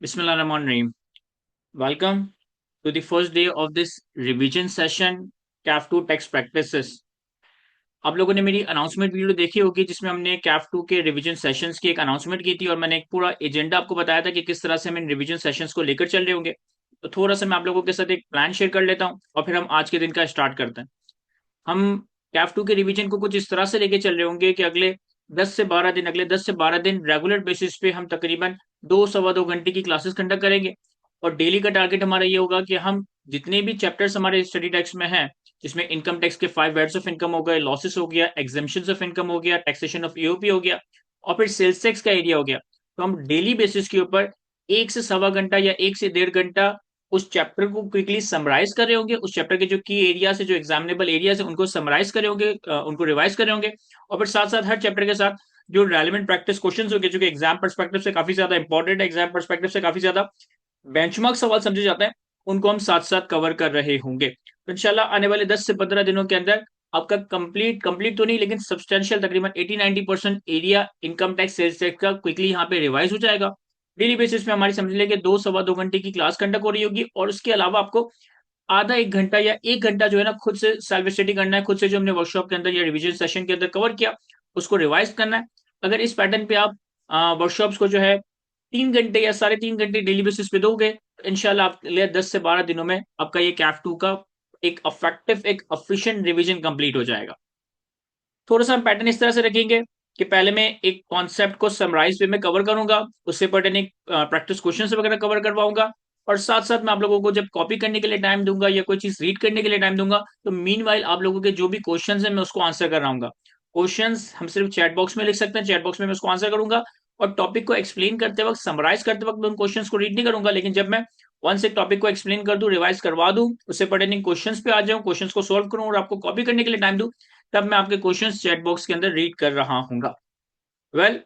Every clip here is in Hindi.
Bismillahirrahmanirrahim. Welcome to the first day of this revision session CAF2 text practices. आप लोगों ने मेरी अनाउंसमेंट वीडियो देखी होगी जिसमें हमने CAF2 के रिवीजन सेशंस की एक अनाउंसमेंट की थी और मैंने एक पूरा एजेंडा आपको बताया था कि किस तरह से हम इन रिवीजन सेशंस को लेकर चल रहे होंगे। तो थोड़ा सा मैं आप लोगों के साथ एक प्लान शेयर कर लेता हूँ और फिर हम आज के दिन का स्टार्ट करते हैं। हम CAF2 के रिवीजन को कुछ इस तरह से लेके चल रहे होंगे कि अगले 10 से 12 दिन रेगुलर बेसिस पे हम तकरीबन 2 सवा 2 घंटे की क्लासेस कंडक्ट करेंगे। और डेली का टारगेट हमारा ये होगा कि हम जितने भी चैप्टर्स हमारे स्टडी टेक्स्ट में हैं, जिसमें इनकम टैक्स के 5 हेड्स ऑफ इनकम हो गए, लॉसेस हो गया, एग्जाम्पशन ऑफ इनकम हो गया, टैक्सेशन ऑफ ईओपी हो गया और फिर सेल्स टैक्स का एरिया हो गया, तो हम डेली बेसिस के ऊपर 1 से 1.25 घंटा या 1 से 1.5 घंटा उस चैप्टर को क्विकली समराइज कर रहे होंगे। उस चैप्टर के जो की एरियाज है, जो एग्जामिनेबल एरियाज है, उनको समराइज कर रहे होंगे, उनको रिवाइज कर रहे होंगे। और फिर साथ साथ हर चैप्टर के साथ जो रेलिवेंट प्रैक्टिस क्वेश्चंस होंगे, जो कि एग्जाम पर्सपेक्टिव से काफी ज्यादा इंपॉर्टेंट है, एग्जाम पर्सपेक्टिव से काफी ज्यादा बेंचमार्क सवाल समझे जाते हैं, उनको हम साथ साथ कवर कर रहे होंगे। तो इंशाल्लाह आने वाले 10 से 15 दिनों के अंदर आपका कंप्लीट कंप्लीट तो नहीं लेकिन सब्सटेंशियल तकरीबन 80-90% area income tax sales tax का क्विकली यहाँ पे रिवाइज हो जाएगा। डेली बेसिस पे हमारी समझ लेंगे 2 सवा 2 घंटे की क्लास कंडक्ट हो रही होगी और उसके अलावा आपको आधा 1 घंटा या 1 घंटा जो है ना खुद से सेल्फ स्टडी करना है, खुद से जो हमने वर्कशॉप के अंदर या रिवीजन सेशन के अंदर कवर किया उसको रिवाइज करना है। अगर इस पैटर्न पे आप वर्कशॉप्स को जो है 3 घंटे या साढ़े 3 घंटे डेली बेसिस पे दोगे तो इनशाला आपके 10 से 12 दिनों में आपका ये CAF2 का एक अफेक्टिव एक एफिशिएंट रिवीजन कंप्लीट हो जाएगा। थोड़ा सा हम पैटर्न इस तरह से रखेंगे कि पहले मैं एक कॉन्सेप्ट को समराइज वे में कवर करूंगा, उससे पैटर्न एक प्रैक्टिस क्वेश्चन वगैरह कवर करवाऊंगा और साथ साथ मैं आप लोगों को जब कॉपी करने के लिए टाइम दूंगा या कोई चीज रीड करने के लिए टाइम दूंगा तो मीनवाइल आप लोगों के जो भी क्वेश्चंस हैं मैं उसको आंसर कर रहा। क्वेश्चंस हम सिर्फ चैट बॉक्स में लिख सकते हैं, चैट बॉक्स में मैं उसको आंसर करूंगा और टॉपिक को एक्सप्लेन करते वक्त समराइज करते वक्त मैं उन क्वेश्चंस को रीड नहीं करूंगा, लेकिन जब मैं वन से टॉपिक को एक्सप्लेन कर दूं, रिवाइज करवा दूं, उससे पर्टेनिंग क्वेश्चंस पे आ जाऊं, क्वेश्चंस को सॉल्व करूं और आपको कॉपी करने के लिए टाइम दूं, तब मैं आपके क्वेश्चंस चैट बॉक्स के अंदर रीड कर रहा हूँगा। वेल,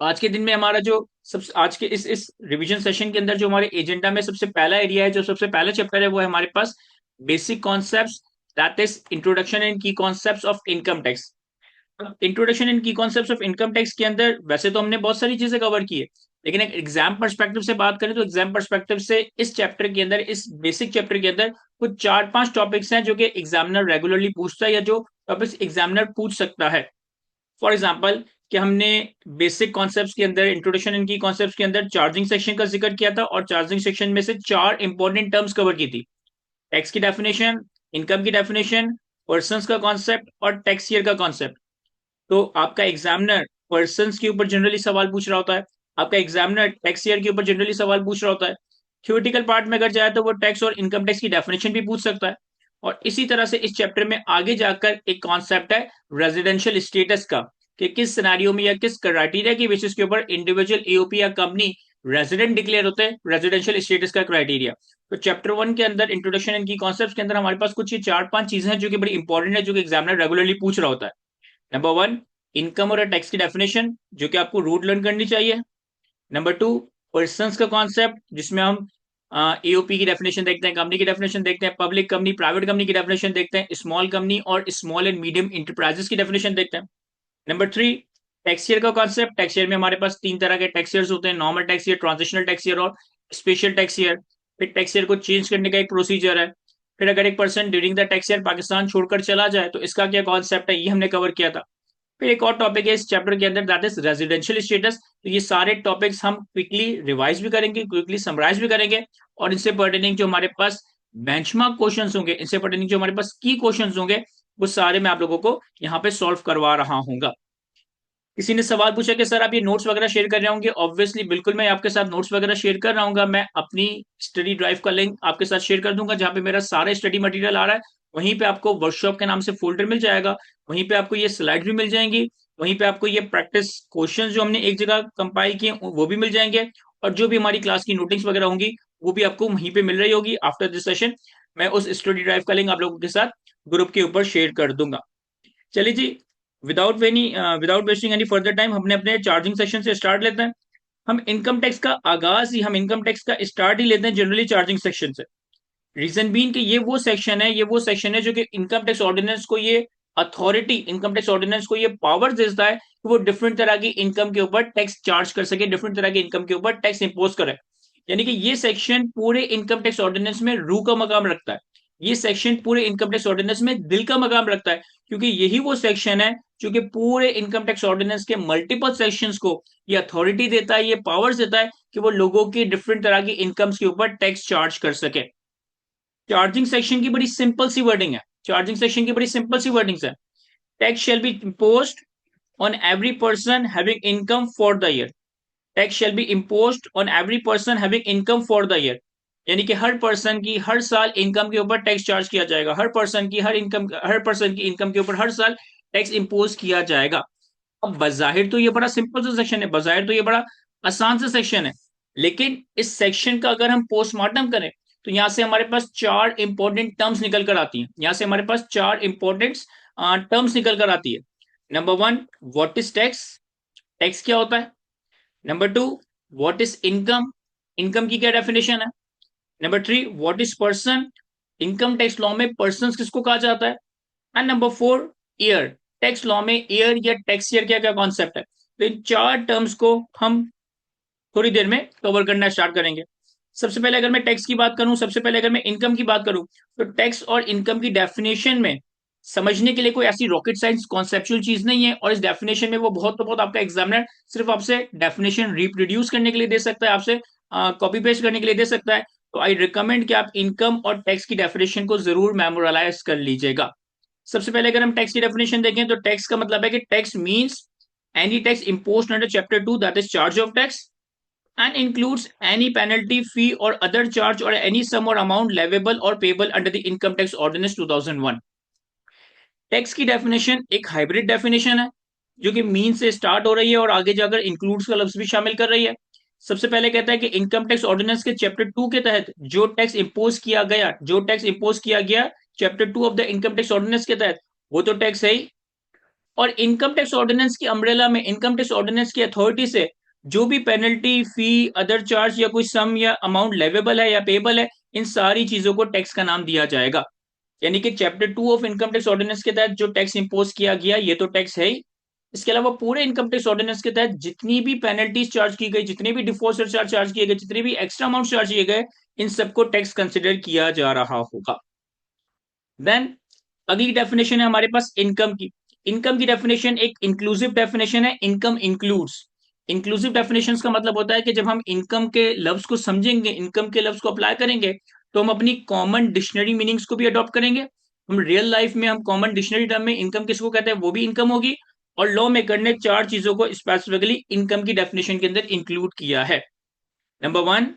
आज के दिन में हमारा जो सब आज के इस रिवीजन सेशन के अंदर जो हमारे एजेंडा में सबसे पहला एरिया है, जो सबसे पहला चैप्टर है, वो है हमारे पास basic concepts, that is introduction and key concepts of income tax. Introduction and key concepts of income tax के अंदर वैसे तो हमने बहुत सारी चीजें कवर की है, लेकिन एक एग्जाम पर्सपेक्टिव से बात करें तो एग्जाम पर्सपेक्टिव से इस चैप्टर के अंदर, इस बेसिक चैप्टर के अंदर कुछ 4-5 टॉपिक्स हैं जो कि एग्जामिनर रेगुलरली पूछता है या जो टॉपिक्स एग्जामिनर पूछ सकता है। फॉर एग्जाम्पल कि हमने बेसिक कॉन्सेप्ट्स के अंदर, इंट्रोडक्शन इनकी कॉन्सेप्ट्स के अंदर चार्जिंग सेक्शन का जिक्र किया था और चार्जिंग सेक्शन में से 4 इंपॉर्टेंट टर्म्स कवर की थी। टैक्स की डेफिनेशन, इनकम की डेफिनेशन, पर्संस का कॉन्सेप्ट और टैक्स ईयर का कॉन्सेप्ट। तो आपका एग्जामिनर पर्संस के ऊपर जनरली सवाल पूछ रहा होता है, आपका एग्जामिनर टैक्स ईयर के ऊपर जनरली सवाल पूछ रहा होता है। थ्योरेटिकल पार्ट में अगर जाए तो वो टैक्स और इनकम टैक्स की डेफिनेशन भी पूछ सकता है। और इसी तरह से इस चैप्टर में आगे जाकर एक कॉन्सेप्ट है रेजिडेंशियल स्टेटस का, कि किस सिनेरियो में या किस क्राइटेरिया की बेसिस के ऊपर इंडिविजुअल एओपी या कंपनी रेजिडेंट डिक्लेयर होते हैं, रेजिडेंशियल स्टेटस का क्राइटेरिया। तो चैप्टर 1 के अंदर इंट्रोडक्शन इनकी कॉन्सेप्ट के अंदर हमारे पास कुछ ये 4-5 चीजें हैं जो कि बड़ी इंपॉर्टेंट है, जो कि एग्जामिनर रेगुलरली पूछ रहा होता है। नंबर 1, इनकम और टैक्स की डेफिनेशन जो कि आपको रूट लर्न करनी चाहिए। नंबर 2, पर्संस का कॉन्सेप्ट जिसमें हम एओपी की डेफिनेशन देखते हैं, कंपनी की डेफिनेशन देखते हैं, पब्लिक कंपनी, प्राइवेट कंपनी की डेफिनेशन देखते हैं, स्मॉल कंपनी और स्मॉल एंड मीडियम इंटरप्राइजेस की डेफिनेशन देखते हैं। नंबर 3, टैक्स ईयर का कॉन्सेप्ट। टैक्स ईयर में हमारे पास 3 तरह के टैक्स ईयर्स होते हैं, normal tax year, transitional tax year और स्पेशल टैक्स ईयर। फिर टैक्स ईयर को चेंज करने का एक प्रोसीजर है। फिर अगर एक person during the tax year Pakistan छोड़कर चला जाए तो इसका क्या कॉन्सेप्ट है, ये हमने कवर किया था। फिर एक और टॉपिक है इस चैप्टर के अंदर, दैट इज रेजिडेंशियल स्टेटस। तो ये सारे टॉपिक्स हम क्विकली रिवाइज भी करेंगे, क्विकली समराइज भी करेंगे और इनसे पर्टेनिंग जो हमारे पास बेंचमार्क क्वेश्चंस होंगे, इनसे पर्टेनिंग जो हमारे पास की क्वेश्चंस होंगे, वो सारे मैं आप लोगों को यहाँ पे सॉल्व करवा रहा हूँ। किसी ने सवाल पूछा कि सर आप ये नोट्स वगैरह शेयर कर रहे होंगे, ऑब्वियसली बिल्कुल मैं आपके साथ नोट्स वगैरह शेयर कर रहा हूँ। मैं अपनी स्टडी ड्राइव का लिंक आपके साथ शेयर कर दूंगा जहाँ पे मेरा सारा स्टडी मटेरियल आ रहा है। वहीं पे आपको वर्कशॉप के नाम से फोल्डर मिल जाएगा, वहीं पे आपको ये स्लाइड भी मिल जाएंगी, वहीं पे आपको ये प्रैक्टिस क्वेश्चन जो हमने एक जगह कंपाइल किए वो भी मिल जाएंगे और जो भी हमारी क्लास की नोटिंग्स वगैरह होंगी वो भी आपको वहीं पे मिल रही होगी। आफ्टर दिस सेशन मैं उस स्टडी ड्राइव का लिंक आप लोगों के साथ ग्रुप के ऊपर शेयर कर दूंगा। चलिए जी, without wasting any further time हमने अपने चार्जिंग सेशन से स्टार्ट लेते हैं। हम इनकम टैक्स का स्टार्ट ही लेते हैं जनरली चार्जिंग सेक्शन से। रीजन बीइंग कि ये वो सेक्शन है जो कि इनकम टैक्स ऑर्डिनेंस को ये पावर देता है कि वो डिफरेंट तरह की इनकम के ऊपर टैक्स चार्ज कर सके, डिफरेंट तरह की इनकम के ऊपर टैक्स इंपोज करे। यानी कि ये सेक्शन पूरे इनकम टैक्स ऑर्डिनेंस में रूह का मकाम रखता है। ये सेक्शन पूरे इनकम टैक्स ऑर्डिनेंस में दिल का मकाम रखता है, क्योंकि यही वो सेक्शन है जो कि पूरे इनकम टैक्स ऑर्डिनेंस के मल्टीपल सेक्शंस को ये अथॉरिटी देता है, ये पावर्स देता है कि वो लोगों की डिफरेंट तरह की इनकम्स के ऊपर टैक्स चार्ज कर सके। चार्जिंग सेक्शन की बड़ी सिंपल सी वर्डिंग है। चार्जिंग सेक्शन की बड़ी सिंपल सी वर्डिंग्स है। Tax shall be imposed on every person having income for the year. Tax shall be imposed on every person having income for the year. यानी कि हर पर्सन की हर साल इनकम के ऊपर टैक्स चार्ज किया जाएगा। हर पर्सन की इनकम के ऊपर हर साल टैक्स इम्पोज किया जाएगा। अब बजाहिर तो ये बड़ा सिंपल सा सेक्शन है, बजाहिर तो ये बड़ा आसान सा सेक्शन है, लेकिन इस सेक्शन का अगर हम पोस्टमार्टम करें तो यहां से हमारे पास चार इंपॉर्टेंट टर्म्स निकल कर आती हैं। यहां से हमारे पास चार इंपॉर्टेंट टर्म्स निकल कर आती है। Number one, what is tax? Tax क्या होता है? Number two, what is income? Income की क्या डेफिनेशन है? Number three, what is person? Income tax law में पर्सन किसको कहा जाता है? And number four, year. Tax law में ईयर या टैक्स ईयर क्या क्या कॉन्सेप्ट है? तो इन चार टर्म्स को हम थोड़ी देर में कवर करना स्टार्ट करेंगे। सबसे पहले अगर मैं टैक्स की बात करूं, सबसे पहले अगर मैं इनकम की बात करूं, तो टैक्स और इनकम की डेफिनेशन में समझने के लिए कोई ऐसी रॉकेट साइंस कॉन्सेप्चुअल चीज नहीं है, और इस डेफिनेशन में वो बहुत तो बहुत आपका एग्जामिनर सिर्फ आपसे डेफिनेशन रिप्रोड्यूस करने के लिए दे सकता है, आपसे कॉपी पेस्ट करने के लिए दे सकता है। तो आई रिकमेंड कि आप इनकम और टैक्स की डेफिनेशन को जरूर मेमोरलाइज कर लीजिएगा। सबसे पहले अगर हम टैक्स की डेफिनेशन देखें तो टैक्स का मतलब है कि tax means any tax imposed under chapter 2, that is charge of tax, and includes any penalty, fee or other charge or any sum or amount leviable or payable under the Income Tax Ordinance 2001। Tax की डेफिनेशन एक हाइब्रिड डेफिनेशन है जो कि मीन से स्टार्ट हो रही है और आगे जाकर इंक्लूड्स का लफ्ज भी शामिल कर रही है। सबसे पहले कहता है कि इनकम टैक्स ऑर्डिनेंस के चैप्टर 2 के तहत जो टैक्स इंपोज किया गया chapter 2 of the income tax ordinance के तहत, वो तो टैक्स है ही। और इनकम टैक्स ऑर्डिनेंस की अम्ब्रेला में, इनकम टैक्स ऑर्डिनेंस की अथॉरिटी से जो भी पेनल्टी, फी, अदर चार्ज या कोई सम या अमाउंट लेवेबल है या पेबल है, इन सारी चीजों को टैक्स का नाम दिया जाएगा। यानी कि chapter 2 of income tax ordinance के तहत जो टैक्स इंपोज किया गया ये तो टैक्स है ही। इसके अलावा पूरे इनकम टैक्स ऑर्डिनेंस के तहत जितनी भी पेनल्टीज चार्ज की गई, जितने भी डिफॉल्ट सरचार्ज चार्ज किए गए, जितने भी एक्स्ट्रा अमाउंट चार्ज किए गए, इन सबको टैक्स कंसिडर किया जा रहा होगा। देन अगली डेफिनेशन है हमारे पास इनकम की। इनकम की डेफिनेशन एक इंक्लूसिव डेफिनेशन है। Income includes. इंक्लूसिव डेफिनेशन का मतलब होता है कि जब हम इनकम के लफ्ज को समझेंगे, इनकम के लफ्ज को अप्लाई करेंगे, तो हम अपनी कॉमन डिक्शनरी मीनिंग्स को भी अडॉप्ट करेंगे। हम रियल लाइफ में हम कॉमन डिक्शनरी टर्म में इनकम किसको कहते हैं वो भी इनकम होगी। और लॉ मेकर ने चार चीजों को स्पेसिफिकली इनकम की डेफिनेशन के अंदर इंक्लूड किया है। Number one,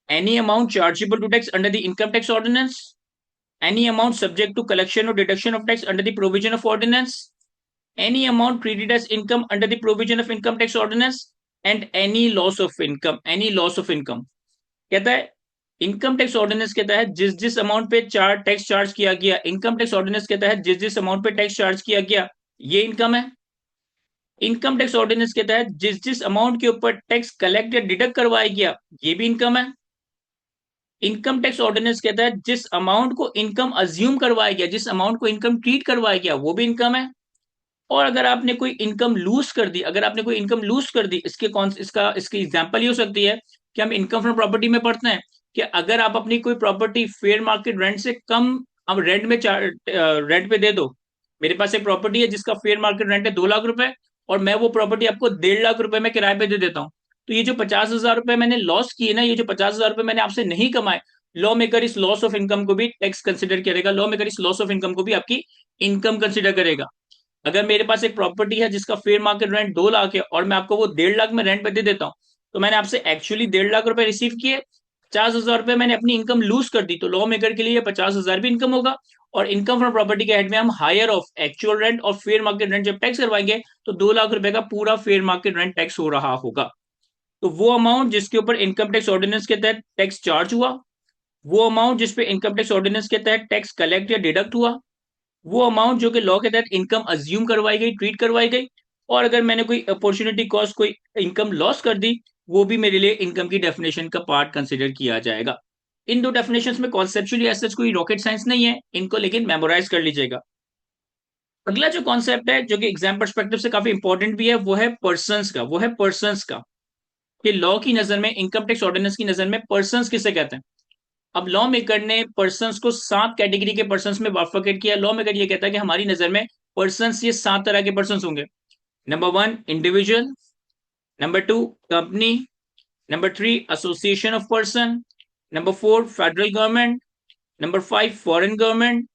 any amount chargeable to tax under the income tax ordinance, any amount subject to collection or deduction of tax under the provision of ordinance, any amount treated as income under the provision of income tax ordinance, and any loss of income, any loss of income। कहता है इनकम टैक्स ऑर्डिनेंस के तहत जिस जिस अमाउंट पे टैक्स चार्ज किया गया, इनकम टैक्स ऑर्डिनेंस के तहत जिस जिस अमाउंट पे टैक्स चार्ज किया गया, ये इनकम है। इनकम टैक्स ऑर्डिनेंस के तहत जिस जिस अमाउंट के ऊपर टैक्स कलेक्ट या डिडक्ट करवाया गया, ये भी इनकम है। इनकम टैक्स ऑर्डिनेंस के तहत जिस अमाउंट को इनकम अज्यूम करवाया गया, जिस अमाउंट को इनकम ट्रीट करवाया गया, वो भी इनकम है। और अगर आपने कोई इनकम लूज कर दी, अगर आपने कोई इनकम लूज कर दी, इसकी एग्जांपल ये हो सकती है कि हम इनकम फ्रॉम प्रॉपर्टी में पढ़ते हैं कि अगर आप अपनी कोई प्रॉपर्टी फेयर मार्केट रेंट से कम अब रेंट पे दे दो। मेरे पास एक प्रॉपर्टी है जिसका फेयर मार्केट रेंट है 2 लाख रुपए, और मैं वो प्रॉपर्टी आपको 1.5 लाख रुपए में किराए पे दे देता हूँ। तो ये जो 50,000 रुपए मैंने लॉस किए ना, ये जो 50,000 रुपए मैंने आपसे नहीं कमाए, लॉ मेकर इस लॉस ऑफ इनकम को भी टैक्स कंसिडर करेगा। लॉ मेकर इस लॉस ऑफ इनकम को भी आपकी इनकम कंसिडर करेगा। अगर मेरे पास एक प्रॉपर्टी है जिसका फेयर मार्केट रेंट 2 लाख है और मैं आपको वो 1.5 लाख में रेंट पे दे देता हूँ, तो मैंने आपसे एक्चुअली 1.5 लाख रुपए रिसीव किए, 50,000 रुपए मैंने अपनी इनकम लूज कर दी, तो लॉ मेकर के लिए 50,000 भी इनकम होगा। और इनकम फ्रॉम प्रॉपर्टी के हेड में हम हायर ऑफ एक्चुअल रेंट और फेयर मार्केट रेंट जब टैक्स करवाएंगे, तो 2 लाख रुपए का पूरा फेयर मार्केट रेंट टैक्स हो रहा होगा। तो वो अमाउंट जिसके ऊपर इनकम टैक्स ऑर्डिनेंस के तहत टैक्स चार्ज हुआ, वो अमाउंट जिसपे इनकम टैक्स ऑर्डिनेंस के तहत टैक्स कलेक्ट या डिडक्ट हुआ, वो अमाउंट जो कि लॉ के तहत इनकम अज्यूम करवाई गई, ट्रीट करवाई गई, और अगर मैंने कोई अपॉर्चुनिटी कॉस्ट, कोई इनकम लॉस कर दी, वो भी मेरे लिए इनकम की डेफिनेशन का पार्ट कंसिडर किया जाएगा। इन दो डेफिनेशंस में कॉन्सेप्चुअली ऐसा कोई रॉकेट साइंस नहीं है, इनको लेकिन मेमोराइज कर लीजिएगा। अगला जो कॉन्सेप्ट है जो कि एग्जाम पर्सपेक्टिव से काफी इंपॉर्टेंट भी है, वो है पर्संस का। कि लॉ की नजर में, इनकम टैक्स ऑर्डिनेंस की नजर में पर्संस किसे कहते हैं। अब लॉ मेकर ने पर्संस को 7 कैटेगरी के पर्संस में बाइफरकेट किया। लॉ मेकर ये कहता है कि हमारी नजर में पर्संस ये 7 तरह के पर्संस होंगे। Number 1 individual, number 2 company, number 3 association of person, number 4 federal government, number 5 foreign government,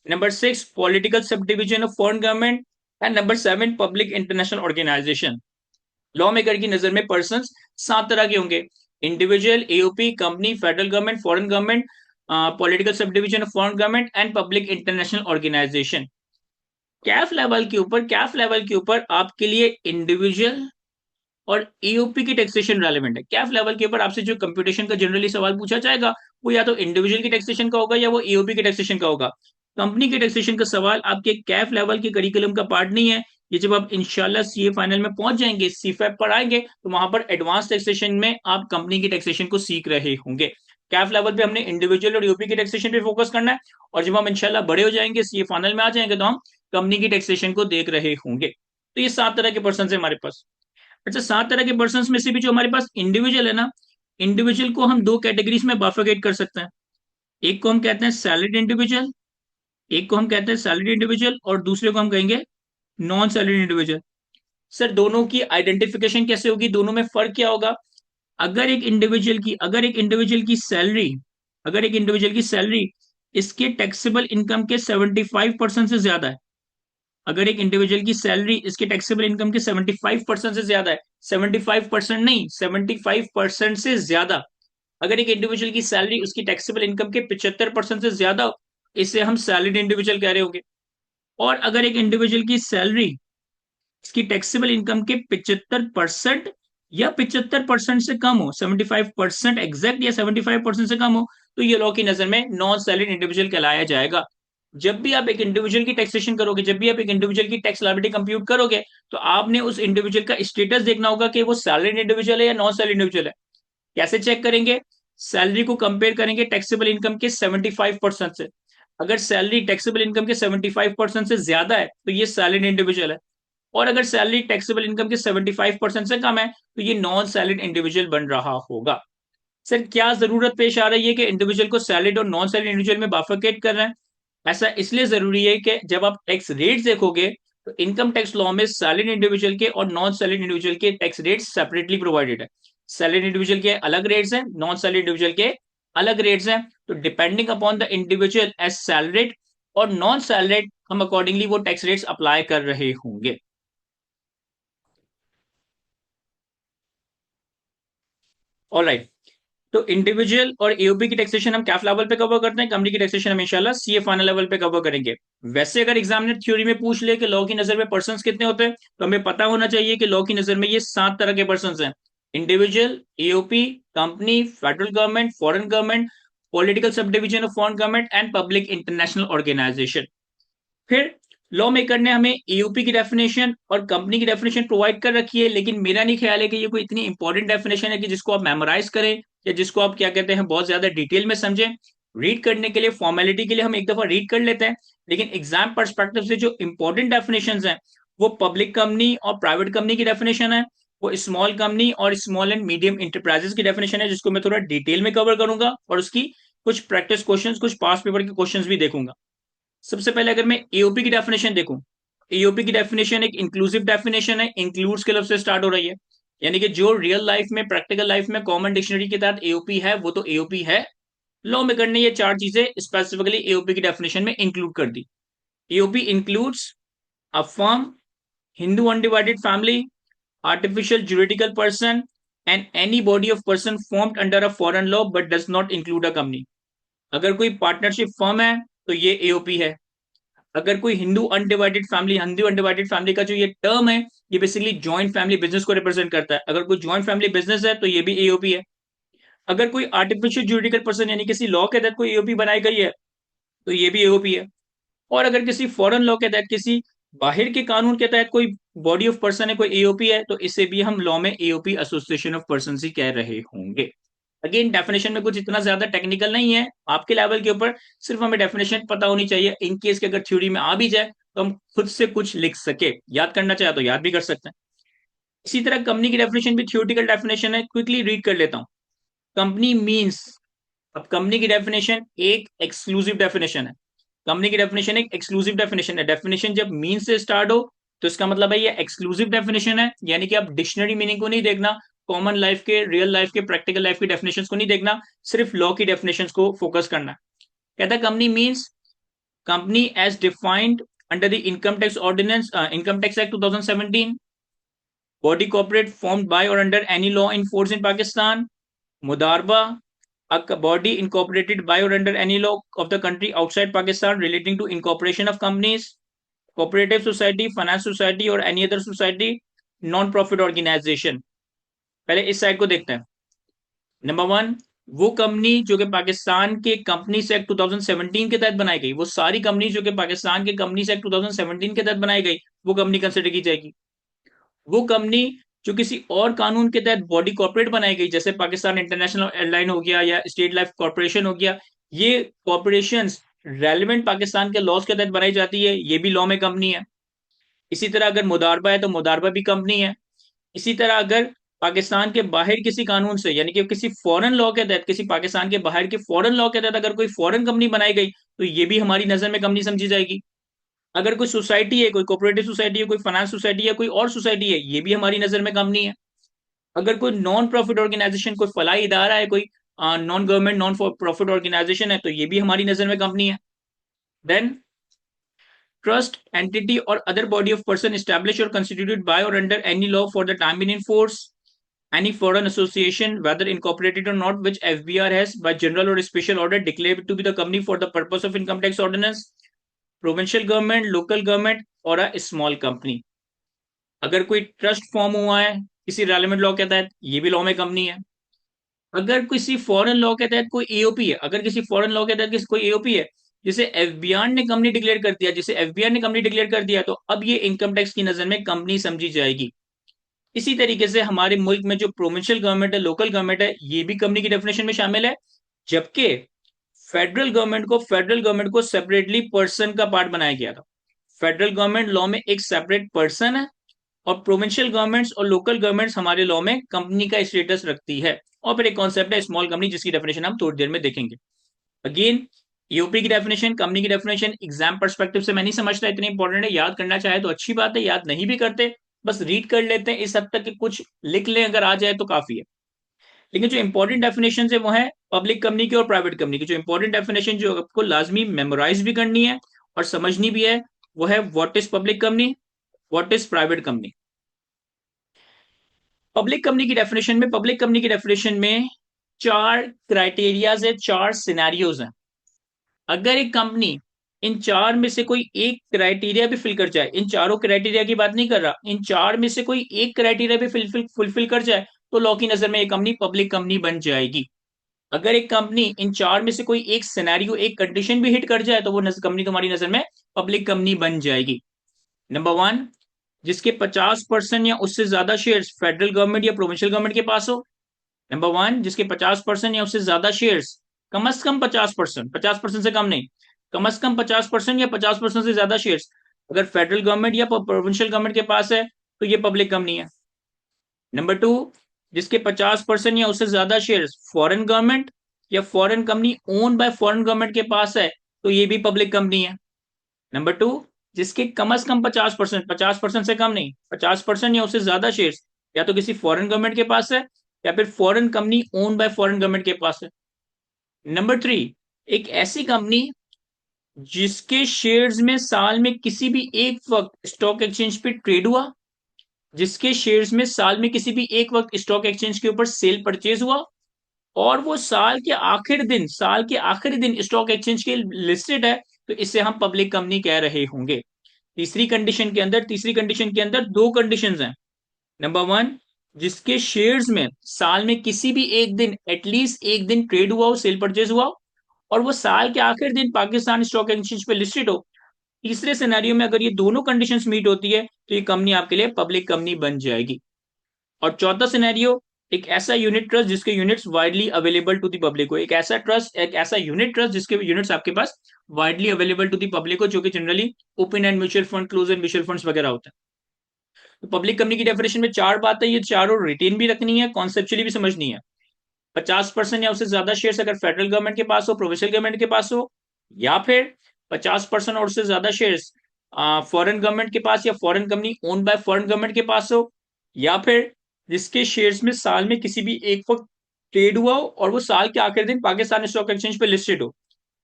number 6 political sub division of foreign government and number 7 public international organisation. Law maker की नजर में पर्सन 7 तरह के होंगे। Individual, AOP, company, federal government, foreign government, political sub division of foreign government and public international organisation. CAF level के ऊपर आपके लिए इंडिविजुअल और ईओपी की टैक्सेशन रेलेवेंट है। कैफ लेवल के ऊपर आपसे जो कंप्यूटेशन का जनरली सवाल पूछा जाएगा वो या तो इंडिविजुअल की टैक्सेशन का होगा या वो ईओपी की टैक्सेशन का होगा। कंपनी के टैक्सेशन का सवाल आपके कैफ लेवल के करिकुलम का पार्ट नहीं है। ये जब आप इंशाल्लाह सीए फाइनल में पहुंच जाएंगे, सीफैप पर आएंगे, तो वहां पर एडवांस टैक्सेशन में आप कंपनी की टैक्सेशन को सीख रहे होंगे। कैफ लेवल पे हमने इंडिविजुअल और यूपी की टैक्सेशन पे फोकस करना है, और जब हम इंशाल्लाह बड़े हो जाएंगे, सीए फाइनल में आ जाएंगे, तो हम कंपनी की टैक्सेशन को देख रहे होंगे। तो ये 7 तरह के पर्सन है हमारे पास। अच्छा, 7 तरह के पर्सन में से भी जो हमारे पास इंडिविजुअल है ना, इंडिविजुअल को हम 2 कैटेगरीज में बाइफरकेट कर सकते हैं। एक को हम कहते हैं सैलरीड इंडिविजुअल, एक को हम कहते हैं सैलरीड इंडिविजुअल, और दूसरे को हम कहेंगे नॉन सैलरीड इंडिविजुअल। सर दोनों की आइडेंटिफिकेशन कैसे होगी, दोनों में फर्क क्या होगा। अगर एक इंडिविजुअल की सैलरी, अगर एक इंडिविजुअल की सैलरी इसके टैक्सेबल इनकम के 75% से ज्यादा है, अगर एक इंडिविजुअल की सैलरी इसके टैक्सेबल इनकम के 75% से ज्यादा है, 75% नहीं, 75% से ज्यादा, अगर एक इंडिविजुअल की सैलरी उसकी टैक्सेबल इनकम के 75% से ज्यादा हो, इसे हम सैलरीड इंडिविजुअल कह रहे होंगे। और अगर एक इंडिविजुअल की सैलरी इसकी टैक्सेबल इनकम के 75% या 75% से कम हो, 75% एग्जैक्ट या 75% से कम हो, तो ये लॉ की नजर में नॉन सैलरीड इंडिविजुअल कहलाया जाएगा। जब भी आप एक इंडिविजुअल की टैक्सेशन करोगे, जब भी आप एक इंडिविजुअल की टैक्स लायबिलिटी कंप्यूट करोगे, तो आपने उस इंडिविजुअल का स्टेटस देखना होगा कि वो सैलरीड इंडिविजुअल है या नॉन सैलरीड इंडिविजुअल है। कैसे चेक करेंगे, सैलरी को कंपेयर करेंगे टैक्सेबल इनकम के 75% से। अगर सैलरी टैक्सेबल इनकम के 75% से ज्यादा है तो ये सैलरीड इंडिविजुअल है, और अगर सैलरी टैक्सेबल इनकम के 75% से कम है तो ये नॉन सैलरीड इंडिविजुअल बन रहा होगा। सर क्या जरूरत पेश आ रही है कि इंडिविजुअल को सैलरीड और नॉन सैलरीड इंडिविजुअल में बाइफरकेट कर रहे हैं। ऐसा इसलिए जरूरी है कि जब आप टैक्स रेट देखोगे तो इनकम टैक्स लॉ में सैलरीड इंडिविजुअल के और नॉन सैलरीड इंडिविजुअल के टैक्स रेट सेपरेटली प्रोवाइडेड है। सैलरीड इंडिविजुअल के अलग रेट्स हैं, नॉन सैलरीड इंडिविजुअल के अलग रेट्स हैं। तो depending upon the individual as salaried और नॉन सैलरीड, हम अकॉर्डिंगली वो टैक्स रेट्स अप्लाई कर रहे होंगे। ऑलराइट, तो इंडिविजुअल और एओपी की टैक्सेशन हम कैफ लेवल पे कवर करते हैं, कंपनी की टैक्सेशन हम इंशाल्लाह सीए फाइनल लेवल पे कवर करेंगे। वैसे अगर एग्जामिनर थ्योरी में पूछ ले कि लॉ की नजर में पर्संस कितने होते हैं, तो हमें पता होना चाहिए कि लॉ की नजर में ये 7 तरह के पर्संस हैं। Individual, AOP, company, federal government, foreign government, political sub division of foreign government and public international organisation. फिर लॉ मेकर ने हमें ईयूपी की डेफिनेशन और कंपनी की डेफिनेशन प्रोवाइड कर रखी है, लेकिन मेरा नहीं ख्याल है कि ये कोई इतनी इंपॉर्टेंट डेफिनेशन है कि जिसको आप मेमोराइज करें या जिसको आप क्या कहते हैं बहुत ज्यादा डिटेल में समझें। रीड करने के लिए, फॉर्मेलिटी के लिए हम एक दफा रीड कर लेते हैं, लेकिन एग्जाम परस्पेक्टिव से जो इंपॉर्टेंट डेफिनेशन हैं वो पब्लिक कंपनी और प्राइवेट कंपनी की डेफिनेशन है, वो स्मॉल कंपनी और स्मॉल एंड मीडियम इंटरप्राइजेस की डेफिनेशन है, जिसको मैं थोड़ा डिटेल में कवर करूंगा और उसकी कुछ प्रैक्टिस क्वेश्चंस, कुछ पास पेपर के क्वेश्चंस भी देखूंगा। सबसे पहले अगर मैं एओपी की डेफिनेशन देखूं, एओपी की डेफिनेशन एक इंक्लूसिव डेफिनेशन है, इंक्लूड्स के लफ्ज से स्टार्ट हो रही है। यानी कि जो रियल लाइफ में, प्रैक्टिकल लाइफ में कॉमन डिक्शनरी के तहत एओपी है वो तो एओपी है। लॉ मेकर ने ये 4 चीजें स्पेसिफिकली एओपी की डेफिनेशन में इंक्लूड कर दी। AOP includes a firm, Hindu undivided family, artificial juridical person and any body of person formed under a foreign law but does not include a company. अगर कोई पार्टनरशिप फर्म है तो ये एओपी है। अगर कोई Hindu undivided family, Hindu undivided family का जो ये टर्म है, ये बेसिकली जॉइंट फैमिली बिजनेस को रिप्रेजेंट करता है। अगर कोई जॉइंट फैमिली बिजनेस है तो ये भी एओपी है। अगर कोई आर्टिफिशियल जुरिडिकल पर्सन यानी किसी लॉ के तहत कोई एओपी बनाई गई है तो ये भी एओपी है। और अगर किसी फॉरेन लॉ के तहत, किसी बाहर के कानून के तहत कोई बॉडी ऑफ पर्सन है, कोई एओपी है, तो इसे भी हम लॉ में एओपी एसोसिएशन ऑफ पर्सन ही कह रहे होंगे। अगेन डेफिनेशन में कुछ इतना ज्यादा टेक्निकल नहीं है आपके लेवल के ऊपर, सिर्फ हमें डेफिनेशन पता होनी चाहिए, इन केस के अगर थ्योरी में आ भी जाए तो हम खुद से कुछ लिख सके। याद करना चाहे तो याद भी कर सकते हैं। इसी तरह कंपनी की डेफिनेशन भी थियोरेटिकल डेफिनेशन है, क्विकली रीड कर लेता हूं। कंपनी मींस, अब कंपनी की डेफिनेशन एक एक्सक्लूसिव डेफिनेशन है। कंपनी की डेफिनेशन एक एक्सक्लूसिव डेफिनेशन है। डेफिनेशन जब मीन से स्टार्ट हो तो इसका मतलब है ये एक्सक्लूसिव डेफिनेशन है, यानी कि आप डिक्शनरी मीनिंग को नहीं देखना, कॉमन लाइफ के, रियल लाइफ के, प्रैक्टिकल लाइफ की डेफिनेशंस को नहीं देखना, सिर्फ लॉ की डेफिनेशंस को फोकस करना। कहता है company means company as defined under the income tax ordinance, income tax act 2017, body corporate formed by or under any law in force in Pakistan, Mudarba, a body incorporated by or under any law of the country outside Pakistan relating to incorporation of companies, cooperative society, finance society or any other society, non-profit organization। पहले इस साइड को देखते हैं। नंबर वन, वो कंपनी जो कि पाकिस्तान के कंपनीज एक्ट 2017 के तहत बनाई गई, वो सारी कंपनी जो कि पाकिस्तान के कंपनीज एक्ट 2017 के तहत बनाई गई, वो कंपनी कंसिडर की जाएगी। वो कंपनी जो किसी और कानून के तहत बॉडी कॉर्पोरेट बनाई गई, जैसे पाकिस्तान इंटरनेशनल एयरलाइन हो गया या स्टेट लाइफ कॉर्पोरेशन हो गया, ये कॉर्पोरेशन रेलिवेंट पाकिस्तान के लॉज के तहत बनाई जाती है, ये भी लॉ में कंपनी है। इसी तरह अगर मुदारबा है तो मुदारबा भी कंपनी है। इसी तरह अगर पाकिस्तान के बाहर किसी कानून से, यानी कि किसी फॉरेन लॉ के तहत, किसी पाकिस्तान के बाहर के फॉरेन लॉ के तहत अगर कोई फॉरेन कंपनी बनाई गई तो ये भी हमारी नजर में कंपनी समझी जाएगी। अगर कोई सोसाइटी है, कोई कोऑपरेटिव सोसाइटी है, कोई फाइनेंस सोसाइटी है, कोई और सोसाइटी है, ये भी हमारी नजर में कंपनी है। अगर कोई नॉन प्रॉफिट ऑर्गेनाइजेशन, कोई फलाही इदारा है, कोई non government non profit organisation है, तो ये भी हमारी नजर में कंपनी है। देन ट्रस्ट एंटिटी और other body of person establish और कंस्टिट्यूटेड बाय और under any law for the time in force, any foreign association whether incorporated or not which FBR has by general or special order declared to be the company for the purpose of income tax ordinance, provincial government, local government or a small company। अगर कोई ट्रस्ट फॉर्म हुआ है किसी रेलिवेंट लॉ के तहत, ये भी लॉ में कंपनी है। अगर किसी फॉरेन लॉ के तहत कोई एओपी है, अगर किसी फॉरेन लॉ के तहत किसी कोई एओपी है, जिसे एफबीआर ने कंपनी डिक्लेयर कर दिया, जिसे एफबीआर ने कंपनी डिक्लेयर कर दिया, तो अब ये इनकम टैक्स की नजर में कंपनी समझी जाएगी। इसी तरीके से हमारे मुल्क में जो प्रोविंशियल गवर्नमेंट है, लोकल गवर्नमेंट है, ये भी कंपनी की डेफिनेशन में शामिल है। जबकि फेडरल गवर्नमेंट को सेपरेटली पर्सन का पार्ट बनाया गया था। फेडरल गवर्नमेंट लॉ में एक सेपरेट पर्सन है, और प्रोविंशियल गवर्नमेंट्स और लोकल गवर्नमेंट्स हमारे लॉ में कंपनी का स्टेटस रखती है। और फिर एक कॉन्सेप्ट है स्मॉल कंपनी, जिसकी डेफिनेशन हम थोड़ी देर में देखेंगे। अगेन ईओपी की डेफिनेशन, कंपनी की डेफिनेशन एग्जाम पर्सपेक्टिव से मैं नहीं समझता इतनी इंपॉर्टेंट है, याद करना चाहे तो अच्छी बात है, याद नहीं भी करते बस रीड कर लेते हैं, इस हद तक कि कुछ लिख लें अगर आ जाए तो काफी है। लेकिन जो इंपॉर्टेंट डेफिनेशन है वो है पब्लिक कंपनी की और प्राइवेट कंपनी की। जो इंपॉर्टेंट डेफिनेशन जो आपको लाजमी मेमोराइज भी करनी है और समझनी भी है, वो है what is public company, what is private company. Public company की डेफिनेशन में चार क्राइटेरियाज है, चार सिनेरियोज हैं। अगर एक कंपनी इन चार में से कोई एक क्राइटेरिया भी फिल कर जाए, इन चारों क्राइटेरिया की बात नहीं कर रहा, इन चार में से कोई एक क्राइटेरिया भी फुलफिल कर जाए, तो लॉ की नजर में एक कंपनी पब्लिक कंपनी बन जाएगी। अगर एक कंपनी इन चार में से कोई एक सिनेरियो, एक कंडीशन भी हिट कर जाए, तो वो कंपनी तुम्हारी नजर में पब्लिक कंपनी बन जाएगी। नंबर वन, जिसके 50% या उससे ज्यादा शेयर्स फेडरल गवर्नमेंट या प्रोविंशियल गवर्नमेंट के पास हो। नंबर वन, जिसके 50% या उससे ज्यादा शेयर्स, कम से कम 50%, 50% से कम नहीं, कम से कम 50% या 50% से ज्यादा शेयर्स अगर फेडरल गवर्नमेंट या प्रोविंशियल गवर्नमेंट के पास है, तो ये पब्लिक कंपनी है। नंबर टू, जिसके 50% या उससे ज्यादा शेयर्स फॉरेन गवर्नमेंट या foreign company own by foreign government के पास है, तो ये भी पब्लिक कंपनी है। नंबर टू, जिसके कम से कम 50%, 50% से कम नहीं, 50% या उससे ज्यादा शेयर्स या तो किसी फॉरेन गवर्नमेंट के पास है या फिर foreign company own by foreign government के पास है। नंबर थ्री, एक ऐसी कंपनी जिसके शेयर्स में साल में किसी भी एक वक्त स्टॉक एक्सचेंज पे ट्रेड हुआ, जिसके शेयर्स में साल में किसी भी एक वक्त स्टॉक एक्सचेंज के ऊपर सेल परचेज हुआ, और वो साल के आखिरी दिन स्टॉक एक्सचेंज के लिस्टेड है, तो इससे हम पब्लिक कंपनी कह रहे होंगे। तीसरी कंडीशन के अंदर दो कंडीशंस हैं। नंबर वन, जिसके शेयर्स में साल में किसी भी एक दिन, एटलीस्ट एक दिन ट्रेड हुआ हो, सेल परचेज हुआ हो, और वो साल के आखिरी दिन पाकिस्तान स्टॉक एक्सचेंज पे लिस्टेड हो। तीसरे सिनेरियो में अगर ये दोनों कंडीशंस मीट होती है, तो ये कंपनी आपके लिए पब्लिक कंपनी बन जाएगी। और चौथा सिनेरियो, एक ऐसा यूनिट ट्रस्ट जिसके units widely available to the public हो। एक ऐसा यूनिट ट्रस्ट जिसके यूनिट्स आपके पास widely available to the public हो, जो कि generally open end mutual fund, close end mutual funds वगैरह होते हैं। तो पब्लिक कंपनी की डेफिनेशन में चार बातें, ये चारों रिटेन भी रखनी है, कॉन्सेप्चुअली भी समझनी है। 50% या उससे ज्यादा शेयर्स अगर फेडरल गवर्नमेंट के पास हो, प्रोविंशियल गवर्नमेंट के पास हो, या फिर 50% और उससे ज्यादा शेयर्स फॉरेन गवर्नमेंट के पास या foreign company own by foreign government के पास हो, या फिर जिसके शेयर्स में साल में किसी भी एक वक्त ट्रेड हुआ हो और वो साल के आखिरी दिन पाकिस्तान स्टॉक एक्सचेंज पे लिस्टेड हो,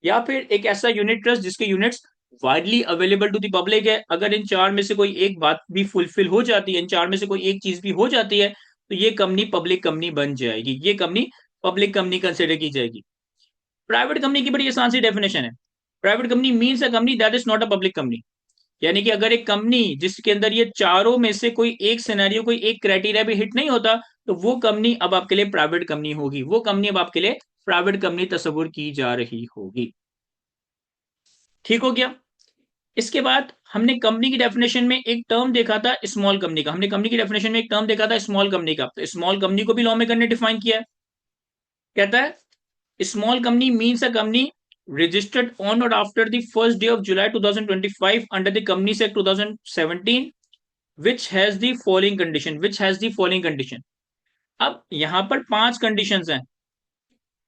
या फिर एक ऐसा यूनिट ट्रस्ट जिसके units widely available to the public है। अगर इन चार में से कोई एक बात भी फुलफिल हो जाती है, इन चार में से कोई एक चीज भी हो जाती है, तो ये कंपनी पब्लिक कंपनी बन जाएगी, ये कंपनी पब्लिक कंपनी कंसिडर की जाएगी। प्राइवेट कंपनी की बड़ी आसान सी डेफिनेशन है। Private company means a company that is not a public company. यानी कि अगर एक कंपनी जिसके अंदर ये चारों में से कोई एक सिनेरियो, कोई एक क्राइटेरिया भी हिट नहीं होता, तो वो कंपनी अब आपके लिए प्राइवेट कंपनी होगी, वो कंपनी अब आपके लिए प्राइवेट कंपनी तस्वुर की जा रही होगी। ठीक हो गया। इसके बाद हमने कंपनी की डेफिनेशन में एक टर्म देखा था स्मॉल कंपनी का, हमने कंपनी की डेफिनेशन में एक टर्म देखा था स्मॉल कंपनी का, तो स्मॉल कंपनी को भी लॉ में करने डिफाइन किया है। कहता है small company means a company registered on or after the first day of July 2025 under the Companies Act 2017 which has the following condition, which has the following condition। अब यहां पर पांच कंडीशंस हैं,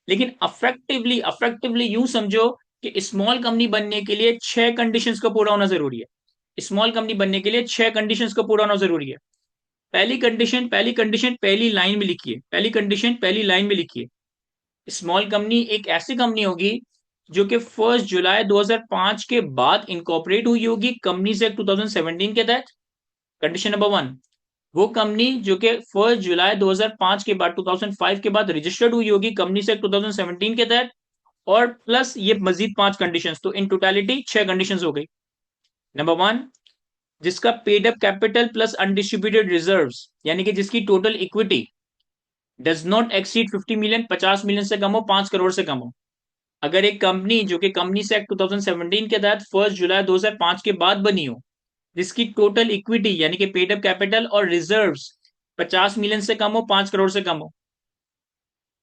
लेकिन अफेक्टिवली अफेक्टिवली यूं समझो कि स्मॉल कंपनी बनने के लिए छह कंडीशंस का पूरा होना जरूरी है। स्मॉल कंपनी बनने के लिए छह कंडीशंस का पूरा होना जरूरी है। पहली कंडीशन पहली लाइन में लिखिए, पहली कंडीशन पहली लाइन में लिखिए। स्मॉल कंपनी एक ऐसी कंपनी होगी जो कि 1 जुलाई 2005 के बाद इनकॉर्पोरेट हुई होगी कंपनीज एक्ट 2017 के तहत। कंडीशन नंबर वन, वो कंपनी जो कि 1 जुलाई 2005 के बाद 2005 के बाद रजिस्टर्ड हुई होगी कंपनीज एक्ट 2017 के तहत, और प्लस ये मजीद पांच कंडीशंस, तो इन टोटलिटी छह कंडीशंस हो गई। नंबर वन, जिसका paid up capital plus undistributed reserves, यानी कि जिसकी total equity does not exceed 50 million, 50 million से कम हो, 5 करोड़ से कम हो। अगर एक कंपनी जो कि कंपनी से एक्ट 2017 के तहत 1 जुलाई 2005 के बाद बनी हो, जिसकी टोटल इक्विटी यानी कि पेड अप कैपिटल और रिजर्व्स 50 मिलियन से कम हो, 5 करोड़ से कम हो।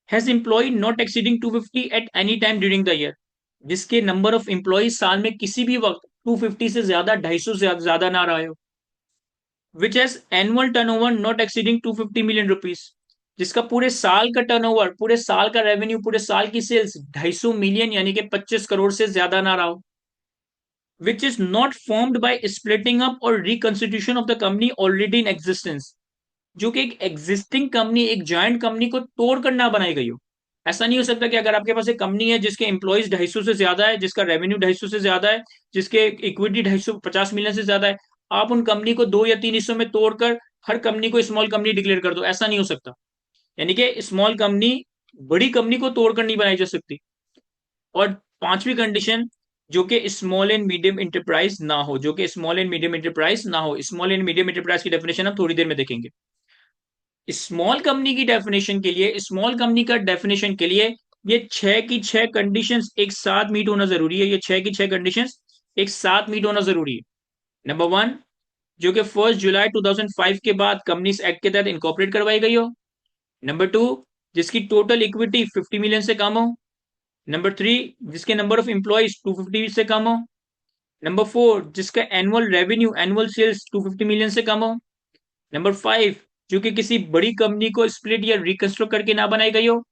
Has employ not exceeding 250 at any time during the year, जिसके नंबर ऑफ एम्प्लॉय साल में किसी भी वक्त 250 से ज्यादा, 250 से ज्यादा ना रहे हो। Which has annual turnover not exceeding 250 million rupees, जिसका पूरे साल का टर्नओवर, पूरे साल का रेवेन्यू, पूरे साल की सेल्स 250 मिलियन यानी कि 25 करोड़ से ज्यादा ना रहा हो। Which is not formed by splitting up और reconstitution of the company already in existence, जो कि एक एग्जिस्टिंग कंपनी, एक जॉइंट कंपनी को तोड़कर ना बनाई गई हो। ऐसा नहीं हो सकता कि अगर आपके पास एक कंपनी है जिसके एम्प्लॉइज 250 से ज्यादा है, जिसका रेवेन्यू 250 से ज्यादा है, जिसके इक्विटी 250 मिलियन से ज्यादा है, आप उन कंपनी को दो या तीन हिस्सों में तोड़कर हर कंपनी को स्मॉल कंपनी डिक्लेयर कर दो, ऐसा नहीं हो सकता। यानी कि स्मॉल कंपनी बड़ी कंपनी को तोड़कर नहीं बनाई जा सकती। और पांचवी कंडीशन, जो कि स्मॉल एंड मीडियम इंटरप्राइज ना हो, जो कि स्मॉल एंड मीडियम इंटरप्राइज ना हो। स्मॉल एंड मीडियम इंटरप्राइज की डेफिनेशन हम थोड़ी देर में देखेंगे। स्मॉल कंपनी की डेफिनेशन के लिए, स्मॉल कंपनी का डेफिनेशन के लिए ये छह की छह कंडीशंस एक साथ मीट होना जरूरी है, ये छह की छह कंडीशंस एक साथ मीट होना जरूरी है। नंबर वन, जो कि 1 जुलाई 2005 के बाद कंपनीज एक्ट के तहत इनकॉर्पोरेट करवाई गई हो। नंबर टू, जिसकी टोटल इक्विटी 50 मिलियन से कम हो। नंबर थ्री, जिसके नंबर ऑफ एम्प्लॉयज 250 से कम हो। नंबर फोर, जिसका annual revenue, annual sales 250 million से कम हो। नंबर फाइव, जो कि किसी बड़ी कंपनी को स्प्लिट या रिकंस्ट्रक्ट करके ना बनाई गई हो।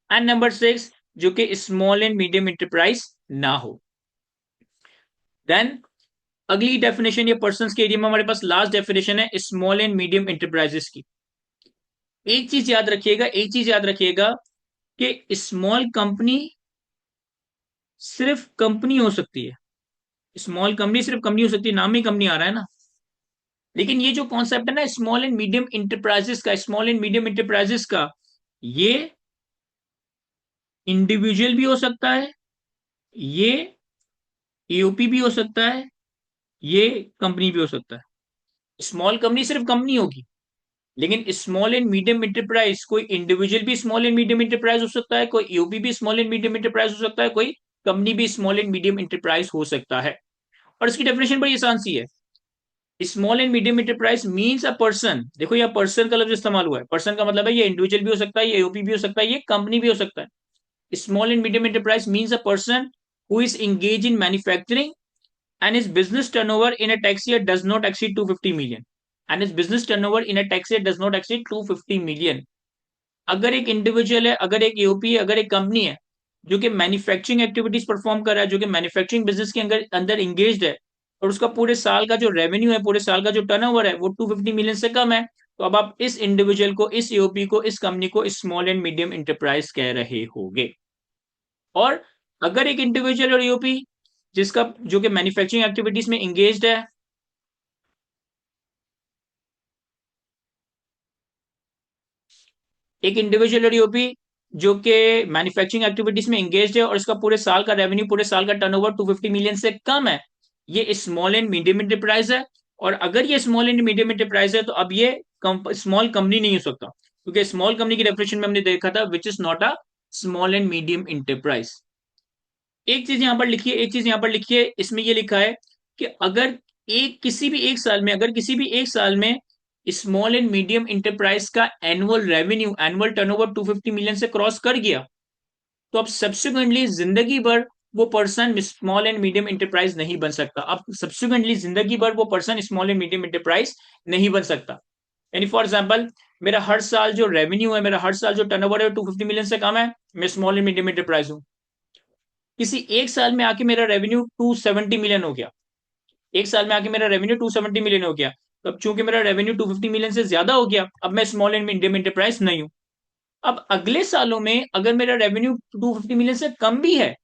एंड नंबर सिक्स, जो कि स्मॉल एंड मीडियम इंटरप्राइज ना हो। देन अगली डेफिनेशन, ये पर्सन के एरिया में हमारे पास लास्ट डेफिनेशन है स्मॉल एंड मीडियम इंटरप्राइजेस की। एक चीज याद रखिएगा, एक चीज याद रखिएगा कि स्मॉल कंपनी सिर्फ कंपनी हो सकती है। स्मॉल कंपनी सिर्फ कंपनी हो सकती है, नाम ही कंपनी आ रहा है ना। लेकिन ये जो कॉन्सेप्ट है ना स्मॉल एंड मीडियम इंटरप्राइजेस का, स्मॉल एंड मीडियम इंटरप्राइजेस का, ये इंडिविजुअल भी हो सकता है, ये एओपी भी हो सकता है, ये कंपनी भी हो सकता है। स्मॉल कंपनी सिर्फ कंपनी होगी, लेकिन स्मॉल एंड मीडियम इंटरप्राइज कोई इंडिविजुअल भी स्मॉल एंड मीडियम इंटरप्राइज हो सकता है, कोई ईओपी भी स्मॉल एंड मीडियम इंटरप्राइज हो सकता है, कोई कंपनी भी स्मॉल एंड मीडियम इंटरप्राइज हो सकता है। और इसकी डेफिनेशन बड़ी आसान सी है। Small and medium enterprise means a person, देखो यह पर्सन का लफ्ज इस्तेमाल हुआ है। पर्सन का मतलब है ये इंडिविजुअल भी हो सकता है, ये ईओपी भी हो सकता है, ये कंपनी भी हो सकता है। Small and medium enterprise means a person who is engaged in manufacturing and his business turnover in a tax year does not exceed 250 million। And is business turnover in a tax year does not exceed 250 million. अगर एक इंडिविजुअल है, अगर एक एओपी है, अगर एक कंपनी है जो कि मैन्युफैक्चरिंग एक्टिविटीज परफॉर्म कर रहा है, जो कि मैन्युफैक्चरिंग बिजनेस के अंदर अंदर इंगेज्ड है, और उसका पूरे साल का जो रेवेन्यू है, पूरे साल का जो टर्नओवर है वो 250 मिलियन से कम है, तो अब आप इस इंडिविजुअल को, इस एओपी को, इस कंपनी को स्मॉल एंड मीडियम इंटरप्राइज कह रहे होगे। और अगर एक इंडिविजुअल और एओपी जिसका जो कि मैन्युफैक्चरिंग एक्टिविटीज में इंगेज्ड है, एक इंडिविजुअल और ईओपी जो कि मैन्युफैक्चरिंग एक्टिविटीज में एंगेज्ड है और इसका पूरे साल का रेवेन्यू, पूरे साल का टर्नओवर 250 मिलियन से कम है, ये स्मॉल एंड मीडियम एंटरप्राइज है। और अगर ये स्मॉल एंड मीडियम एंटरप्राइज है तो अब ये स्मॉल कंपनी नहीं हो सकता, क्योंकि स्मॉल कंपनी की डेफिनेशन में हमने देखा था विच is not a small and medium enterprise. एक चीज यहां पर लिखिए, एक चीज यहां पर लिखिए, इसमें ये लिखा है कि अगर एक किसी भी एक साल में, अगर किसी भी एक साल में स्मॉल एंड मीडियम इंटरप्राइज का annual revenue, annual turnover 250 million से क्रॉस कर गया, तो अब सब्सिक्वेंटली जिंदगी भर वो person small and medium enterprise नहीं बन सकता। अब सब्सिक्वेंटली जिंदगी भर वो person small and medium enterprise नहीं बन सकता। यानी फॉर एग्जाम्पल, मेरा हर साल जो रेवेन्यू है, मेरा हर साल जो टर्नओवर है 250 मिलियन से कम है, मैं स्मॉल एंड मीडियम इंटरप्राइज हूँ। किसी एक साल में आके मेरा रेवेन्यू 270 मिलियन हो गया, एक साल में आके मेरा रेवेन्यू 270 मिलियन हो गया, तो अब चूंकि मेरा रेवेन्यू 250 मिलियन से ज्यादा हो गया, अब मैं स्मॉल एंड मीडियम इंटरप्राइज नहीं हूं। अब अगले सालों में अगर मेरा रेवेन्यू 250 मिलियन से कम भी है,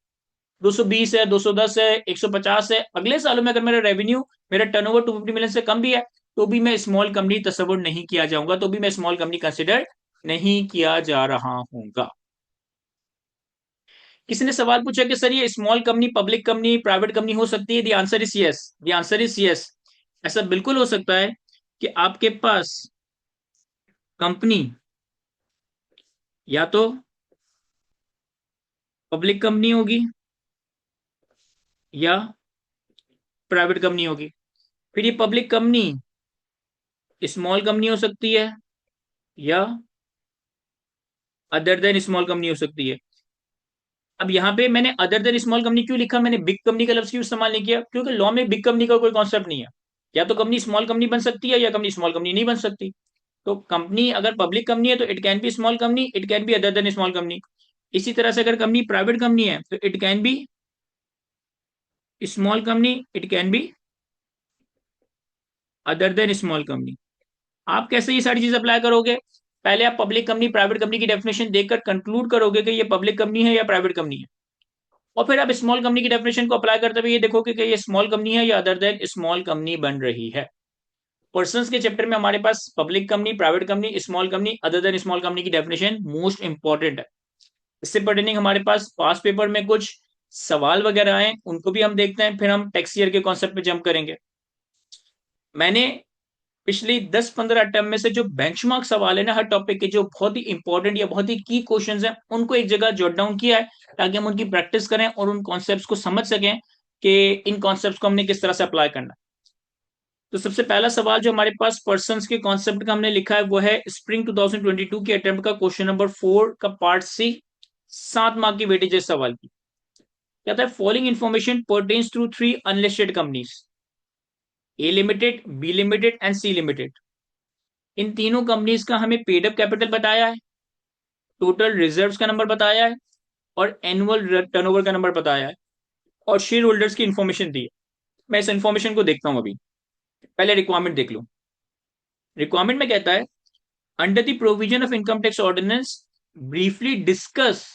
220 है, 210 है, 150 है, अगले सालों में अगर मेरा रेवेन्यू, मेरा टर्नओवर 250 मिलियन से कम भी है, तो भी मैं स्मॉल कंपनी तस्वुर नहीं किया जाऊंगा, तो भी मैं स्मॉल कंपनी कंसिडर नहीं किया जा रहा हूंगा। किसी ने सवाल पूछा कि सर ये small company, public company, private company हो सकती है? The answer is yes, the answer is yes. ऐसा बिल्कुल हो सकता है कि आपके पास कंपनी या तो पब्लिक कंपनी होगी या प्राइवेट कंपनी होगी। फिर ये पब्लिक कंपनी स्मॉल कंपनी हो सकती है या अदर देन स्मॉल कंपनी हो सकती है। अब यहाँ पे मैंने अदर देन स्मॉल कंपनी क्यों लिखा, मैंने बिग कंपनी का लफ्ज क्यों इस्तेमाल नहीं किया? क्योंकि लॉ में बिग कंपनी का कोई कॉन्सेप्ट नहीं है। या तो कंपनी स्मॉल कंपनी बन सकती है या कंपनी स्मॉल कंपनी नहीं बन सकती। तो कंपनी अगर पब्लिक कंपनी है तो it can be small company, it can be other than small company. इसी तरह से अगर कंपनी प्राइवेट कंपनी है तो it can be small company, it can be other than small company. आप कैसे ये सारी चीज अप्लाई करोगे? पहले आप पब्लिक कंपनी, प्राइवेट कंपनी की डेफिनेशन देखकर कंक्लूड करोगे कि ये पब्लिक कंपनी है या प्राइवेट कंपनी है, और फिर आप स्मॉल कंपनी की डेफिनेशन को अप्लाई करते हुए ये देखोगे कि ये स्मॉल कंपनी है या अदर देन स्मॉल कंपनी बन रही है। पर्संस के चैप्टर में हमारे पास public company, private company, small company, other than small company की डेफिनेशन मोस्ट इंपॉर्टेंट है। इससे पर्टेनिंग हमारे पास पास पेपर में कुछ सवाल वगैरह आए, उनको भी हम देखते हैं, फिर हम टैक्स ईयर के कॉन्सेप्ट पे जंप करेंगे। मैंने पिछली 10-15 टर्म में से जो बेंचमार्क सवाल है ना हर टॉपिक के, जो बहुत ही इंपॉर्टेंट या बहुत ही की क्वेश्चंस हैं, उनको एक जगह जॉट डाउन किया है ताकि हम उनकी प्रैक्टिस करें और उन कॉन्सेप्ट्स को समझ सकें कि इन कॉन्सेप्ट्स को हमने किस तरह से अप्लाई करना है। तो सबसे पहला सवाल जो हमारे पास पर्संस के कॉन्सेप्ट का हमने लिखा है वो है स्प्रिंग 2022 के अटेम्प्ट का क्वेश्चन नंबर 4 का पार्ट सी, 7 मार्क की वेटेज है इस सवाल की। कहता है following information pertains to 3 unlisted companies, A limited, B limited and C limited. इन तीनों कंपनीज का हमें पेड अप कैपिटल बताया है, टोटल रिजर्व्स का नंबर बताया है, और एनुअल टर्नओवर का नंबर बताया है, और शेयर होल्डर्स की इंफॉर्मेशन दी है। मैं इस इंफॉर्मेशन को देखता हूं अभी, पहले रिक्वायरमेंट देख लूं। रिक्वायरमेंट में कहता है under the provision of income tax ordinance briefly discuss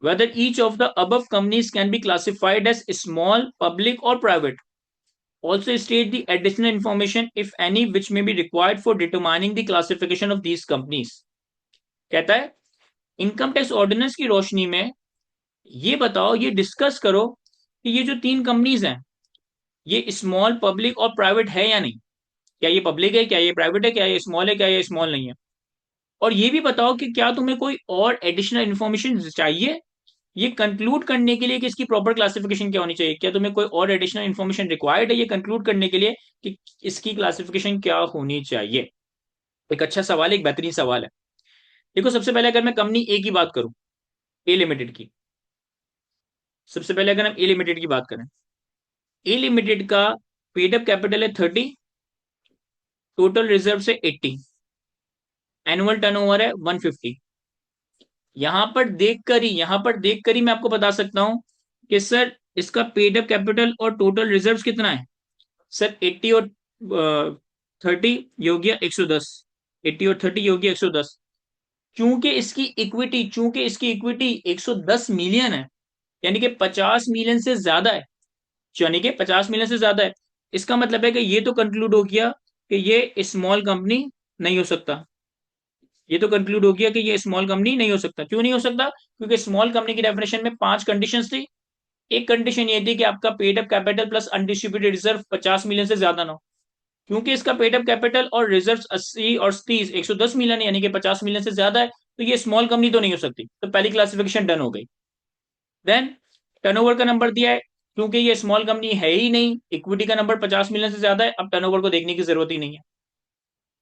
whether each of the above companies can be classified as small, public or private. Also state the additional information if any which may be required for determining the classification of these companies. कहता है इनकम टैक्स ऑर्डिनेंस की रोशनी में ये बताओ, ये डिस्कस करो कि ये जो 3 कंपनीज हैं ये स्मॉल, पब्लिक और प्राइवेट है या नहीं। क्या ये पब्लिक है, क्या ये प्राइवेट है, क्या ये स्मॉल है, क्या ये स्मॉल नहीं है। और ये भी बताओ कि क्या तुम्हें कोई और एडिशनल इन्फॉर्मेशन चाहिए ये कंक्लूड करने के लिए कि इसकी प्रॉपर क्लासिफिकेशन क्या होनी चाहिए। क्या तुम्हें कोई और एडिशनल इन्फॉर्मेशन रिक्वायर्ड है ये कंक्लूड करने के लिए कि इसकी क्लासिफिकेशन क्या होनी चाहिए। एक अच्छा सवाल है, एक बेहतरीन सवाल है। देखो सबसे पहले अगर मैं कंपनी ए की बात करूं, ए लिमिटेड की, सबसे पहले अगर हम ए लिमिटेड की बात करें, ए लिमिटेड का पेड अप कैपिटल है 30, टोटल रिजर्व से 80, एनुअल टर्नओवर है 150। यहां पर देखकर ही मैं आपको बता सकता हूं कि सर इसका पेड अप कैपिटल और टोटल रिजर्व्स कितना है। सर 80 और 30 योग्य 110, 80 और 30 योग्य 110। चूंकि इसकी इक्विटी 110 मिलियन है, यानी कि 50 मिलियन से ज्यादा है, यानी कि 50 मिलियन से ज्यादा है। इसका मतलब है कि ये तो कंक्लूड हो गया कि ये स्मॉल कंपनी नहीं हो सकता। ये तो कंक्लूड हो गया कि ये स्मॉल कंपनी नहीं हो सकता। क्यों नहीं हो सकता? क्योंकि स्मॉल कंपनी की डेफिनेशन में 5 कंडीशंस थी। एक कंडीशन ये थी कि आपका paid up capital plus undistributed reserve 50 million से ज्यादा ना हो। क्योंकि इसका पेड अप कैपिटल और रिजर्व 80 और 30 110 मिलियन है, यानी कि 50 मिलियन से ज्यादा है, तो ये स्मॉल कंपनी तो नहीं हो सकती। तो पहली क्लासिफिकेशन डन हो गई। देन टर्नओवर का नंबर दिया है, क्योंकि ये स्मॉल कंपनी है ही नहीं, इक्विटी का नंबर 50 मिलियन से ज्यादा है, अब टर्नओवर को देखने की जरूरत ही नहीं है।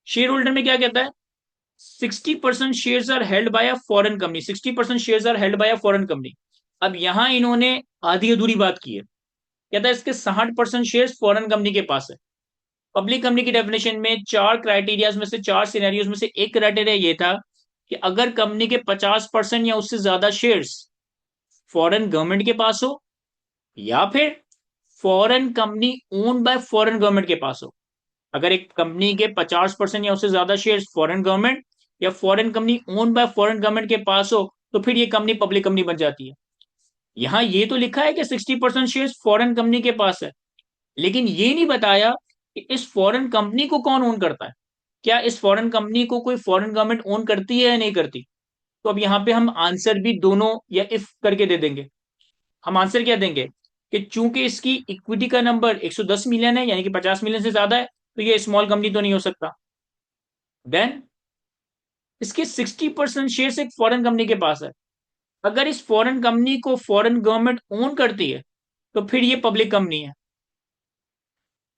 शेयर होल्डर में क्या कहता है? 60% shares are held by a foreign company, 60% shares are held by a foreign company. अब यहां इन्होंने आधी अधूरी बात की है। कहता है इसके 60% शेयर्स फॉरेन कंपनी के पास है। पब्लिक कंपनी की डेफिनेशन में चार क्राइटेरियाज में से, चार सिनेरियोज में से एक क्राइटेरिया ये था कि अगर कंपनी के 50% या उससे ज्यादा शेयर्स फॉरेन गवर्नमेंट के पास हो, या फिर foreign company own by foreign government के पास हो। अगर एक कंपनी के 50% या उससे ज्यादा शेयर्स फॉरेन गवर्नमेंट या foreign company own by foreign government के पास हो, तो फिर ये कंपनी पब्लिक कंपनी बन जाती है। यहां ये तो लिखा है कि 60% शेयर्स फॉरेन कंपनी के पास है, लेकिन ये नहीं बताया कि इस फॉरेन कंपनी को कौन ओन करता है। क्या इस फॉरेन कंपनी को कोई फॉरेन गवर्नमेंट ओन करती है या नहीं करती? तो अब यहाँ पे हम आंसर भी दोनों या इफ करके दे देंगे। हम आंसर क्या देंगे कि चूंकि इसकी इक्विटी का नंबर 110 मिलियन है, यानी कि 50 मिलियन से ज्यादा है, तो ये स्मॉल कंपनी तो नहीं हो सकता। देन इसके 60% शेयर एक फॉरेन कंपनी के पास है। अगर इस फॉरेन कंपनी को फॉरेन गवर्नमेंट ओन करती है, तो फिर ये पब्लिक कंपनी है।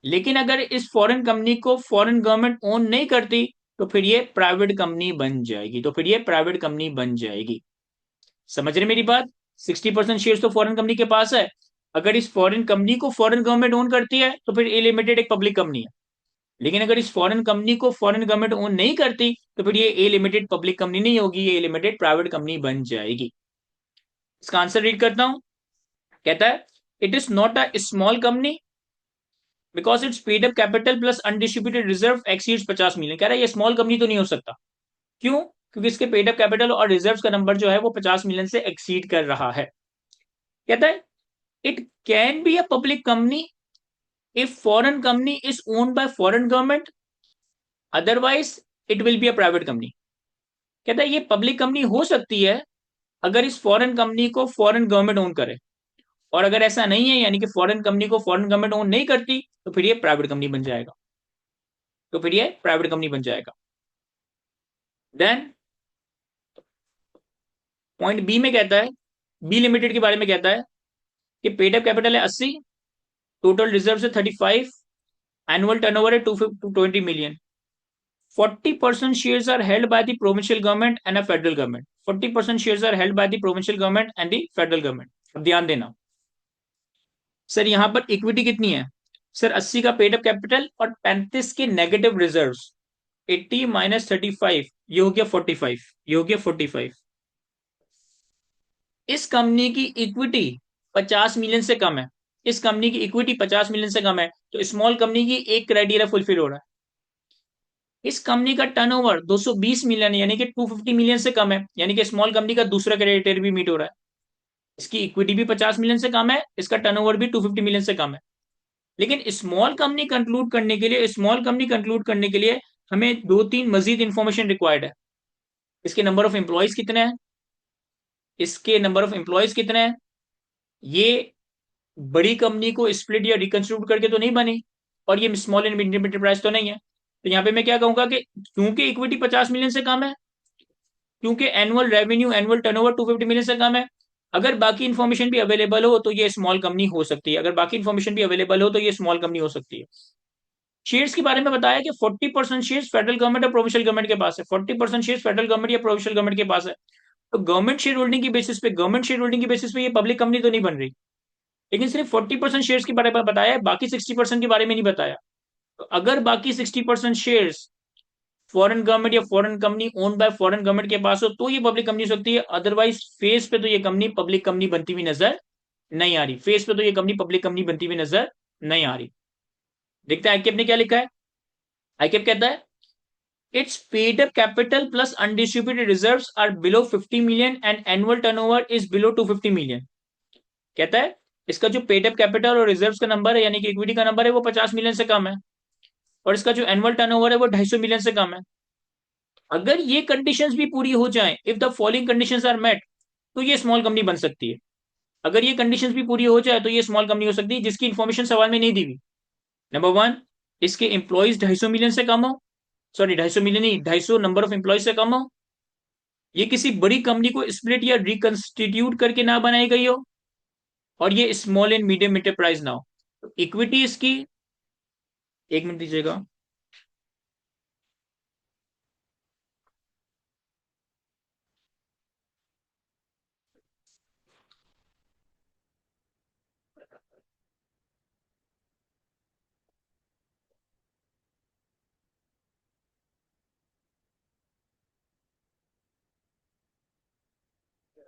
लेकिन अगर इस फॉरेन कंपनी को फॉरेन गवर्नमेंट ओन नहीं करती, तो फिर ये प्राइवेट कंपनी बन जाएगी, तो फिर ये प्राइवेट कंपनी बन जाएगी। समझ रहे मेरी बात? 60% शेयर तो फॉरेन कंपनी के पास है। अगर इस फॉरेन कंपनी को फॉरेन गवर्नमेंट ओन करती है, तो फिर ए लिमिटेड एक पब्लिक कंपनी है। लेकिन अगर इस फॉरेन कंपनी को फॉरेन गवर्नमेंट ओन नहीं करती, तो फिर ये ए लिमिटेड पब्लिक कंपनी नहीं होगी, ये ए लिमिटेड प्राइवेट कंपनी बन जाएगी। इसका आंसर रीड करता हूं। कहता है it is not a small company because it's paid up capital plus undistributed reserve exceeds 50 million. कह रहा है ये स्मॉल कंपनी तो नहीं हो सकता। क्यों? क्योंकि इसके पेड अप कैपिटल और रिजर्व का नंबर जो है वो 50 मिलियन से एक्सीड कर रहा है। कहता है it can be a public company if foreign company is owned by foreign government, otherwise it will be a private company. कहता है ये पब्लिक कंपनी हो सकती है अगर इस फॉरेन कंपनी को फॉरेन गवर्नमेंट ओन करे, और अगर ऐसा नहीं है, यानी कि फॉरेन कंपनी को फॉरेन गवर्नमेंट ओन नहीं करती, तो फिर ये प्राइवेट कंपनी बन जाएगा, तो फिर ये प्राइवेट कंपनी बन जाएगा। देन पॉइंट बी में कहता है, बी लिमिटेड के बारे में कहता है कि पेड अप कैपिटल है 80, टोटल रिजर्व है 35, एनुअल टर्नओवर है 220 million. 40% shares are held by the provincial government and a federal government. 40% shares are held by the provincial government and the federal government. अब ध्यान देना सर, यहां पर इक्विटी कितनी है? सर 80 का पेड अप कैपिटल और 35 के नेगेटिव रिजर्व्स, 80 माइनस 35, ये हो गया 45, ये हो गया 45। इस कंपनी की इक्विटी 50 मिलियन से कम है, इस कंपनी की इक्विटी 50 मिलियन से कम है, तो स्मॉल कंपनी की एक क्राइटेरिया फुलफिल हो रहा है। इस कंपनी का टर्नओवर 220 मिलियन है, यानी कि 250 मिलियन से कम है, यानी कि स्मॉल कंपनी का दूसरा क्राइटेरिया भी मीट हो रहा है। इसकी इक्विटी भी 50 मिलियन से कम है, इसका टर्नओवर भी 250 मिलियन से कम है। लेकिन स्मॉल कंपनी कंक्लूड करने के लिए हमें दो तीन मजीद इंफॉर्मेशन रिक्वायर्ड है। इसके नंबर ऑफ एम्प्लॉयज कितने हैं, इसके नंबर ऑफ एम्प्लॉयज कितने हैं, ये बड़ी कंपनी को स्प्लिट या रिकंस्ट्रूट करके तो नहीं बनी, और ये स्मॉल एंड मीडियम एंटरप्राइज तो नहीं है। तो यहाँ पे मैं क्या कहूंगा कि क्योंकि इक्विटी 50 मिलियन से कम है, क्योंकि annual revenue annual turnover 250 million से कम है, अगर बाकी इन्फॉर्मेशन भी अवेलेबल हो तो ये स्मॉल कंपनी हो सकती है, अगर बाकी इन्फॉर्मेशन भी अवेलेबल हो तो ये स्मॉल कंपनी हो सकती है। शेयर्स के बारे में बताया कि 40% शेयर्स फेडरल गवर्नमेंट और प्रोविंशियल गवर्नमेंट के पास है, 40% शेयर्स फेडरल गवर्नमेंट या प्रोविंशियल गवर्नमेंट के पास है। तो गवर्नमेंट शेयर होल्डिंग की बेसिस पे ये पब्लिक कंपनी तो नहीं बन रही। लेकिन सिर्फ 40% शेयर्स के बारे में बताया है, बाकी 60% के बारे में नहीं बताया। तो अगर बाकी 60% शेयर्स फॉरेन गवर्नमेंट या foreign company own by foreign government के पास हो तो ये पब्लिक कंपनी हो सकती है, अदरवाइज फेस पे तो ये कंपनी पब्लिक कंपनी बनती हुई नजर नहीं आ रही। फेस पे तो ये कंपनी पब्लिक कंपनी बनती हुई नजर नहीं आ रही। देखते हैं आईकेप ने क्या लिखा है। आईकेप कहता है it's paid up capital plus undistributed reserves are below 50 million and annual turnover is below 250 million. कहता है इसका जो पेड अप कैपिटल और रिजर्व्स का नंबर है यानी कि इक्विटी का नंबर है वो 50 मिलियन से कम है, और इसका जो एनुअल टर्नओवर है वो 250 मिलियन से कम है। अगर ये कंडीशंस भी पूरी हो जाएं, if the following conditions are met, तो ये स्मॉल कंपनी बन सकती है। अगर ये कंडीशंस भी पूरी हो जाए तो ये स्मॉल कंपनी हो सकती है जिसकी इन्फॉर्मेशन सवाल में नहीं दी हुई। नंबर वन, इसके एम्प्लॉइज 250 मिलियन से कम हो, सॉरी 250 मिलियन नहीं, 250 नंबर ऑफ एम्प्लॉइज से कम हो, ये किसी बड़ी कंपनी को स्प्लिट या रिकंस्टिट्यूट करके ना बनाई गई हो, और ये स्मॉल एंड मीडियम एंटरप्राइज ना हो। इक्विटी इसकी, एक मिनट दीजिएगा।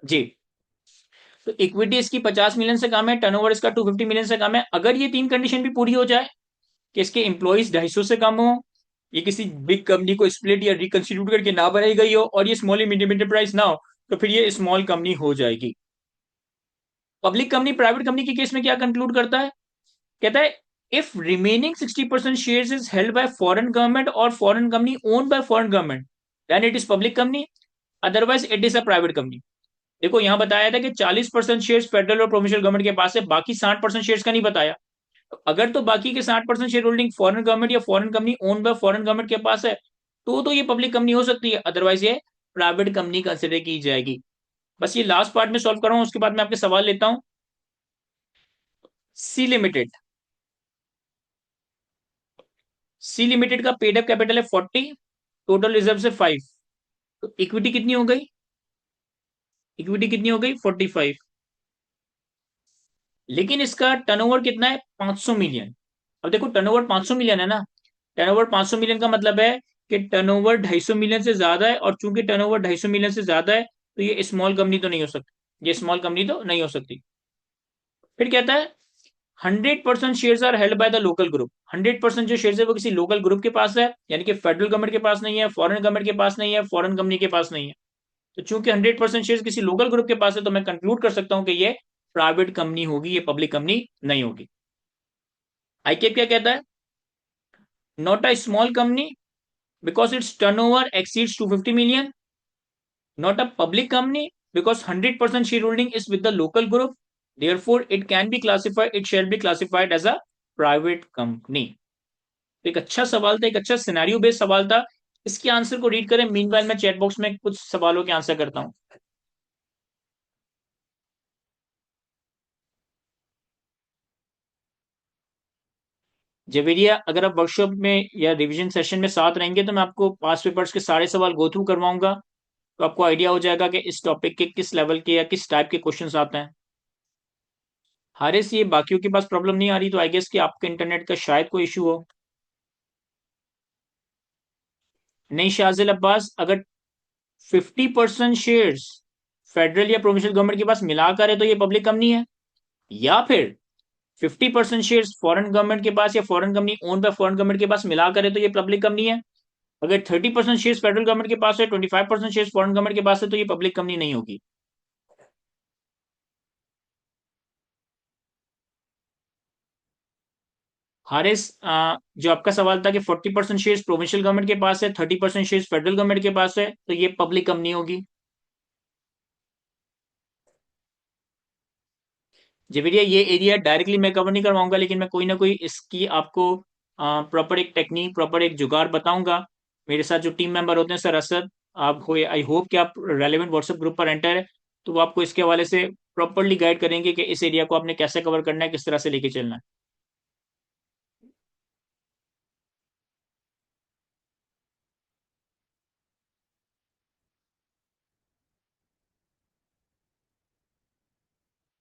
जी, तो इक्विटी इसकी 50 मिलियन से कम है, टर्नओवर इसका 250 मिलियन से कम है। अगर ये तीन कंडीशन भी पूरी हो जाए कि इसके एम्प्लॉइज 250 से कम हो, ये किसी बिग कंपनी को स्प्लिट या रिकंस्टिट्यूट करके ना बनाई गई हो, और ये स्मॉल एंड मीडियम एंटरप्राइज ना हो, तो फिर ये स्मॉल कंपनी हो जाएगी। पब्लिक कंपनी प्राइवेट कंपनी के केस में क्या कंक्लूड करता है, कहता है if remaining 60% shares is held by foreign government और foreign company own by foreign government then it is public company, otherwise it is a private company. देखो यहां बताया था कि 40% शेयर्स फेडरल और प्रोविंशियल गवर्नमेंट के पास है, बाकी 60% शेयर्स का नहीं बताया। तो अगर तो बाकी के 60% शेयर होल्डिंग फॉरेन गवर्नमेंट या foreign company own by foreign government के पास है तो ये पब्लिक कंपनी हो सकती है, अदरवाइज ये प्राइवेट कंपनी कंसिडर की जाएगी। बस ये लास्ट पार्ट में सॉल्व कर रहा हूं, उसके बाद मैं आपके सवाल लेता हूं। सी लिमिटेड, सी लिमिटेड का पेड अप कैपिटल है 40, टोटल रिजर्व है 5, तो इक्विटी कितनी हो गई, इक्विटी कितनी हो गई 45। लेकिन इसका टर्नओवर कितना है 500 मिलियन। अब देखो टर्नओवर 500 मिलियन है ना, टर्नओवर 500 मिलियन का मतलब है कि टर्नओवर 250 मिलियन से ज्यादा है, और चूंकि टर्नओवर 250 मिलियन से ज्यादा है तो ये स्मॉल कंपनी तो नहीं हो सकती, ये स्मॉल कंपनी तो नहीं हो सकती। फिर कहता है 100% shares are held by the local group, 100% जो शेयर्स है वो किसी लोकल ग्रुप के पास है, यानी कि फेडरल गवर्नमेंट के पास नहीं है, फॉरेन गवर्नमेंट के पास नहीं है, फॉरेन कंपनी के पास नहीं है। तो चूंकि 100% शेयर्स किसी लोकल ग्रुप के पास है तो मैं कंक्लूड कर सकता हूं कि ये प्राइवेट कंपनी होगी, ये पब्लिक कंपनी नहीं होगी। आईकेप क्या कहता है, not a small company because it's turnover exceeds 250 million, not a public company because 100% shareholding is with the local group, therefore it can be classified, it shall be classified as a private company। तो एक अच्छा सवाल था, एक अच्छा सिनेरियो बेस्ड सवाल था। इसके आंसर को रीड करें, मीनवाइल मैं चैट बॉक्स में कुछ सवालों के आंसर करता हूं। जवेरिया, अगर आप वर्कशॉप में या रिवीजन सेशन में साथ रहेंगे तो मैं आपको पास पेपर्स के सारे सवाल गो थ्रू करवाऊंगा, तो आपको आइडिया हो जाएगा कि इस टॉपिक के किस लेवल के या किस टाइप के क्वेश्चंस आते हैं। हारिस, ये बाकियों के पास प्रॉब्लम नहीं आ रही तो आई गेस कि आपके इंटरनेट का शायद कोई इशू हो। नहीं शाजिल अब्बास, अगर 50% शेयर्स फेडरल या प्रोविंशियल गवर्नमेंट के पास मिलाकर है तो ये पब्लिक कंपनी है, या फिर 50% शेयर्स फॉरेन गवर्नमेंट के पास या foreign company own by foreign government के पास मिलाकर है तो ये पब्लिक कंपनी है। अगर 30% शेयर्स फेडरल गवर्नमेंट के पास है, 25% शेयर्स फॉरेन गवर्नमेंट के पास है तो ये पब्लिक कंपनी नहीं होगी। हारिस, जो आपका सवाल था कि 40% शेयर्स प्रोविंशियल गवर्नमेंट के पास है, 30% शेयर्स फेडरल गवर्नमेंट के पास है, तो ये पब्लिक कंपनी होगी। जी भैया, ये एरिया डायरेक्टली मैं कवर नहीं करवाऊंगा, लेकिन मैं कोई ना कोई इसकी आपको प्रॉपर एक टेक्निक, प्रॉपर एक जुगाड़ बताऊंगा। मेरे साथ जो टीम मेंबर होते हैं सर असद, आप हो, आई होप कि आप रेलेवेंट व्हाट्सएप ग्रुप पर एंटर है, तो वो आपको इसके हवाले से प्रॉपरली गाइड करेंगे कि इस एरिया को आपने कैसे कवर करना है, किस तरह से लेके चलना है।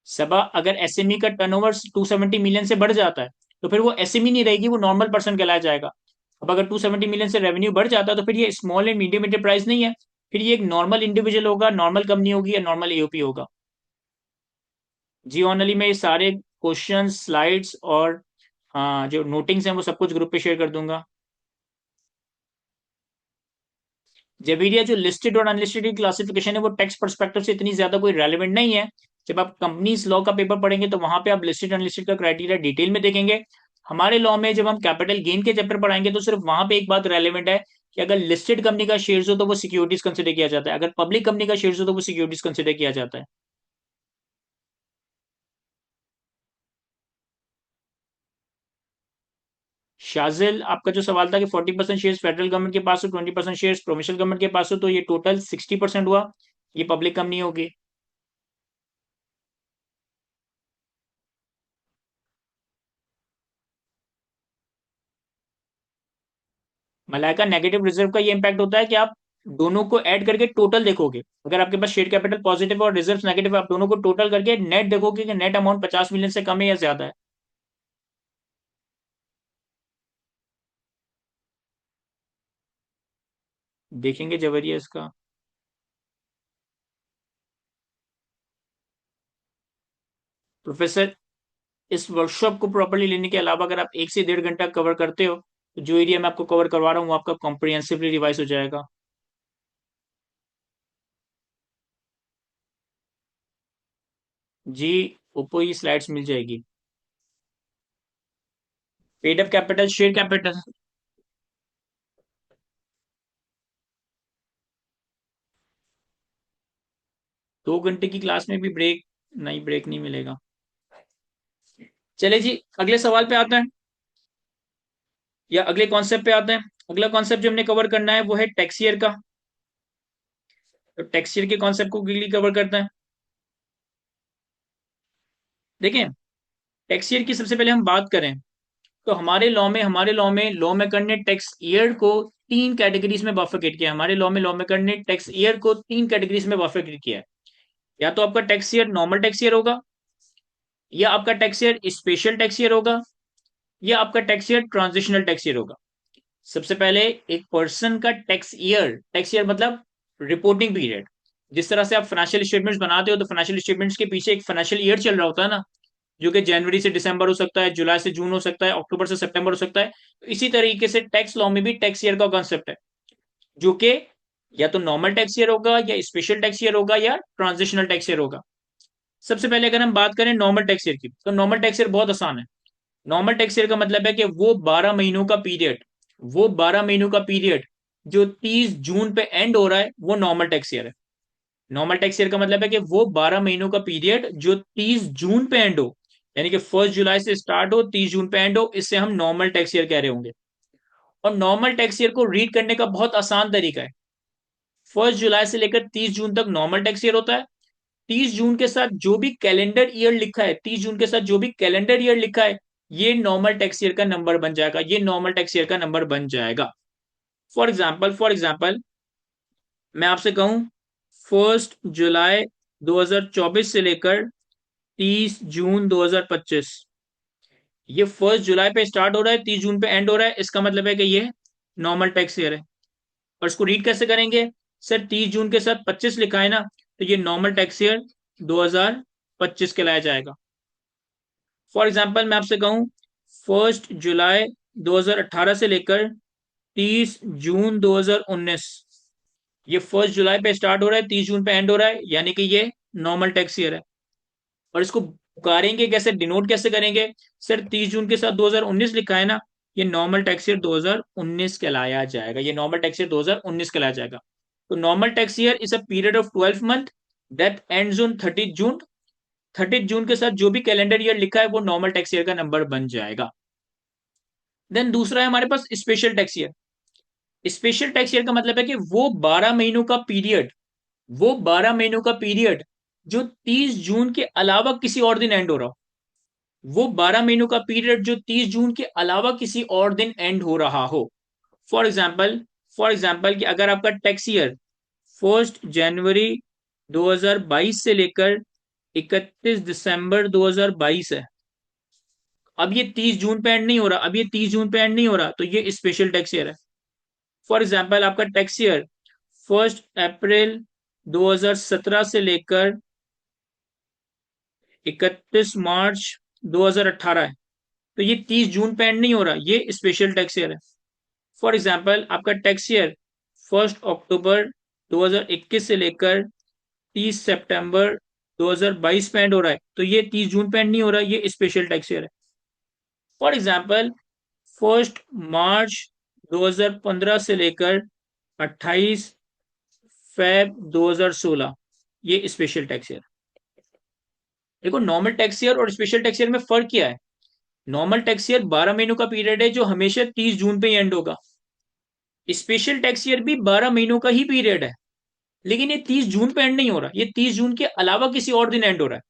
सबा, अगर एसएमई का टर्नओवर 270 मिलियन से बढ़ जाता है तो फिर वो एसएमई नहीं रहेगी, वो नॉर्मल पर्सन कहलाया जाएगा। अब अगर 270 मिलियन से रेवेन्यू बढ़ जाता है तो फिर ये स्मॉल एंड मीडियम एंटरप्राइज नहीं है, फिर ये एक नॉर्मल इंडिविजुअल होगा, नॉर्मल कंपनी होगी या नॉर्मल एओपी होगा। जी ओनली मैं ये सारे क्वेश्चन स्लाइड्स और जो नोटिंग्स हैं वो सब कुछ ग्रुप पे शेयर कर दूंगा। जेबीरिया जो लिस्टेड और अनलिस्टेड की क्लासिफिकेशन है वो टैक्स पर्सपेक्टिव से इतनी ज्यादा कोई रेलिवेंट नहीं है। जब आप कंपनीज लॉ का पेपर पढ़ेंगे तो वहां पे आप लिस्टेड अनलिस्टेड का क्राइटेरिया डिटेल में देखेंगे। हमारे लॉ में जब हम कैपिटल गेन के चैप्टर पढ़ाएंगे तो सिर्फ वहां पे एक बात रेलिवेंट है कि अगर लिस्टेड कंपनी का शेयर हो तो वो सिक्योरिटीज कंसिडर किया जाता है, अगर पब्लिक कंपनी का शेयर हो तो वो सिक्योरिटीज कंसिडर किया जाता है। शाजिल, आपका जो सवाल था कि 40% शेयर फेडरल गवर्नमेंट के पास हो, 20% शेयर प्रोविंशियल गवर्नमेंट के पास हो, तो ये टोटल 60% हुआ। ये पब्लिक कंपनी होगी। मलाइका, नेगेटिव रिजर्व का ये इंपैक्ट होता है कि आप दोनों को ऐड करके टोटल देखोगे। अगर आपके पास शेयर कैपिटल पॉजिटिव और रिजर्व नेगेटिव, आप दोनों को टोटल करके नेट देखोगे कि नेट अमाउंट 50 मिलियन से कम है या ज्यादा है। देखेंगे जवरिया इसका। प्रोफेसर, इस वर्कशॉप को प्रॉपरली लेने के अलावा अगर आप 1 से 1.5 घंटा कवर करते हो तो जो एरिया मैं आपको कवर करवा रहा हूँ वो आपका कॉम्प्रिहेंसिवली रिवाइज हो जाएगा। जी, ऊपर ही स्लाइड्स मिल जाएगी। Paid up capital, share capital. 2 घंटे की क्लास में भी ब्रेक नहीं, ब्रेक नहीं मिलेगा। चले जी, अगले सवाल पे आते हैं या अगले कॉन्सेप्ट पे आते हैं। अगला कॉन्सेप्ट जो हमने कवर करना है वो है टैक्स ईयर का। तो टैक्स ईयर के कॉन्सेप्ट को क्विकली कवर करते हैं। देखें, टैक्स ईयर की सबसे पहले हम बात करें तो हमारे लॉ मेकर ने टैक्स ईयर को 3 कैटेगरीज में बाइफरकेट किया है। हमारे लॉ मेकर ने टैक्स ईयर को 3 कैटेगरीज में बाइफरकेट किया है। या तो आपका tax year normal tax year होगा, या आपका tax year special tax year होगा, या आपका tax year transitional tax year होगा। सबसे पहले, एक पर्सन का टैक्स ईयर मतलब रिपोर्टिंग पीरियड। जिस तरह से आप फाइनेंशियल स्टेटमेंट्स बनाते हो तो फाइनेंशियल स्टेटमेंट्स के पीछे एक फाइनेंशियल ईयर चल रहा होता है ना, जो कि जनवरी से दिसंबर हो सकता है, जुलाई से जून हो सकता है, अक्टूबर से सितंबर हो सकता है। तो इसी तरीके से टैक्स लॉ में भी टैक्स ईयर का कॉन्सेप्ट है, जो कि या तो नॉर्मल टैक्स ईयर होगा, या स्पेशल टैक्स ईयर होगा, या ट्रांजिशनल टैक्स ईयर होगा। सबसे पहले अगर हम बात करें नॉर्मल टैक्स ईयर की, तो नॉर्मल टैक्स ईयर बहुत आसान है। नॉर्मल टैक्स ईयर का मतलब है कि वो 12 महीनों का पीरियड जो 30 जून पे एंड हो रहा है वो नॉर्मल टैक्स ईयर है। नॉर्मल टैक्स ईयर का मतलब है कि वो 12 महीनों का पीरियड जो 30 जून पे एंड हो, यानी कि 1 जुलाई से स्टार्ट हो 30 जून पे एंड हो, इससे हम नॉर्मल टैक्स ईयर कह रहे होंगे। और नॉर्मल टैक्स ईयर को रीड करने का बहुत आसान तरीका है। 1 जुलाई से लेकर 30 जून तक नॉर्मल टैक्स ईयर होता है। 30 जून के साथ जो भी कैलेंडर ईयर लिखा है, 30 जून के साथ जो भी कैलेंडर ईयर लिखा है, ये नॉर्मल टैक्स ईयर का नंबर बन जाएगा, ये नॉर्मल टैक्स ईयर का नंबर बन जाएगा। फॉर एग्जाम्पल मैं आपसे कहूं 1 जुलाई 2024 से लेकर 30 जून 2025, ये 1 जुलाई पे स्टार्ट हो रहा है, 30 जून पे एंड हो रहा है, इसका मतलब है कि ये नॉर्मल टैक्स ईयर है। और इसको रीड कैसे करेंगे? सर 30 जून के साथ 25 लिखा है ना, तो ये नॉर्मल टैक्स ईयर 2025 कहलाया जाएगा। फॉर एग्जाम्पल मैं आपसे कहूं 1 जुलाई 2018 से लेकर 30 जून 2019, ये 1 जुलाई पे स्टार्ट हो रहा है, 30 जून पे एंड हो रहा है, यानी कि ये नॉर्मल टैक्स ईयर है। और इसको पुकारेंगे कैसे, डिनोट कैसे करेंगे? सर 30 जून के साथ 2019 लिखा है ना, ये नॉर्मल टैक्स ईयर 2019 कहलाया जाएगा, ये नॉर्मल टैक्स ईयर 2019 कहलाया जाएगा। तो normal tax year is a period of 12 month that ends on 30 June. 30 June के साथ जो भी कैलेंडर ईयर लिखा है वो नॉर्मल टैक्स ईयर का नंबर बन जाएगा। देन दूसरा है हमारे पास special tax year. Special tax year का मतलब है कि वो 12 महीनों का पीरियड जो 30 जून के अलावा किसी और दिन एंड हो रहा हो, वो 12 महीनों का पीरियड जो 30 जून के अलावा किसी और दिन एंड हो रहा हो। फॉर एग्जाम्पल कि अगर आपका टैक्स ईयर 1 जनवरी 2022 से लेकर 31 दिसंबर 2022 है, अब ये 30 जून पे एंड नहीं हो रहा, अब ये 30 जून पे एंड नहीं हो रहा, तो ये स्पेशल टैक्स ईयर है। फॉर एग्जाम्पल आपका टैक्स ईयर 1 अप्रैल 2017 से लेकर 31 मार्च 2018 है, तो ये 30 जून पे एंड नहीं हो रहा, ये स्पेशल टैक्स ईयर है। फॉर एग्जाम्पल आपका टैक्स ईयर 1 अक्टूबर 2021 से लेकर 30 सितंबर 2022 पे एंड हो रहा है, तो ये 30 जून पे एंड नहीं हो रहा, ये स्पेशल टैक्स ईयर है। फॉर एग्जाम्पल 1 मार्च 2015 से लेकर 28 फेब 2016, ये स्पेशल टैक्स ईयर। देखो नॉर्मल टैक्स ईयर और स्पेशल टैक्स ईयर में फर्क क्या है। नॉर्मल टैक्स ईयर 12 महीनों का पीरियड है जो हमेशा 30 जून पे ही एंड होगा। स्पेशल टैक्स ईयर भी 12 महीनों का ही पीरियड है, लेकिन ये 30 जून पे एंड नहीं हो रहा, ये 30 जून के अलावा किसी और दिन एंड हो रहा है।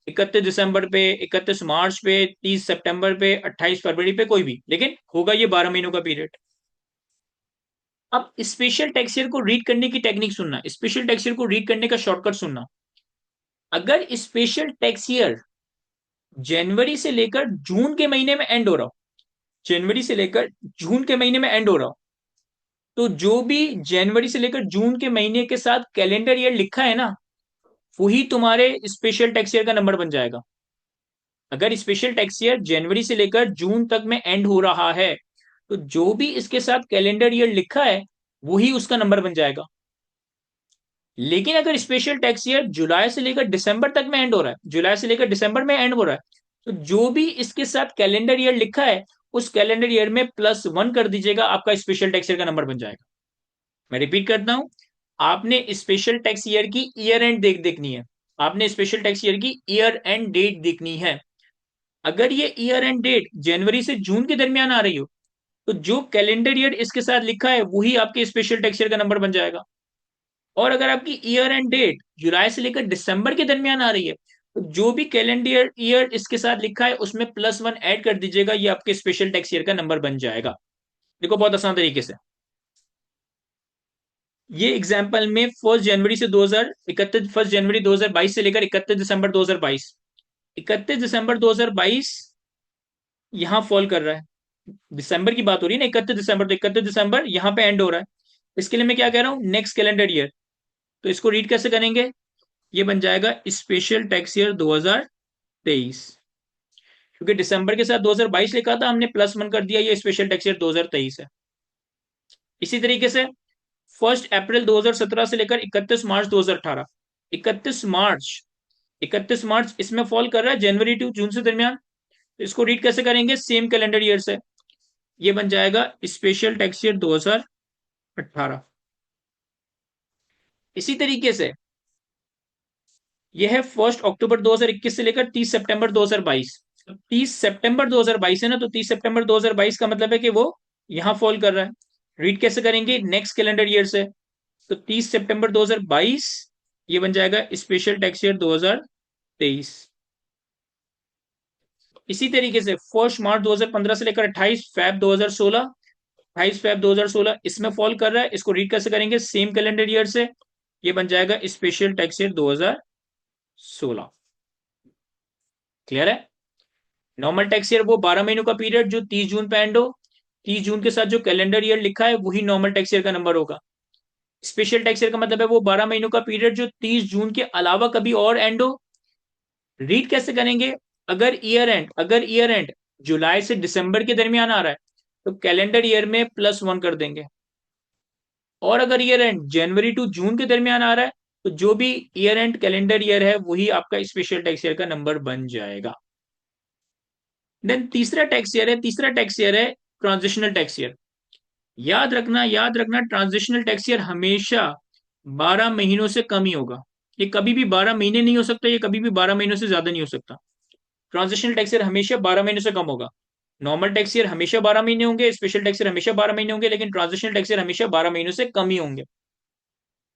31 दिसंबर पे, 31 मार्च पे, 30 सितंबर पे, 28 फरवरी पे, कोई भी, लेकिन होगा ये 12 महीनों का पीरियड। अब स्पेशल टैक्स ईयर को रीड करने की टेक्निक सुनना, स्पेशल टैक्स ईयर को रीड करने का शॉर्टकट सुनना। अगर स्पेशल टैक्स ईयर जनवरी से लेकर जून के महीने में एंड हो रहा हो, जनवरी से लेकर जून के महीने में एंड हो रहा हो, तो जो भी जनवरी से लेकर जून के महीने के साथ कैलेंडर ईयर लिखा है ना, वही तुम्हारे स्पेशल टैक्स ईयर का नंबर बन जाएगा। अगर स्पेशल टैक्स ईयर जनवरी से लेकर जून तक में एंड हो रहा है, तो जो भी इसके साथ कैलेंडर ईयर लिखा है वही उसका नंबर बन जाएगा। लेकिन अगर स्पेशल टैक्स ईयर जुलाई से लेकर दिसंबर तक में एंड हो रहा है, जुलाई से लेकर दिसंबर में एंड हो रहा है, तो जो भी इसके साथ कैलेंडर ईयर लिखा है उस कैलेंडर ईयर में +1 कर दीजिएगा, आपका स्पेशल टैक्स ईयर का नंबर बन जाएगा। मैं रिपीट करता हूं, आपने स्पेशल टैक्स ईयर की ईयर एंड डेट देखनी है, आपने स्पेशल टैक्स ईयर की ईयर एंड डेट देखनी है। अगर ये ईयर एंड डेट जनवरी से जून के दरमियान आ रही हो, तो जो कैलेंडर ईयर इसके साथ लिखा है वही आपके स्पेशल टैक्स ईयर का नंबर बन जाएगा। और अगर आपकी ईयर एंड डेट जुलाई से लेकर दिसंबर के दरमियान आ रही है, तो जो भी कैलेंडर ईयर इसके साथ लिखा है उसमें +1 ऐड कर दीजिएगा, ये आपके स्पेशल टैक्स ईयर का नंबर बन जाएगा। देखो बहुत आसान तरीके से, ये एग्जाम्पल में 1 जनवरी 2022 से लेकर 31 दिसंबर 2022, 31 दिसंबर 2022 यहां फॉल कर रहा है। दिसंबर की बात हो रही है ना, 31 दिसंबर, तो 31 दिसंबर यहां पे एंड हो रहा है। इसके लिए मैं क्या कह रहा हूं, नेक्स्ट कैलेंडर ईयर। तो इसको रीड कैसे करेंगे, ये बन जाएगा स्पेशल टैक्स ईयर 2023, क्योंकि दिसंबर के साथ 2022 लिखा था, हमने +1 कर दिया, ये स्पेशल टैक्स ईयर 2023 है। इसी तरीके से 1 अप्रैल 2017 से लेकर 31 मार्च 2018, 31 मार्च, 31 मार्च इसमें फॉल कर रहा है जनवरी टू जून से दरमियान। तो इसको रीड कैसे करेंगे, सेम कैलेंडर ईयर से, ये बन जाएगा स्पेशल टैक्स ईयर 2018। इसी तरीके से यह है 1 अक्टूबर 2021 से लेकर 30 सितंबर 2022, 30 सितंबर 2022 है ना, तो 30 सितंबर 2022 का मतलब है कि वो यहां फॉल कर रहा है। रीड कैसे करेंगे, नेक्स्ट कैलेंडर ईयर से, तो 30 सितंबर 2022 ये बन जाएगा स्पेशल टैक्स ईयर 2023। इसी तरीके से 1 मार्च 2015 से लेकर 28 फेब 2016, 28 फेब 2016 इसमें फॉल कर रहा है, इसको रीड कैसे करेंगे, सेम कैलेंडर ईयर से, ये बन जाएगा स्पेशल टैक्स ईयर 2016। क्लियर है। नॉर्मल टैक्स ईयर वो 12 महीनों का पीरियड जो 30 जून पे एंड हो, 30 जून के साथ जो कैलेंडर ईयर लिखा है वही नॉर्मल टैक्स ईयर का नंबर होगा। स्पेशल टैक्स ईयर का मतलब है वो 12 महीनों का पीरियड जो 30 जून के अलावा कभी और एंड हो। रीड कैसे करेंगे, अगर ईयर एंड जुलाई से दिसंबर के दरमियान आ रहा है, तो कैलेंडर ईयर में +1 कर देंगे। और अगर ईयर एंड जनवरी टू जून के दरमियान आ रहा है, तो जो भी ईयर एंड कैलेंडर ईयर है वही आपका स्पेशल टैक्स ईयर का नंबर बन जाएगा। देन तीसरा टैक्स ईयर है, तीसरा टैक्स ईयर है ट्रांजिशनल टैक्स ईयर। याद रखना ट्रांजिशनल टैक्स ईयर हमेशा 12 महीनों से कम ही होगा। ये कभी भी 12 महीने नहीं हो सकता, ये कभी भी 12 महीनों से ज्यादा नहीं हो सकता। ट्रांजिशनल टैक्स ईयर हमेशा 12 महीनों से कम होगा। नॉर्मल टैक्स ईयर हमेशा 12 महीने होंगे, स्पेशल टैक्स ईयर हमेशा 12 महीने होंगे, लेकिन ट्रांजिशनल टैक्स ईयर हमेशा 12 महीनों से कम ही होंगे।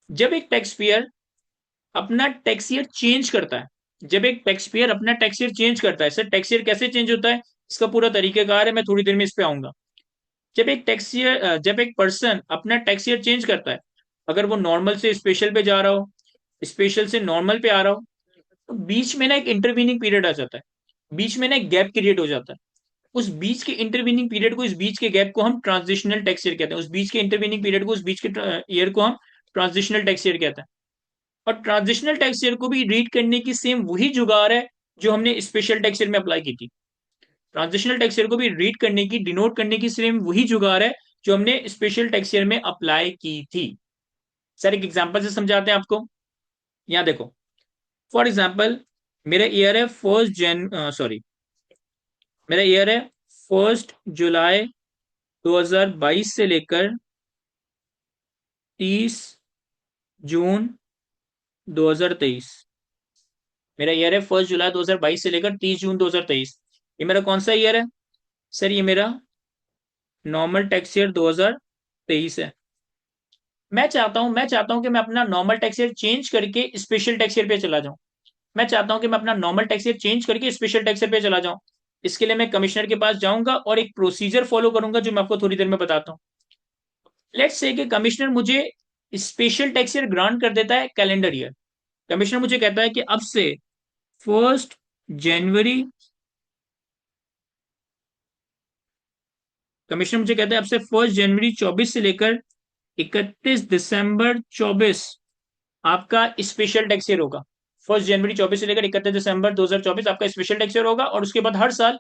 जब एक टैक्स पेयर अपना टैक्स ईयर चेंज करता है, जब एक टैक्स पेयर अपना टैक्स ईयर चेंज करता है, सर टैक्स ईयर कैसे चेंज होता है, इसका पूरा तरीकेकार है, मैं थोड़ी देर में इस पे आऊंगा। जब एक पर्सन अपना टैक्स ईयर चेंज करता है, अगर वो नॉर्मल से स्पेशल पे जा रहा हो, स्पेशल से नॉर्मल पे आ रहा हो, तो बीच में ना एक इंटरवीनिंग पीरियड आ जाता है, बीच में ना एक गैप क्रिएट हो जाता है। उस बीच के इंटरवीनिंग पीरियड को, इस बीच के गैप को हम ट्रांजिशनल टैक्स ईयर कहते हैं। उस बीच के इंटरवीनिंग पीरियड को, उस बीच के ईयर को हम ट्रांजिशनल टैक्स ईयर कहते हैं। और ट्रांजिशनल टैक्स ईयर को भी रीड करने की सेम वही जुगाड़ है जो हमने स्पेशल टैक्स ईयर में अप्लाई की थी। ट्रांजिशनल टैक्स ईयर को भी रीड करने की, डिनोट करने की सेम वही जुगाड़ है जो हमने स्पेशल टैक्स ईयर में अप्लाई की थी। सर एक एग्जांपल से समझाते हैं आपको। यहाँ देखो, फॉर एग्जांपल मेरा ईयर है मेरा ईयर है 1 जुलाई 2022 से लेकर 30 जून 2023। मेरा ईयर है 1 जुलाई 2022 से लेकर 30 जून 2023। ये मेरा कौन सा ईयर है? सर ये मेरा नॉर्मल टैक्स ईयर 2023 है। मैं चाहता हूं कि मैं अपना नॉर्मल टैक्स ईयर चेंज करके स्पेशल टैक्स ईयर पे चला जाऊं। मैं चाहता हूं कि मैं अपना नॉर्मल टैक्स ईयर चेंज करके स्पेशल टैक्स ईयर पे चला जाऊं। इसके लिए मैं कमिश्नर के पास जाऊंगा और एक प्रोसीजर फॉलो करूंगा जो मैं आपको थोड़ी देर में बताता हूं। लेट्स से कि कमिश्नर मुझे स्पेशल टैक्स ईयर ग्रांट कर देता है कैलेंडर ईयर। कमिश्नर मुझे कहता है कि अब से 1 जनवरी कमिश्नर मुझे कहता है अब से 1 जनवरी 24 से लेकर 31 दिसंबर 24 आपका स्पेशल टैक्स ईयर होगा। 1 जनवरी 24 से लेकर 31 दिसंबर 2024 आपका स्पेशल टैक्स ईयर होगा, और उसके बाद हर साल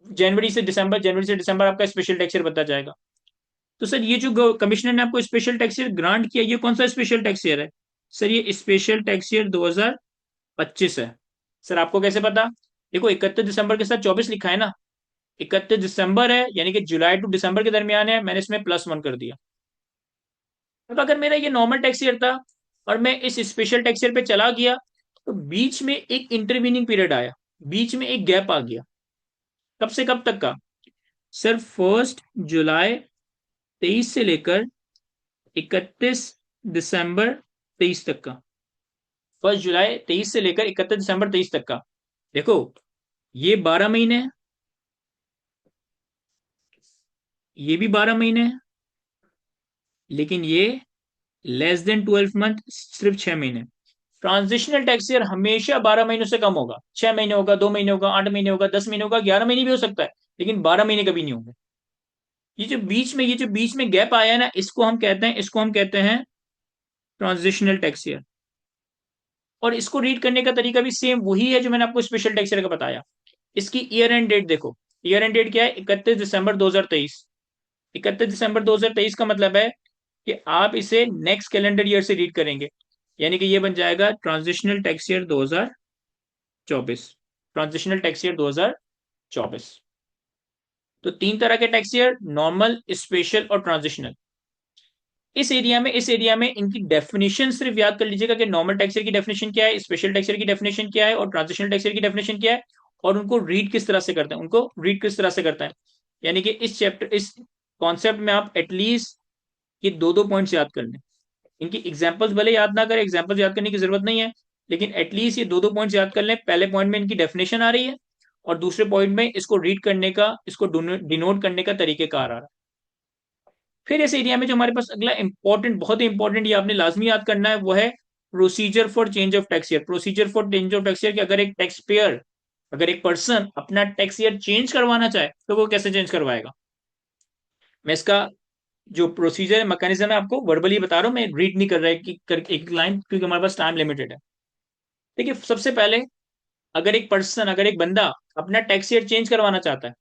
जनवरी से दिसंबर आपका स्पेशल टैक्स ईयर बनता जाएगा। तो सर ये जो कमिश्नर ने आपको स्पेशल टैक्स ईयर ग्रांट किया, ये कौन सा स्पेशल टैक्स ईयर है? सर ये स्पेशल टैक्स ईयर 2025 है। सर आपको कैसे पता? देखो 31 दिसंबर के साथ 24 लिखा है ना, 31 दिसंबर है यानी कि जुलाई टू दिसंबर के दरमियान है, मैंने इसमें +1 कर दिया। अब अगर मेरा ये नॉर्मल टैक्स ईयर था और मैं इस स्पेशल टैक्स ईयर पे चला गया, तो बीच में एक इंटरवीनिंग पीरियड आया, बीच में एक गैप आ गया। कब से कब तक का? सर 1 जुलाई 23 से लेकर 31 दिसंबर 23 तक का। 1 जुलाई 23 से लेकर 31 दिसंबर 23 तक का। देखो ये 12 महीने हैं, ये भी 12 महीने हैं, लेकिन ये <12 मंथ, सिर्फ 6 महीने। ट्रांजिशनल टैक्स ईयर हमेशा 12 महीनों से कम होगा। 6 महीने होगा, 2 महीने होगा, 8 महीने होगा, 10 महीने होगा, 11 महीने भी हो सकता है, लेकिन 12 महीने कभी नहीं होंगे। ये जो बीच में गैप आया है ना, इसको हम कहते हैं ट्रांजिशनल टैक्स ईयर। और इसको रीड करने का तरीका भी सेम वही है जो मैंने आपको स्पेशल टैक्स ईयर का बताया। इसकी ईयर एंड डेट देखो। ईयर एंड डेट क्या है? 31 दिसंबर 2023। 31 दिसंबर 2023 का मतलब है कि आप इसे नेक्स्ट कैलेंडर ईयर से रीड करेंगे, यानी कि ये बन जाएगा transitional tax year 2024। Transitional tax year 2024। तो 3 तरह के टैक्स ईयर, नॉर्मल, स्पेशल और ट्रांजिशनल। इस एरिया में इनकी डेफिनेशन सिर्फ याद कर लीजिएगा कि नॉर्मल टैक्स ईयर की डेफिनेशन क्या है, स्पेशल टैक्स ईयर की डेफिनेशन क्या है और ट्रांजिशनल टैक्स ईयर की डेफिनेशन क्या है, और उनको रीड किस तरह से करते हैं, यानी कि इस कॉन्सेप्ट में आप एटलीस्ट ये दो दो पॉइंट्स याद कर लें। इनकी एग्जांपल्स भले याद ना करें, एग्जांपल्स याद करने की जरूरत नहीं है, लेकिन एटलीस्ट ये दो दो पॉइंट्स याद कर लें। पहले पॉइंट में इनकी डेफिनेशन आ रही है, और दूसरे पॉइंट में इसको रीड करने का, इसको डिनोट करने का तरीकेकार आ रहा है। फिर इस एरिया में जो हमारे पास अगला इंपॉर्टेंट, बहुत ही इंपॉर्टेंट, ये आपने लाजमी याद करना है, वो है procedure for change of tax year. Procedure for change of tax year कि अगर एक टैक्स पेयर, अगर एक पर्सन अपना टैक्स ईयर चेंज करवाना चाहे तो वो कैसे चेंज करवाएगा। मैं इसका जो प्रोसीजर है, मैकेनिज्म है, आपको वर्बली बता रहा हूँ, मैं रीड नहीं कर रहा है कि एक लाइन, क्योंकि हमारे पास टाइम लिमिटेड है। देखिए सबसे पहले, अगर एक बंदा अपना टैक्स ईयर चेंज करवाना चाहता है,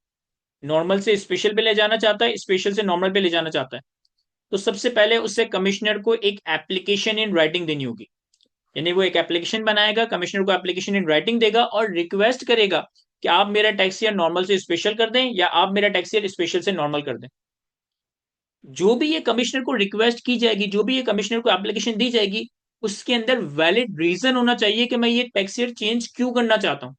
नॉर्मल से स्पेशल पे ले जाना चाहता है, स्पेशल से नॉर्मल पे ले जाना चाहता है, तो सबसे पहले उससे कमिश्नर को एक एप्लीकेशन इन राइटिंग देनी होगी। यानी वो एक एप्लीकेशन बनाएगा, कमिश्नर को एप्लीकेशन इन राइटिंग देगा और रिक्वेस्ट करेगा कि आप मेरा टैक्स ईयर नॉर्मल से स्पेशल कर दें, या आप मेरा टैक्स ईयर स्पेशल से नॉर्मल कर दें। जो भी ये कमिश्नर को रिक्वेस्ट की जाएगी, जो भी ये कमिश्नर को एप्लीकेशन दी जाएगी, उसके अंदर वैलिड रीजन होना चाहिए कि मैं ये टैक्स ईयर चेंज क्यों करना चाहता हूँ।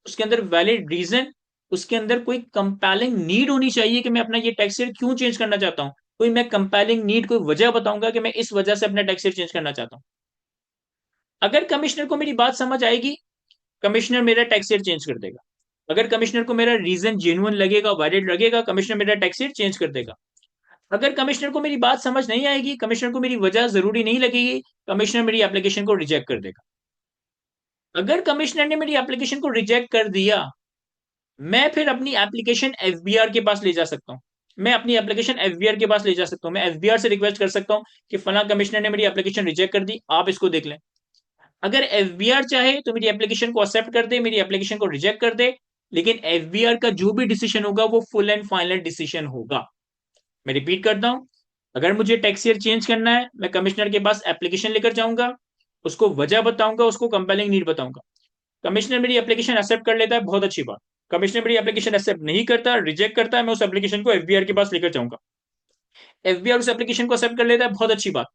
उसके अंदर वैलिड रीजन, उसके अंदर कोई कंपेलिंग नीड होनी चाहिए कि मैं अपना ये टैक्स ईयर क्यों चेंज करना चाहता हूँ। कोई मैं कंपेलिंग नीड, कोई वजह बताऊंगा कि मैं इस वजह से अपना टैक्स ईयर चेंज करना चाहता हूँ। अगर कमिश्नर को मेरी बात समझ आएगी, कमिश्नर मेरा टैक्स ईयर चेंज कर देगा। अगर कमिश्नर को मेरा रीजन जेन्युइन लगेगा, वैलिड लगेगा, कमिश्नर मेरा टैक्स ईयर चेंज कर देगा। अगर कमिश्नर को मेरी बात समझ नहीं आएगी, कमिश्नर को मेरी वजह जरूरी नहीं लगेगी, कमिश्नर मेरी एप्लीकेशन को रिजेक्ट कर देगा। अगर कमिश्नर ने मेरी एप्लीकेशन को रिजेक्ट कर दिया, मैं फिर अपनी एप्लीकेशन एफबीआर के पास ले जा सकता हूँ। मैं अपनी एप्लीकेशन एफबीआर के पास ले जा सकता हूँ। मैं एफबीआर से रिक्वेस्ट कर सकता हूँ कि फला कमिश्नर ने मेरी एप्लीकेशन रिजेक्ट कर दी, आप इसको देख लें। अगर एफबीआर चाहे तो मेरी एप्लीकेशन को एक्सेप्ट कर दे, मेरी एप्लीकेशन को रिजेक्ट कर दे, लेकिन एफबीआर का जो भी डिसीजन होगा वो फुल एंड फाइनल डिसीजन होगा। मैं रिपीट करता हूं, अगर मुझे टैक्स ईयर चेंज करना है, मैं कमिश्नर के पास एप्लीकेशन लेकर जाऊंगा, उसको वजह बताऊंगा, उसको कंपेलिंग नीड बताऊंगा। कमिश्नर मेरी एप्लीकेशन एक्सेप्ट कर लेता है, बहुत अच्छी बात। कमिश्नर मेरी एप्लीकेशन एक्सेप्ट नहीं करता, रिजेक्ट करता है, मैं उस एप्लीकेशन को एफबीआर के पास लेकर जाऊंगा। एफबीआर उस एप्लीकेशन को एक्सेप्ट कर लेता है, बहुत अच्छी बात।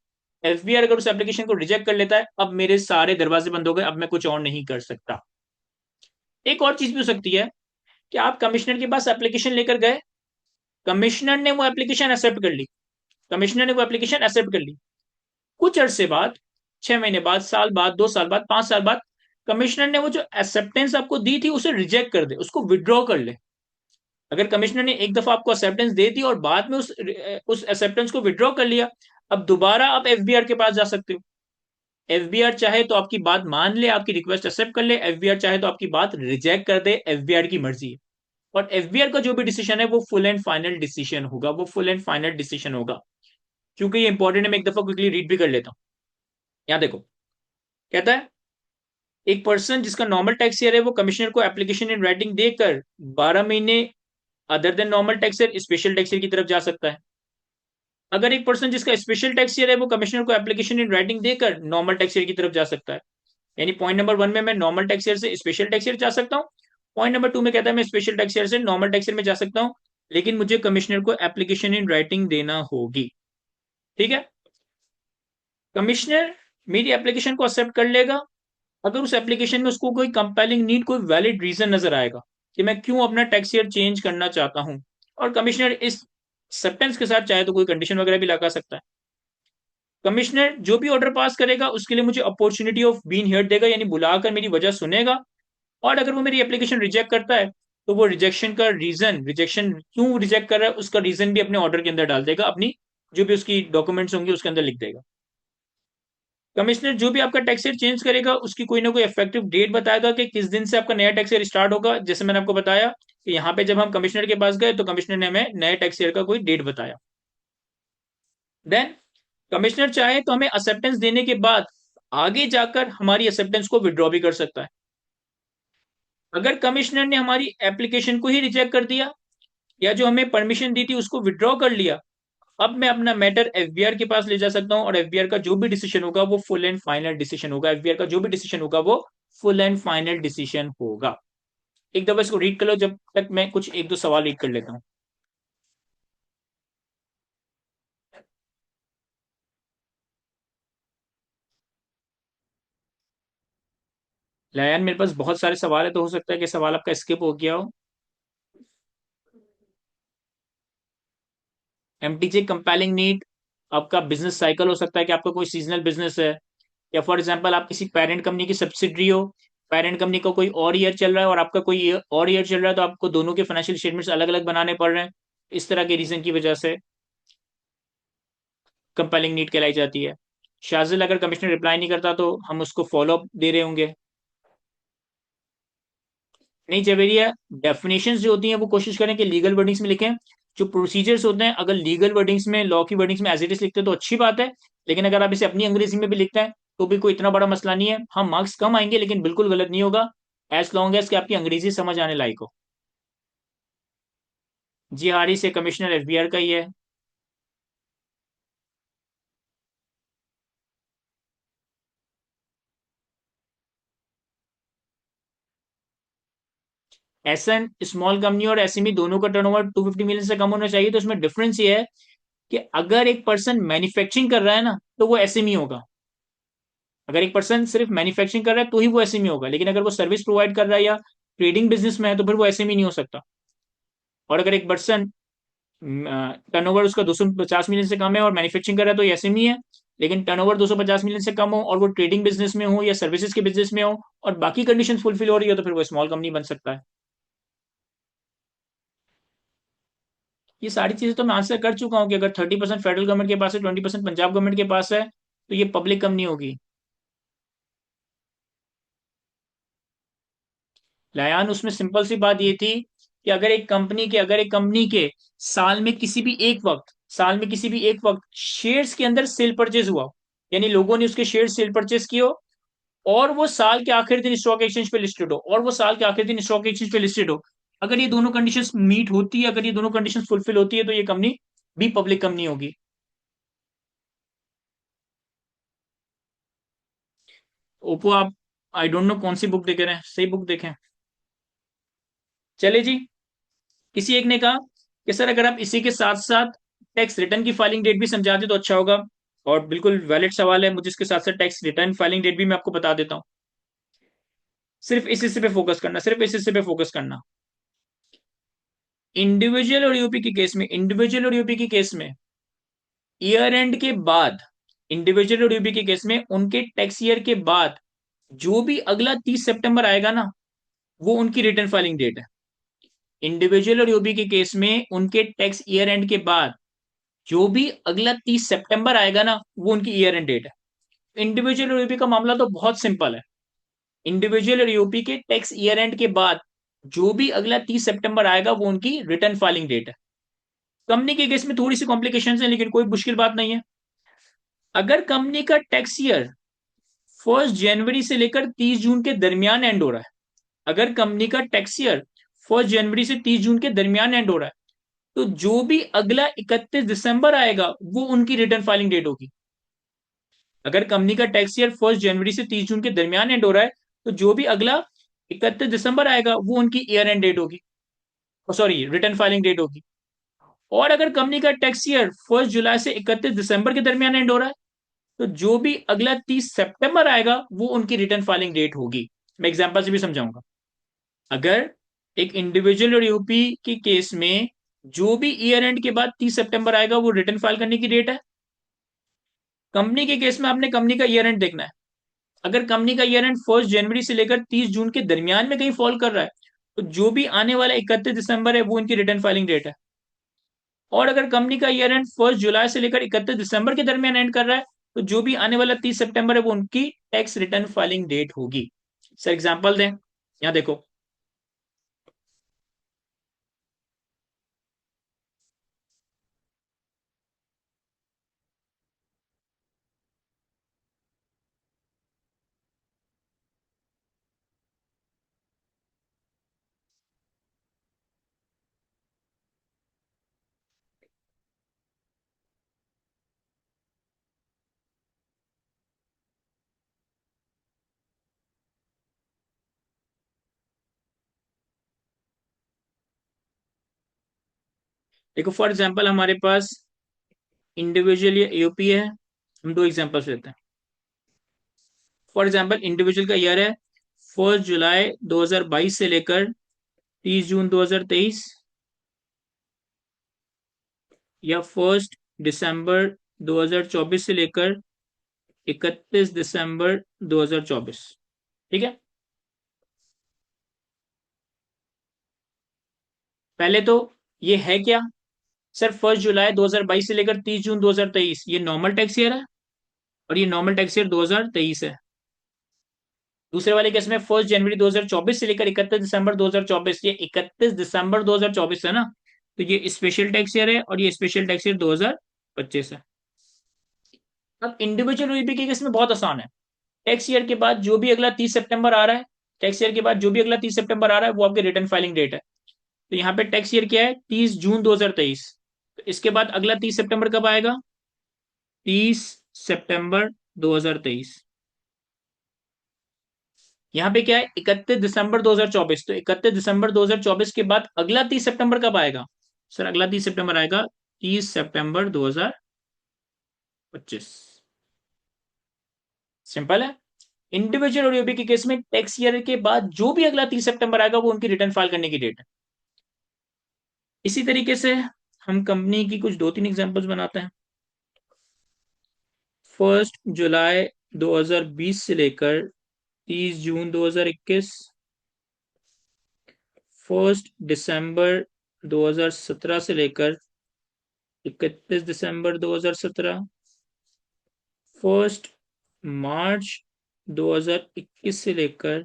एफबीआर अगर उस एप्लीकेशन को रिजेक्ट कर लेता है, अब मेरे सारे दरवाजे बंद हो गए, अब मैं कुछ और नहीं कर सकता। एक और चीज भी हो सकती है कि आप कमिश्नर के पास एप्लीकेशन लेकर गए, कमिश्नर ने वो एप्लीकेशन एक्सेप्ट कर ली, कमिश्नर ने वो एप्लीकेशन एक्सेप्ट कर ली। कुछ अरसे बाद, 6 महीने बाद, साल बाद, 2 साल बाद, 5 साल बाद, कमिश्नर ने वो जो एक्सेप्टेंस आपको दी थी उसे रिजेक्ट कर दे, उसको विड्रॉ कर ले। अगर कमिश्नर ने एक दफा आपको एक्सेप्टेंस दे दी और बाद में उस एक्सेप्टेंस को विड्रॉ कर लिया, अब दोबारा आप एफबीआर के पास जा सकते हो। एफबीआर चाहे तो आपकी बात मान ले, आपकी रिक्वेस्ट एक्सेप्ट कर ले, एफबीआर चाहे तो आपकी बात रिजेक्ट कर दे, एफबीआर की मर्जी है। और एफबीआर का जो भी डिसीजन है वो फुल एंड फाइनल डिसीजन होगा, वो फुल एंड फाइनल डिसीजन होगा। क्योंकि ये इंपॉर्टेंट है, मैं एक दफा क्विकली रीड भी कर लेता हूँ। यहाँ देखो, कहता है एक पर्सन जिसका नॉर्मल टैक्स ईयर है वो कमिश्नर को एप्लीकेशन इन राइटिंग देकर 12 महीने other than normal tax year special tax year की तरफ जा सकता है। अगर एक पर्सन जिसका स्पेशल टैक्स ईयर है वो कमिश्नर को एप्लीकेशन इन राइटिंग देकर नॉर्मल टैक्स ईयर की तरफ जा सकता है। यानी पॉइंट नंबर 1 में मैं नॉर्मल टैक्स ईयर से स्पेशल टैक्स ईयर जा सकता हूँ। पॉइंट नंबर 2 में कहता है मैं स्पेशल टैक्स ईयर से नॉर्मल टैक्स ईयर में जा सकता हूँ, लेकिन मुझे कमिश्नर को एप्लीकेशन इन राइटिंग देना होगी। ठीक है, कमिश्नर मेरी एप्लीकेशन को एक्सेप्ट कर लेगा अगर उस एप्लीकेशन में उसको कोई कंपेलिंग नीड, कोई वैलिड रीजन नजर आएगा कि मैं क्यों अपना टैक्स ईयर चेंज करना चाहता हूं। और कमिश्नर इस एक्सेप्टेंस के साथ चाहे तो कोई कंडीशन वगैरह भी लगा सकता है। कमिश्नर जो भी ऑर्डर पास करेगा उसके लिए मुझे अपॉर्चुनिटी ऑफ बीइंग हियर्ड देगा, यानी बुलाकर मेरी वजह सुनेगा। और अगर वो मेरी एप्लीकेशन रिजेक्ट करता है तो वो रिजेक्शन का रीजन, रिजेक्शन क्यों रिजेक्ट कर रहा है उसका रीजन भी अपने ऑर्डर के अंदर डाल देगा, अपनी जो भी उसकी डॉक्यूमेंट्स होंगे उसके अंदर लिख देगा। कमिश्नर जो भी आपका टैक्स ईयर चेंज करेगा उसकी कोई ना कोई इफेक्टिव डेट बताएगा कि किस दिन से आपका नया टैक्स ईयर स्टार्ट होगा। जैसे मैंने आपको बताया कि यहाँ पे जब हम कमिश्नर के पास गए तो कमिश्नर ने हमें नए टैक्स ईयर का कोई डेट बताया। देन कमिश्नर चाहे तो हमें एक्सेप्टेंस देने के बाद आगे जाकर हमारी एक्सेप्टेंस को विड्रॉ भी कर सकता है। अगर कमिश्नर ने हमारी एप्लीकेशन को ही रिजेक्ट कर दिया या जो हमें परमिशन दी थी उसको विड्रॉ कर लिया, अब मैं अपना मैटर एफबीआर के पास ले जा सकता हूं और एफबीआर का जो भी डिसीजन होगा वो फुल एंड फाइनल डिसीजन होगा। एफबीआर का जो भी डिसीजन होगा वो फुल एंड फाइनल डिसीजन होगा। एक दफा इसको रीड कर लो, जब तक मैं कुछ एक दो सवाल रीड कर लेता हूँ। लयान, मेरे पास बहुत सारे सवाल है तो हो सकता है कि सवाल आपका स्किप हो गया हो। एमटीजे कंपेलिंग नीड, आपका बिजनेस साइकिल हो सकता है कि आपका कोई सीजनल बिजनेस है, या फॉर एग्जांपल आप किसी पेरेंट कंपनी की सब्सिडरी हो, पेरेंट कंपनी का कोई और ईयर चल रहा है और आपका कोई और ईयर चल रहा है तो आपको दोनों के फाइनेंशियल स्टेटमेंट्स अलग अलग बनाने पड़ रहे हैं। इस तरह के रीजन की वजह से कंपेलिंग नीड कहलाई जाती है। शाजिल अगर कमिश्नर रिप्लाई नहीं करता तो हम उसको फॉलो अप दे रहे होंगे। नहीं जवेरिया, डेफिनेशंस जो होती हैं वो कोशिश करें कि लीगल वर्डिंग्स में लिखें। जो प्रोसीजर्स होते हैं अगर लीगल वर्डिंग्स में, लॉ की वर्डिंग्स में एज इट इज लिखते हैं तो अच्छी बात है, लेकिन अगर आप इसे अपनी अंग्रेजी में भी लिखते हैं तो भी कोई इतना बड़ा मसला नहीं है। हम मार्क्स कम आएंगे लेकिन बिल्कुल गलत नहीं होगा, एज लॉन्ग एज कि आपकी अंग्रेजी समझ आने लायक हो। जी हारी से कमिश्नर एफबीआर का ही है। एस एन स्मॉल कंपनी और एसएमई दोनों का टर्नओवर 250 मिलियन से कम होना चाहिए, तो इसमें डिफरेंस ये है कि अगर एक पर्सन मैन्युफैक्चरिंग कर रहा है ना तो वो एसएमई होगा। अगर एक पर्सन सिर्फ मैन्युफैक्चरिंग कर रहा है तो ही वो एसएमई होगा, लेकिन अगर वो सर्विस प्रोवाइड कर रहा है या ट्रेडिंग बिजनेस में है तो फिर वो एसएमई नहीं हो सकता। और अगर एक पर्सन टर्नओवर उसका 250 मिलियन से कम है और मैन्युफैक्चरिंग कर रहा है तो ये एसएमई है, लेकिन टर्नओवर 250 मिलियन से कम हो और वो ट्रेडिंग बिजनेस में हो या सर्विसेज के बिजनेस में हो और बाकी कंडीशन फुलफिल हो रही हो तो फिर वो स्मॉल कंपनी बन सकता है। ये सारी चीजें तो मैं आंसर कर चुका हूँ कि अगर 30% फेडरल गवर्नमेंट के पास है, 20% पंजाब गवर्नमेंट के पास है तो ये पब्लिक कंपनी होगी। लायान, उसमें सिंपल सी बात ये थी कि अगर एक कंपनी के साल में किसी भी एक वक्त शेयर्स के अंदर सेल परचेज हुआ, यानी लोगों ने उसके शेयर सेल परचेज किए हो, और वो साल के आखिरी दिन स्टॉक एक्सचेंज पे लिस्टेड हो, अगर ये दोनों कंडीशंस मीट होती है, अगर ये दोनों कंडीशंस फुलफिल होती है, तो ये कंपनी भी पब्लिक कंपनी होगी। ओप्पो आप, आई डोंट नो कौन सी बुक देख रहे हैं, सही बुक देखें। चले जी। किसी एक ने कहा कि सर अगर आप इसी के साथ साथ टैक्स रिटर्न की फाइलिंग डेट भी समझा दे तो अच्छा होगा। और बिल्कुल वैलिड सवाल है, मुझे इसके साथ साथ टैक्स रिटर्न फाइलिंग डेट भी मैं आपको बता देता हूँ। सिर्फ इस हिस्से पे फोकस करना, सिर्फ इस हिस्से पे फोकस करना। इंडिविजुअल और यूपी की केस में ईयर एंड के बाद, इंडिविजुअल और यूपी के केस में उनके टैक्स ईयर के बाद जो भी अगला 30 सितंबर आएगा ना, वो उनकी रिटर्न फाइलिंग डेट है। इंडिविजुअल और यूपी के केस में उनके टैक्स ईयर एंड के बाद जो भी अगला 30 सितंबर आएगा ना, वो उनकी ईयर एंड डेट है। इंडिविजुअल और यूपी का मामला तो बहुत सिंपल है। इंडिविजुअल और यूपी के टैक्स ईयर एंड के बाद जो भी अगला 30 सितंबर आएगा, वो उनकी रिटर्न फाइलिंग डेट है। कंपनी के केस में थोड़ी सी कॉम्प्लिकेशन है, लेकिन कोई मुश्किल बात नहीं है। अगर कंपनी का टैक्स ईयर 1 जनवरी से लेकर 30 जून के दरमियान एंड हो रहा है, अगर कंपनी का टैक्स ईयर 1 जनवरी से 30 जून के दरमियान एंड हो रहा है, तो जो भी अगला 31 दिसंबर आएगा, वो उनकी रिटर्न फाइलिंग डेट होगी। अगर कंपनी का टैक्स ईयर 1 जनवरी से 30 जून के दरमियान एंड हो रहा है, तो जो भी अगला 31 दिसंबर आएगा, वो उनकी ईयर एंड डेट होगी, सॉरी रिटर्न फाइलिंग डेट होगी। और अगर कंपनी का टैक्स ईयर 1 जुलाई से 31 दिसंबर के दरमियान एंड हो रहा है, तो जो भी अगला 30 सितंबर आएगा, वो उनकी रिटर्न फाइलिंग डेट होगी। मैं एग्जांपल से भी समझाऊंगा। अगर एक इंडिविजुअल और यूपी की केस में जो भी ईयर एंड के बाद 30 सितंबर आएगा, वो रिटर्न फाइल करने की डेट है। कंपनी के केस में आपने कंपनी का ईयर एंड देखना है। अगर कंपनी का ईयर एंड 1 जनवरी से लेकर 30 जून के दरमियान में कहीं फॉल कर रहा है, तो जो भी आने वाला 31 दिसंबर है, वो उनकी रिटर्न फाइलिंग डेट है। और अगर कंपनी का ईयर एंड 1 जुलाई से लेकर 31 दिसंबर के दरमियान एंड कर रहा है, तो जो भी आने वाला 30 सितंबर है, वो उनकी टैक्स रिटर्न फाइलिंग डेट होगी। सर एग्जाम्पल दें, यहाँ देखो। देखो फॉर एग्जाम्पल हमारे पास इंडिविजुअल या यूपी है। हम दो एग्जाम्पल्स लेते हैं। फॉर एग्जाम्पल इंडिविजुअल का ईयर है 1 जुलाई 2022 से लेकर 30 जून 2023, या 1 दिसंबर 2024 से लेकर 31 दिसंबर 2024। ठीक है। पहले तो ये है क्या? सर 1 जुलाई 2022 से लेकर 30 जून 2023 ये नॉर्मल टैक्स ईयर है, और ये नॉर्मल टैक्स ईयर 2023 है। दूसरे वाले केस में 1 जनवरी 2024 से लेकर 31 दिसंबर 2024, ये 31 दिसंबर 2024 है ना, तो ये स्पेशल टैक्स ईयर है, और ये स्पेशल टैक्स ईयर 2025 है। अब इंडिविजुअल ईपी के केस में बहुत आसान है। टैक्स ईयर के बाद जो भी अगला 30 सितंबर आ रहा है, टैक्स ईयर के बाद जो भी अगला 30 सितंबर आ रहा है, वो आपके रिटर्न फाइलिंग डेट है। तो यहाँ पे टैक्स ईयर क्या है? 30 जून 2023। तो इसके बाद अगला 30 सितंबर कब आएगा? 30 सितंबर 2023। यहाँ पे क्या है? 31 दिसंबर 2024। तो 31 दिसंबर 2024 के बाद अगला 30 सितंबर कब आएगा? सर अगला 30 सितंबर आएगा 30 सितंबर 2025। सिंपल है। इंडिविजुअल और यूपी के केस में टैक्स ईयर के बाद जो भी अगला 30 सितंबर आएगा, वो उनकी रिटर्न फाइल करने की डेट है। इसी तरीके से हम कंपनी की कुछ दो तीन एग्जांपल्स बनाते हैं। 1 जुलाई 2020 से लेकर 30 जून 2021, 1 दिसंबर 2017 से लेकर 31 दिसंबर 2017, 1 मार्च 2021 से लेकर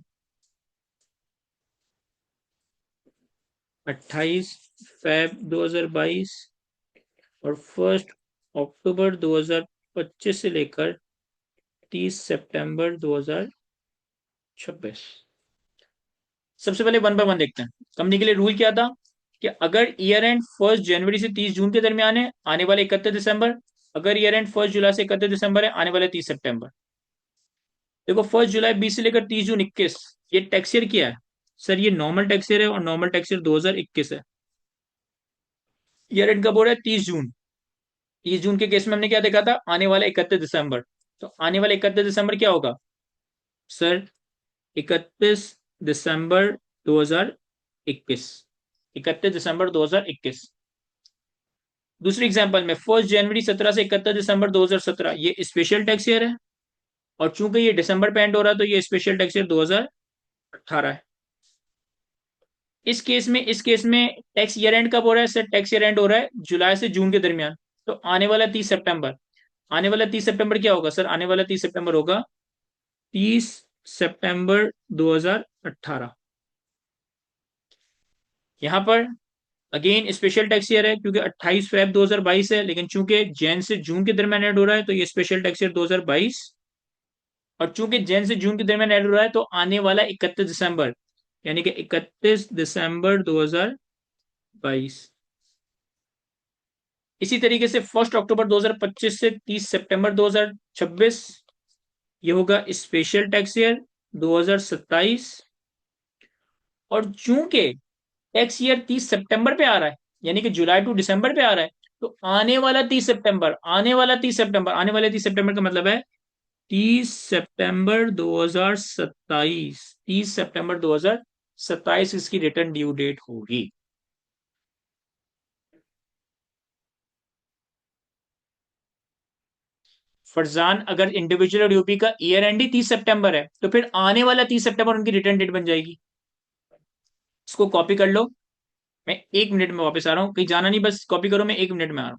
28 फ़रवरी 2022 और 1 अक्टूबर 2025 से लेकर 30 सितंबर 2026। सबसे पहले वन बाय वन देखते हैं। कंपनी के लिए रूल क्या था कि अगर ईयर एंड 1 जनवरी से 30 जून के दरमियान है, आने वाले 31 दिसंबर। अगर ईयर एंड 1 जुलाई से 31 दिसंबर है, आने वाले 30 सितंबर। देखो 1 जुलाई 20 से लेकर 30 जून 21, ये टैक्स ईयर क्या है सर? ये नॉर्मल टैक्स ईयर है और नॉर्मल टैक्स ईयर 2021 है। ईयर एंड कब हो रहा है? 30 जून। 30 जून के केस में हमने क्या देखा था? आने वाले 31 दिसंबर। तो आने वाले 31 दिसंबर क्या होगा सर? 31 दिसंबर 2021। 31 दिसंबर 2021। दूसरी एग्जांपल में 1 जनवरी 2017 से 31 दिसंबर 2017, ये स्पेशल टैक्स ईयर है। और चूंकि ये दिसंबर पे एंड हो रहा है तो ये स्पेशल टैक्स ईयर 2018 है। इस केस में टैक्स ईयर एंड कब हो रहा है सर? टैक्स ईयर एंड हो रहा है जुलाई से जून के दरमियान। तो आने वाला 30 सितंबर। आने वाला 30 सितंबर क्या होगा सर? आने वाला 30 सितंबर होगा 30 सितंबर 2018। यहां पर अगेन स्पेशल टैक्स ईयर है क्योंकि 28 फ़रवरी 2022 है, लेकिन चूंकि जैन से जून के दरमियान ऐड हो रहा है तो ये स्पेशल टैक्स ईयर 2022। और चूंकि जैन से जून के दरमियान ऐड हो रहा है तो आने वाला 31 दिसंबर, यानी कि 31 दिसंबर 2022। इसी तरीके से 1 अक्टूबर 2025 से 30 सितंबर 2026, ये होगा स्पेशल टैक्स ईयर 2027। और चूंकि टैक्स ईयर 30 सितंबर पे आ रहा है, यानी कि जुलाई टू दिसंबर पे आ रहा है, तो आने वाले 30 सितंबर का मतलब है 30 सितंबर 2027। 30 सितंबर 2027 इसकी रिटर्न ड्यू डेट होगी। फरजान, अगर इंडिविजुअल और यूपी का ईयर एंड ही 30 सितंबर है तो फिर आने वाला 30 सितंबर उनकी रिटर्न डेट बन जाएगी। इसको कॉपी कर लो। मैं 1 मिनट में वापस आ रहा हूं, कहीं जाना नहीं, बस कॉपी करो, मैं 1 मिनट में आ रहा हूं।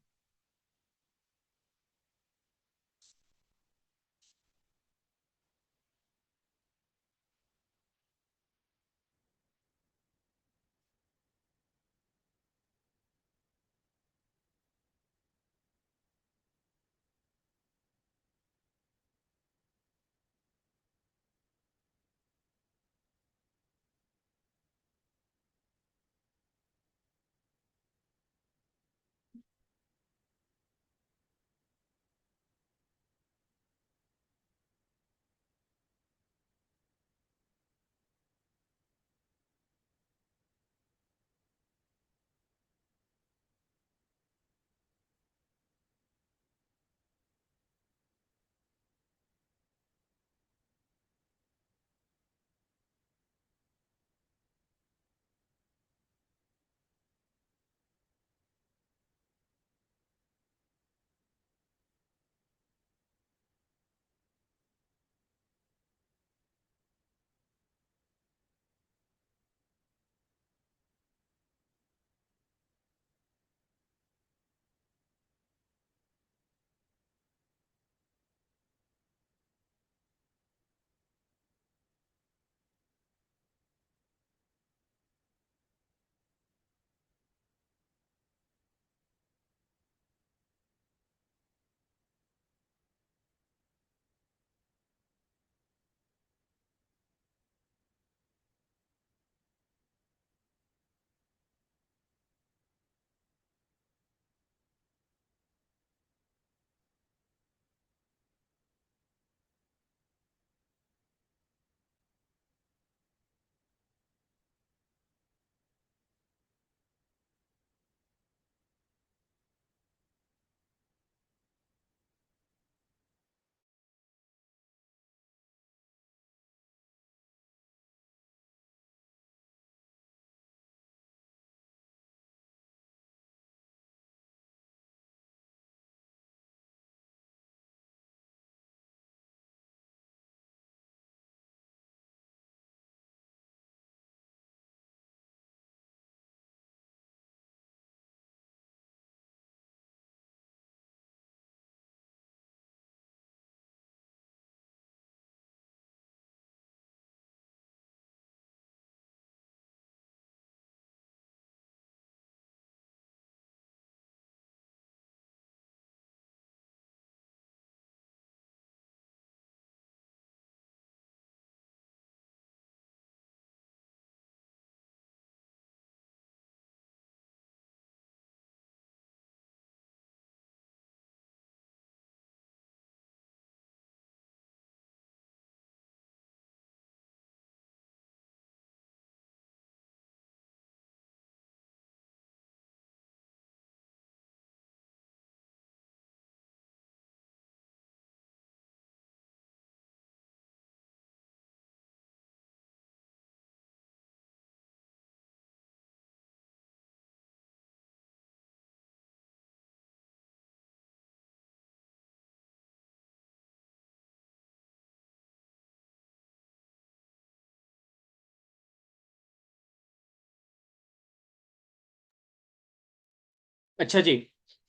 अच्छा जी,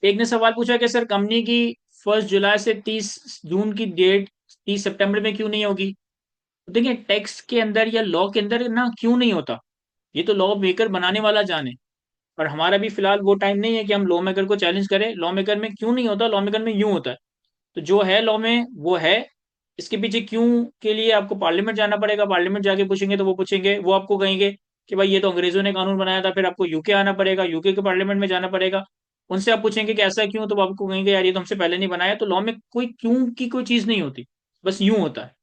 एक ने सवाल पूछा कि सर कंपनी की 1 जुलाई से 30 जून की डेट 30 सितंबर में क्यों नहीं होगी। तो देखिए, टैक्स के अंदर या लॉ के अंदर ना क्यों नहीं होता, ये तो लॉ मेकर बनाने वाला जाने। और हमारा भी फिलहाल वो टाइम नहीं है कि हम लॉ मेकर को चैलेंज करें। लॉ मेकर में क्यों नहीं होता, लॉ मेकर में यूं होता है। तो जो है लॉ में वो है। इसके पीछे क्यों के लिए आपको पार्लियामेंट जाना पड़ेगा। पार्लियामेंट जाके पूछेंगे तो वो पूछेंगे, वो आपको कहेंगे कि भाई ये तो अंग्रेजों ने कानून बनाया था। फिर आपको यूके आना पड़ेगा, यूके के पार्लियामेंट में जाना पड़ेगा। उनसे आप पूछेंगे कि ऐसा क्यों, तो वो आपको कहेंगे यार ये तो हमसे पहले नहीं बनाया। तो लॉ में कोई क्यों की कोई चीज नहीं होती, बस यूं होता है।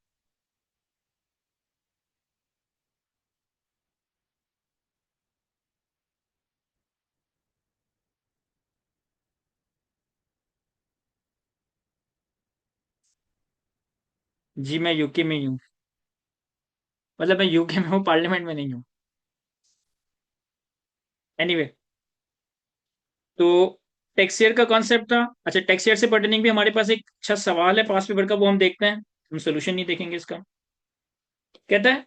जी मैं यूके में ही हूँ। मतलब मैं यूके में हूँ, पार्लियामेंट में नहीं हूँ। एनीवे, तो टेक्सचर का कॉन्सेप्ट था। अच्छा, टेक्सचर से पर्टेनिंग भी हमारे पास एक अच्छा सवाल है पास पेपर का, वो हम देखते हैं। हम सोल्यूशन नहीं देखेंगे इसका। कहता है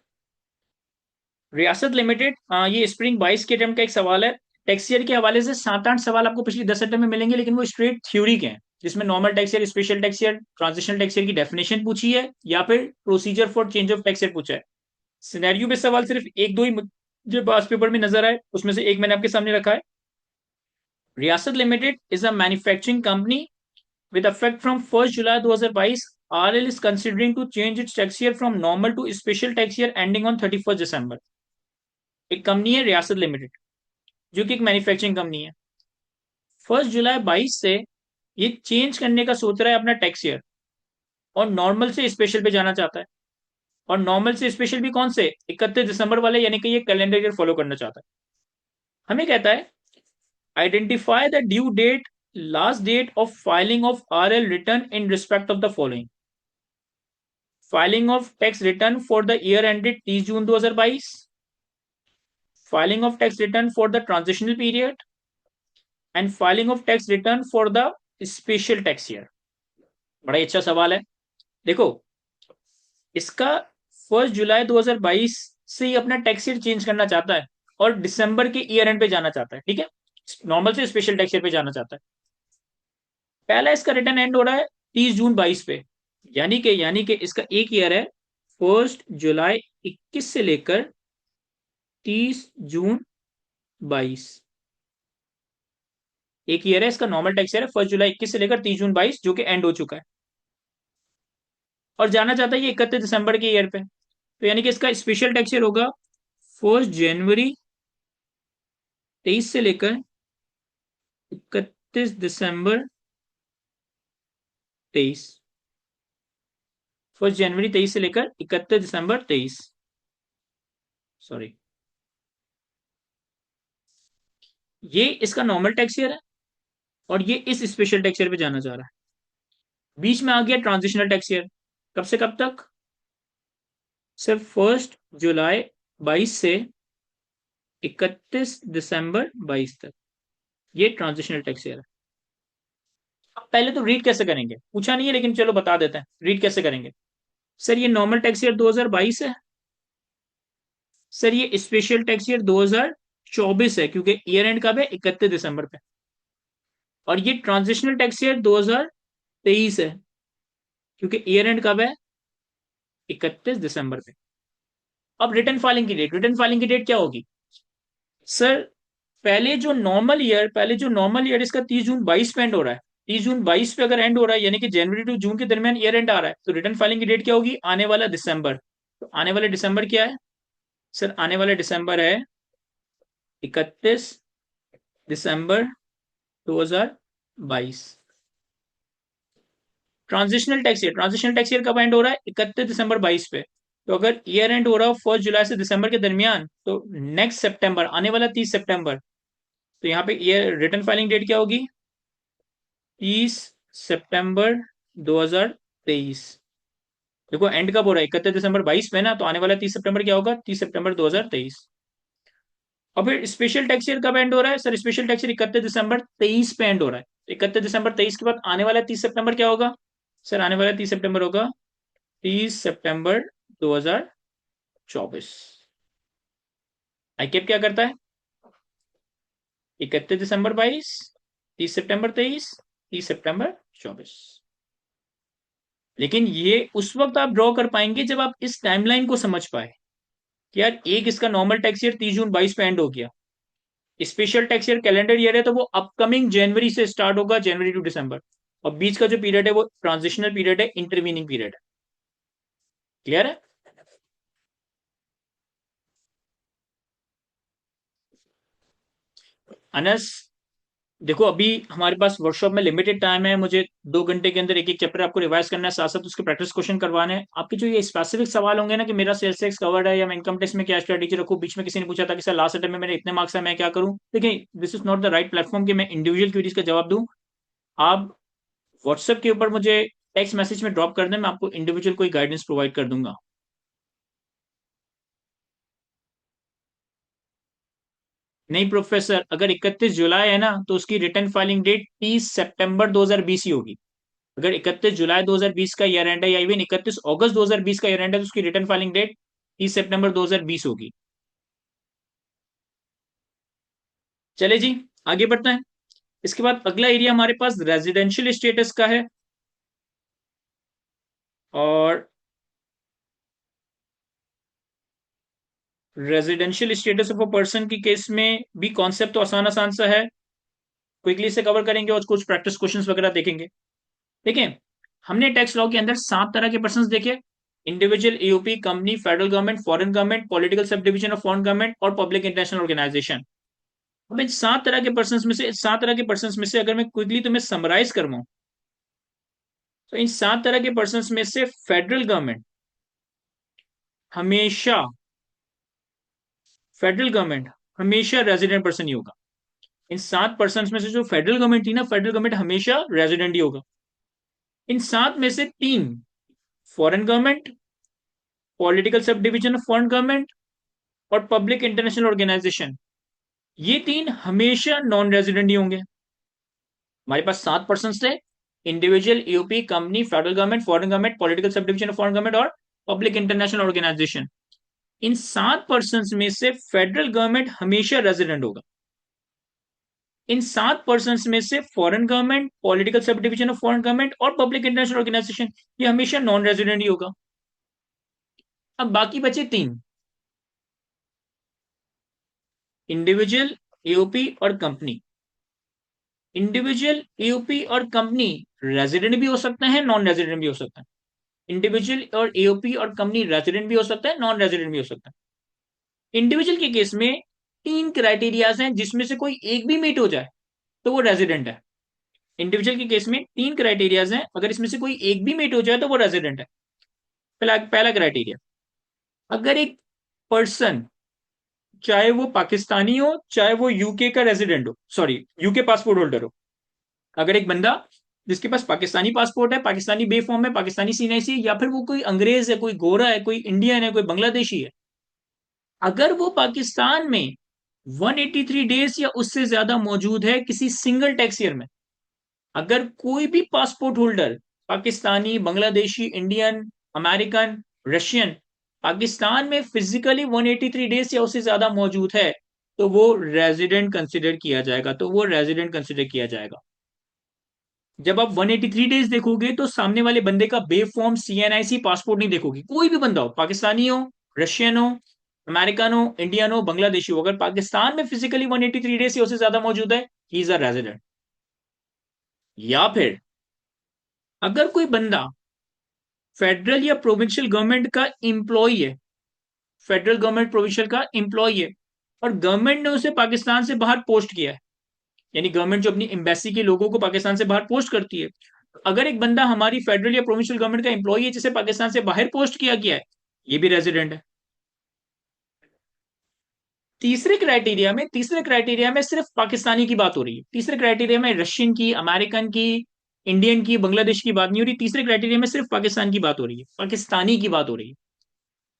रियासत लिमिटेड, ये स्प्रिंग 22 के अटेम्प्ट का एक सवाल है। टेक्सचर के हवाले से 7-8 सवाल आपको पिछली 10 अटेम्प्ट में मिलेंगे, लेकिन वो स्ट्रेट थ्योरी के हैं, जिसमें normal texture, special texture, transitional texture की डेफिनेशन पूछी है, या फिर procedure for change of texture पूछा है। सिनेरियो पे सवाल सिर्फ एक दो ही जो पास पेपर में नजर आए, उसमें से एक मैंने आपके सामने रखा है। रियासत limited is a manufacturing company with effect from 1st July 2022, RL is considering to change its tax year from normal to special tax year ending on 31st December. एक कंपनी है रियासत लिमिटेड, जो कि एक मैन्युफैक्चरिंग कंपनी है। 1 जुलाई 22 से ये चेंज करने का सोच रहा है अपना टैक्स ईयर, और नॉर्मल से स्पेशल पे जाना चाहता है। और नॉर्मल से स्पेशल भी कौन से, 31 दिसंबर वाले, यानी कि ये कैलेंडर ईयर फॉलो करना चाहता है। हमें कहता है identify the due date, last date of filing of RL return in respect of the following. Filing of tax return for the year ended 30 June 2022, filing of tax return for the transitional period, and filing of tax return for the special tax year. बड़ा ही अच्छा सवाल है। देखो, इसका 1 जुलाई 2022 से ही अपना टैक्स ईयर चेंज करना चाहता है, और दिसंबर के ईयर एंड पे जाना चाहता है। ठीक है, नॉर्मल से स्पेशल टैक्स ईयर पे जाना चाहता है। पहला इसका रिटर्न एंड हो रहा है 30 जून 22 पे, यानी कि इसका एक ईयर है 1 जुलाई 21 से लेकर 30 जून 22। एक ईयर है इसका, नॉर्मल टैक्स ईयर है 1 जुलाई 21 से लेकर 30 जून 22, जो कि एंड हो चुका है। और जाना चाहता है ये 31 दिसंबर के ईयर पे। तो यानी कि इसका स्पेशल टैक्स ईयर होगा 1 जनवरी 23 से लेकर 31 दिसंबर 23। 1 जनवरी 23 से लेकर 31 दिसंबर 23, सॉरी। ये इसका नॉर्मल टैक्स ईयर है, और ये इस स्पेशल टैक्स ईयर पे जाना चाह रहा है। बीच में आ गया ट्रांजिशनल टैक्स ईयर। कब से कब तक, सिर्फ 1 जुलाई 22 से 31 दिसंबर 22 तक, ये ट्रांजिशनल टैक्स ईयर है। अब पहले तो रीड कैसे करेंगे, पूछा नहीं है, लेकिन चलो बता देते हैं रीड कैसे करेंगे। सर ये नॉर्मल टैक्स ईयर 2022 है। सर ये स्पेशल टैक्स ईयर 2024 है, क्योंकि ईयर एंड कब है, 31 दिसंबर पे। और ये ट्रांजिशनल टैक्स ईयर 2023 है, क्योंकि ईयर एंड कब है, 31 दिसंबर पे। अब रिटर्न फाइलिंग की डेट क्या होगी। सर पहले जो नॉर्मल ईयर इसका 30 जून 22 पे एंड हो रहा है। 30 जून 22 पे अगर एंड हो रहा है, यानी कि जनवरी टू जून के दरमियान ईयर एंड आ रहा है, तो रिटर्न फाइलिंग की डेट क्या होगी, आने वाला दिसंबर। तो आने वाले दिसंबर क्या है, सर आने वाला दिसंबर है 31 दिसंबर 2022। ट्रांजिशनल टैक्स ईयर कब एंड हो रहा है, 31 दिसंबर 22 पे। तो अगर ईयर एंड हो रहा हो 1 जुलाई से दिसंबर के दरमियान, तो नेक्स्ट सितंबर, आने वाला 30 सितंबर। तो यहाँ पे ईयर रिटर्न फाइलिंग डेट क्या होगी, 30 सितंबर 2023। देखो एंड कब हो रहा है, 31 दिसंबर 22 में ना, तो आने वाला 30 सितंबर क्या होगा, 30 सितंबर 2023। और फिर स्पेशल टैक्स ईयर कब एंड हो रहा है, सर स्पेशल टैक्स ईयर 31 दिसंबर 23 पे एंड हो रहा है। 31 दिसंबर 23 के बाद आने वाला 30 सितंबर क्या होगा, सर आने वाला 30 सितंबर होगा 30 सितंबर 2024। आईकेप क्या करता है, 31 दिसंबर 22, 30 सितंबर 23, 30 सितंबर 24। लेकिन ये उस वक्त आप ड्रॉ कर पाएंगे जब आप इस टाइमलाइन को समझ पाए कि यार एक इसका नॉर्मल टैक्स ईयर 30 जून 22 पे एंड हो गया, special tax year calendar year है तो वो अपकमिंग जनवरी से स्टार्ट होगा, जनवरी टू दिसंबर, और बीच का जो पीरियड है वो ट्रांजिशनल पीरियड है, इंटरवीनिंग पीरियड है। क्लियर है? अनस, देखो अभी हमारे पास वर्कशॉप में लिमिटेड टाइम है, मुझे 2 घंटे के अंदर एक एक चैप्टर आपको रिवाइज करना है, साथ साथ उसके प्रैक्टिस क्वेश्चन करवाने हैं। आपके जो ये स्पेसिफिक सवाल होंगे ना कि मेरा सेल्स टैक्स कवर्ड है या मैं इनकम टैक्स में क्या स्ट्रेटेजी रखूं, बीच में किसी ने पूछा था कि सर लास्ट अटेम्प्ट में मेरे इतने मार्क्स है मैं क्या करूं, देखिए this is not the right platform कि मैं इंडिविजुअल क्वेरीज का जवाब दूं। आप व्हाट्सएप के ऊपर मुझे टेक्स्ट मैसेज में ड्रॉप कर दें, मैं आपको इंडिविजुअल कोई गाइडेंस प्रोवाइड कर दूंगा। नहीं प्रोफेसर, अगर 31 जुलाई है ना तो उसकी रिटर्न फाइलिंग डेट 30 सितंबर 2020 ही होगी। अगर 31 जुलाई 2020 का ईयर एंड है या इवन 31 अगस्त 2020 का ईयर एंड है तो उसकी रिटर्न फाइलिंग डेट 30 सितंबर 2020 होगी। चले जी, आगे बढ़ते हैं। इसके बाद अगला एरिया हमारे पास रेजिडेंशियल स्टेटस का है। और residential status of a person की केस में भी कॉन्सेप्ट तो आसान आसान सा है, क्विकली से कवर करेंगे और कुछ प्रैक्टिस क्वेश्चंस वगैरह देखेंगे। देखिए, हमने टैक्स लॉ के अंदर 7 तरह के पर्सन देखे: individual, EOP, company, federal government, foreign government, political sub division of foreign government और पब्लिक इंटरनेशनल ऑर्गेनाइजेशन। अब इन 7 तरह के पर्सन में से अगर मैं क्विकली तुम्हें समराइज करवाऊं तो इन 7 तरह के पर्सन में से हमेशा फेडरल गवर्नमेंट हमेशा रेजिडेंट पर्सन ही होगा। इन 7 पर्सन में से जो फेडरल गवर्नमेंट थी ना, फेडरल गवर्नमेंट हमेशा रेजिडेंट ही होगा। इन 7 में से 3 foreign government, political sub division of foreign government और पब्लिक इंटरनेशनल ऑर्गेनाइजेशन, ये 3 हमेशा नॉन रेजिडेंट ही होंगे। हमारे पास 7 पर्सन थे: individual, UP, company, federal government, foreign government, political sub division of foreign government और पब्लिक इंटरनेशनल ऑर्गेनाइजेशन। इन 7 पर्सन में से फेडरल गवर्नमेंट हमेशा रेजिडेंट होगा। इन 7 पर्सन में से foreign government, political sub division of foreign government और पब्लिक इंटरनेशनल ऑर्गेनाइजेशन, ये हमेशा नॉन रेजिडेंट ही होगा। अब बाकी बचे 3: इंडिविजुअल, यूपी और कंपनी। इंडिविजुअल, यूपी और कंपनी रेजिडेंट भी हो सकते हैं, नॉन रेजिडेंट भी हो सकते हैं। इंडिविजुअल और एओपी और कंपनी रेजिडेंट भी हो सकता है, नॉन रेजिडेंट भी हो सकता है। इंडिविजुअल के केस में 3 क्राइटेरियाज हैं, जिसमें से कोई एक भी मीट हो जाए तो वो रेजिडेंट है। इंडिविजुअल के केस में 3 क्राइटेरियाज हैं, अगर इसमें से कोई एक भी मीट हो जाए तो वो रेजिडेंट है। पहला पहला क्राइटेरिया, अगर एक पर्सन, चाहे वो पाकिस्तानी हो चाहे वो यूके का रेजिडेंट हो, सॉरी यूके पासपोर्ट होल्डर हो, अगर एक बंदा जिसके पास पाकिस्तानी पासपोर्ट है, पाकिस्तानी बे फॉर्म है, पाकिस्तानी सीएनआईसी है, या फिर वो कोई अंग्रेज है, कोई गोरा है, कोई इंडियन है, कोई बांग्लादेशी है, अगर वो पाकिस्तान में 183 डेज या उससे ज्यादा मौजूद है किसी सिंगल टैक्स ईयर में, अगर कोई भी passport holder Pakistani, Bangladeshi, Indian, American, Russian Pakistan में फिजिकली 183 डेज या उससे ज्यादा मौजूद है तो वो रेजिडेंट कंसिडर किया जाएगा, तो वो रेजिडेंट कंसिडर किया जाएगा। जब आप 183 डेज देखोगे तो सामने वाले बंदे का बे फॉर्म सीएनआईसी पासपोर्ट नहीं देखोगे, कोई भी बंदा हो, पाकिस्तानी हो, रशियन हो, अमेरिकन हो, इंडियन हो, बांग्लादेशी हो, अगर पाकिस्तान में फिजिकली 183 डेज से उससे ज्यादा मौजूद है, ही इज अ रेजिडेंट। या फिर अगर कोई बंदा फेडरल या प्रोविंशियल गवर्नमेंट का इंप्लॉय है, फेडरल गवर्नमेंट प्रोविंशियल का इंप्लॉय है और गवर्नमेंट ने उसे पाकिस्तान से बाहर पोस्ट किया है, यानी गवर्नमेंट जो अपनी एम्बेसी के लोगों को पाकिस्तान से बाहर पोस्ट करती है, अगर एक बंदा हमारी फेडरल या प्रोविंशियल गवर्नमेंट का इंप्लॉय है जिसे पाकिस्तान से बाहर पोस्ट किया गया है, ये भी रेजिडेंट है। तीसरे क्राइटेरिया में सिर्फ पाकिस्तानी की बात हो रही है, तीसरे क्राइटेरिया में रशियन की, अमेरिकन की, इंडियन की, बांग्लादेश की बात नहीं हो रही, तीसरे क्राइटेरिया में सिर्फ पाकिस्तान की बात हो रही है, पाकिस्तानी की बात हो रही है।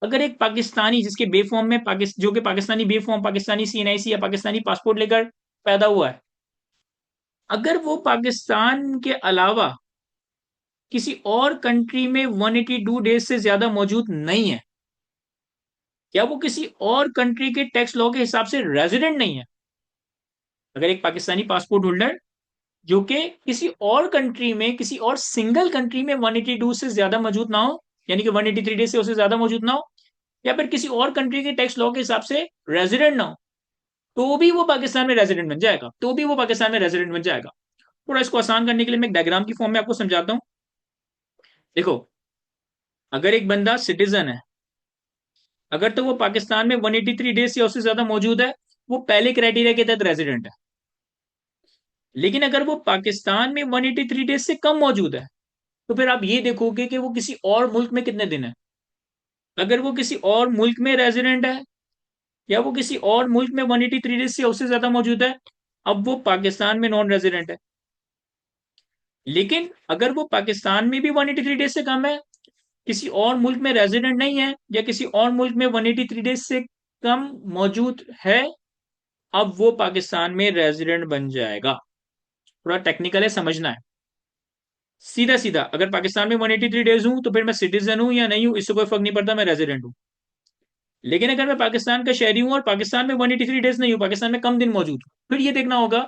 अगर एक पाकिस्तानी जिसके बे फॉर्म में जो कि पाकिस्तानी बे फॉर्म, पाकिस्तानी सीएनआईसी या पाकिस्तानी पासपोर्ट लेकर पैदा हुआ है, अगर वो पाकिस्तान के अलावा किसी और कंट्री में 182 डेज से ज्यादा मौजूद नहीं है, या वो किसी और कंट्री के टैक्स लॉ के हिसाब से रेजिडेंट नहीं है, अगर एक पाकिस्तानी पासपोर्ट होल्डर जो कि किसी और कंट्री में, किसी और सिंगल कंट्री में 182 से ज्यादा मौजूद ना हो, यानी कि 183 डेज से उससे ज्यादा मौजूद ना हो, या फिर किसी और कंट्री के टैक्स लॉ के हिसाब से रेजिडेंट ना हो, तो भी वो पाकिस्तान में रेजिडेंट बन जाएगा, तो भी वो पाकिस्तान में रेजिडेंट बन जाएगा। थोड़ा इसको आसान करने के लिए मैं एक डायग्राम की फॉर्म में आपको समझाता हूँ। देखो, अगर एक बंदा सिटीजन है, अगर तो वो पाकिस्तान में 183 डेज या उससे ज्यादा मौजूद है, वो पहले क्राइटेरिया के तहत रेजिडेंट है। लेकिन अगर वो पाकिस्तान में 183 डेज से कम मौजूद है, तो फिर आप ये देखोगे कि वो किसी और मुल्क में कितने दिन है। अगर वो किसी और मुल्क में रेजिडेंट है, या वो किसी और मुल्क में 183 डेज से उससे ज्यादा मौजूद है, अब वो पाकिस्तान में नॉन रेजिडेंट है। लेकिन अगर वो पाकिस्तान में भी 183 डेज से कम है, किसी और मुल्क में रेजिडेंट नहीं है, या किसी और मुल्क में 183 डेज से कम मौजूद है, अब वो पाकिस्तान में रेजिडेंट बन जाएगा। थोड़ा टेक्निकल है, समझना है। सीधा सीधा, अगर पाकिस्तान में 183 डेज हूं, तो फिर मैं सिटीजन हूं या नहीं हूं, इससे कोई फर्क नहीं पड़ता, मैं रेजिडेंट हूं। लेकिन अगर मैं पाकिस्तान का शहरी हूं और पाकिस्तान में 183 डेज नहीं हूं, पाकिस्तान में कम दिन मौजूद हूं, फिर ये देखना होगा,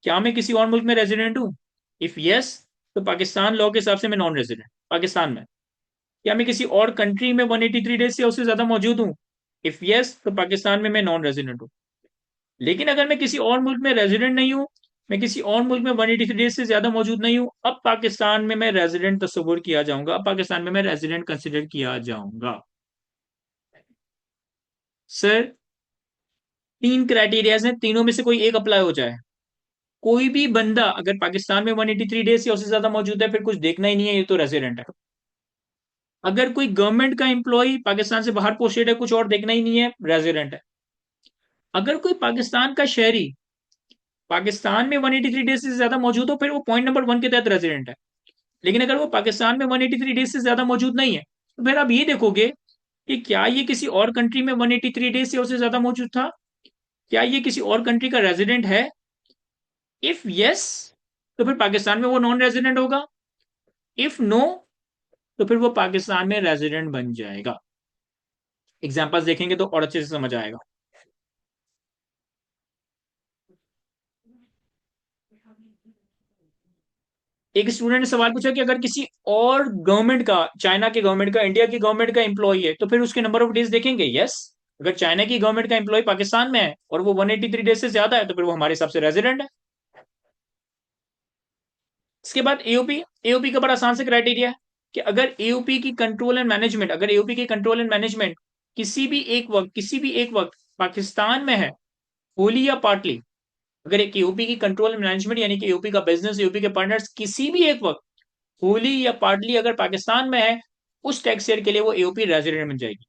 क्या मैं किसी और मुल्क में रेजिडेंट हूं? इफ यस, तो पाकिस्तान लॉ के हिसाब से मैं नॉन रेजिडेंट पाकिस्तान में। क्या मैं किसी और कंट्री में 183 डेज से उससे ज्यादा मौजूद हूँ? इफ यस, तो पाकिस्तान में मैं नॉन रेजिडेंट हूँ। लेकिन अगर मैं किसी और मुल्क में रेजिडेंट नहीं हूँ, मैं किसी और मुल्क में 183 डेज से ज्यादा मौजूद नहीं हूँ, अब पाकिस्तान में मैं रेजिडेंट तस्वुर किया जाऊंगा, अब पाकिस्तान में मैं रेजिडेंट कंसिडर किया जाऊंगा। सर, तीन क्राइटेरियाज हैं, तीनों में से कोई एक अप्लाई हो जाए, कोई भी बंदा अगर पाकिस्तान में 183 डेज या उससे ज्यादा मौजूद है, फिर कुछ देखना ही नहीं है, ये तो रेजिडेंट है। अगर कोई गवर्नमेंट का एम्प्लॉय पाकिस्तान से बाहर पोस्टेड है, कुछ और देखना ही नहीं है, रेजिडेंट है। अगर कोई पाकिस्तान का शहरी पाकिस्तान में 183 डेज से ज्यादा मौजूद हो, फिर वो पॉइंट नंबर 1 के तहत रेजिडेंट है। लेकिन अगर वो पाकिस्तान में 183 डेज से ज्यादा मौजूद नहीं है, तो फिर आप ये देखोगे कि क्या ये किसी और कंट्री में 183 डेज से उससे ज्यादा मौजूद था, क्या ये किसी और कंट्री का रेजिडेंट है। इफ यस, तो फिर पाकिस्तान में वो नॉन रेजिडेंट होगा। इफ नो, तो फिर वो पाकिस्तान में रेजिडेंट बन जाएगा। एग्जाम्पल्स देखेंगे तो और अच्छे से समझ आएगा। एक स्टूडेंट ने सवाल पूछा कि अगर किसी और गवर्नमेंट का, चाइना के गवर्नमेंट का, इंडिया की गवर्नमेंट का एम्प्लॉय है, तो फिर उसके नंबर ऑफ डेज देखेंगे? यस। अगर चाइना की गवर्नमेंट का एम्प्लॉय पाकिस्तान में है और वो 183 डेज से ज्यादा है, तो फिर वो हमारे हिसाब से रेजिडेंट है। इसके बाद एओपी। एओपी का बड़ा आसान से क्राइटेरिया है कि अगर एओपी की कंट्रोल एंड मैनेजमेंट, अगर एओपी की कंट्रोल एंड मैनेजमेंट किसी भी एक वक्त पाकिस्तान में है, होली या पार्टली, अगर एक एओपी की कंट्रोल एंड मैनेजमेंट यानी कि एओपी का बिजनेस, एओपी के पार्टनर्स किसी भी एक वक्त होली या पार्टली अगर पाकिस्तान में है, उस टैक्स ईयर के लिए वो एओपी रेजिडेंट बन जाएगी।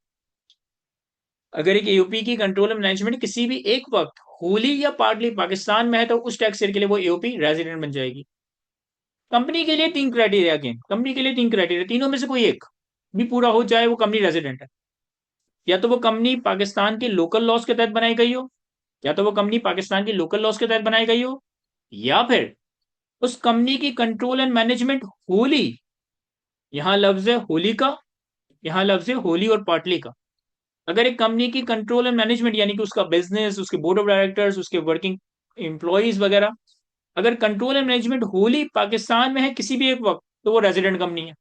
अगर एक एओपी की कंट्रोल एंड मैनेजमेंट किसी भी एक वक्त होली या पार्टली पाकिस्तान में है, तो उस टैक्स ईयर के लिए वो एओपी रेजिडेंट बन जाएगी। कंपनी के लिए तीन क्राइटेरिया, अगेन कंपनी के लिए तीन क्राइटेरिया, तीनों में से कोई एक भी पूरा हो जाए, वो कंपनी रेजिडेंट है। या तो वो कंपनी पाकिस्तान के लोकल लॉज के तहत बनाई गई हो, या तो वो कंपनी पाकिस्तान की लोकल लॉज के तहत बनाई गई हो, या फिर उस कंपनी की कंट्रोल एंड मैनेजमेंट होली, यहां लफ्ज है होली का, यहां लफ्ज है होली और पार्टली का। अगर एक कंपनी की कंट्रोल एंड मैनेजमेंट यानी कि उसका बिजनेस, उसके बोर्ड ऑफ डायरेक्टर्स, उसके वर्किंग एम्प्लॉयज वगैरह, अगर control and management Holi Pakistan में है किसी भी एक वक्त, तो वो रेजिडेंट कंपनी है।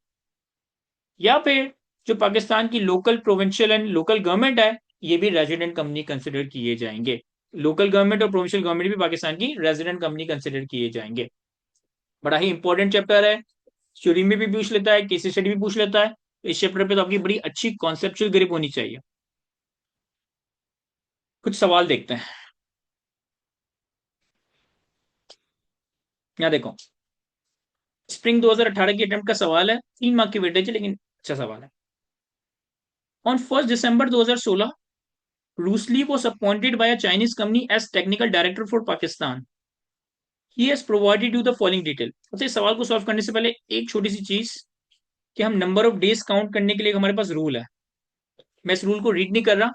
या फिर जो पाकिस्तान की local provincial and local government है, ये भी रेजिडेंट कंपनी कंसिडर किए जाएंगे। लोकल गवर्नमेंट और प्रोविंशियल गवर्नमेंट भी पाकिस्तान की रेजिडेंट कंपनी कंसिडर किए जाएंगे। बड़ा ही इंपॉर्टेंट चैप्टर है, थ्योरी में भी पूछ लेता है, केस स्टडी भी पूछ लेता है, तो इस चैप्टर पे तो आपकी बड़ी अच्छी कॉन्सेप्चुअल ग्रिप होनी चाहिए। कुछ सवाल देखते हैं। यहाँ देखो, स्प्रिंग 2018 की अटेम्प्ट का सवाल है, 3 मार्क की वेटेज है, लेकिन अच्छा सवाल है। On 1 December 2016, रूसली was appointed by a Chinese company as technical director for Pakistan. He has provided you the following detail. अच्छा, इस सवाल को सॉल्व करने से पहले एक छोटी सी चीज, कि हम नंबर ऑफ डेज काउंट करने के लिए हमारे पास रूल है। मैं इस रूल को रीड नहीं कर रहा।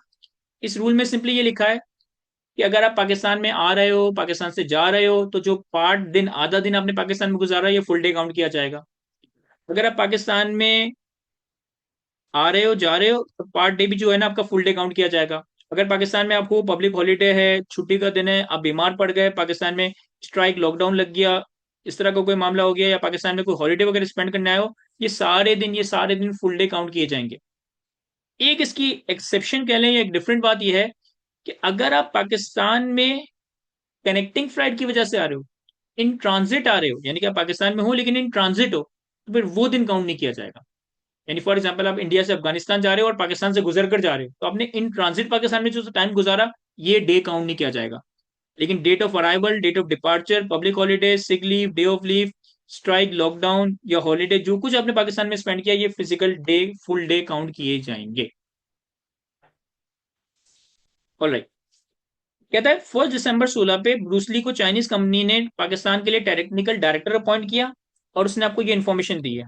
इस रूल में सिंपली ये लिखा है कि अगर आप पाकिस्तान में आ रहे हो, पाकिस्तान से जा रहे हो, तो जो पार्ट दिन, आधा दिन आपने पाकिस्तान में गुजारा, ये फुल डे काउंट किया जाएगा। अगर आप पाकिस्तान में आ रहे हो, जा रहे हो, तो पार्ट डे भी जो है ना आपका फुल डे काउंट किया जाएगा। अगर पाकिस्तान में आपको पब्लिक हॉलीडे है, छुट्टी का दिन है, आप बीमार पड़ गए, पाकिस्तान में स्ट्राइक लॉकडाउन लग गया, इस तरह का कोई मामला हो गया, या पाकिस्तान में कोई हॉलीडे वगैरह स्पेंड करने आए हो, ये सारे दिन फुल डे काउंट किए जाएंगे। एक इसकी एक्सेप्शन कह लें, या एक डिफरेंट बात यह है कि अगर आप पाकिस्तान में कनेक्टिंग फ्लाइट की वजह से आ रहे हो, इन ट्रांजिट आ रहे हो, यानी कि आप पाकिस्तान में हो लेकिन इन ट्रांजिट हो, तो फिर वो दिन काउंट नहीं किया जाएगा। यानी फॉर एग्जाम्पल आप इंडिया से अफगानिस्तान जा रहे हो और पाकिस्तान से गुजर कर जा रहे हो, तो आपने इन ट्रांजिट पाकिस्तान में जो टाइम गुजारा, ये डे काउंट नहीं किया जाएगा। लेकिन date of arrival, date of departure, public holiday, sick leave, day of leave, strike, lockdown या हॉलीडे, जो कुछ आपने पाकिस्तान में स्पेंड किया, ये physical day, full day count किए जाएंगे। ऑलराइट। कहता है 1 दिसंबर 16 पे ब्रूसली को चाइनीज कंपनी ने पाकिस्तान के लिए टेक्निकल डायरेक्टर अपॉइंट किया, और उसने आपको ये इन्फॉर्मेशन दी है।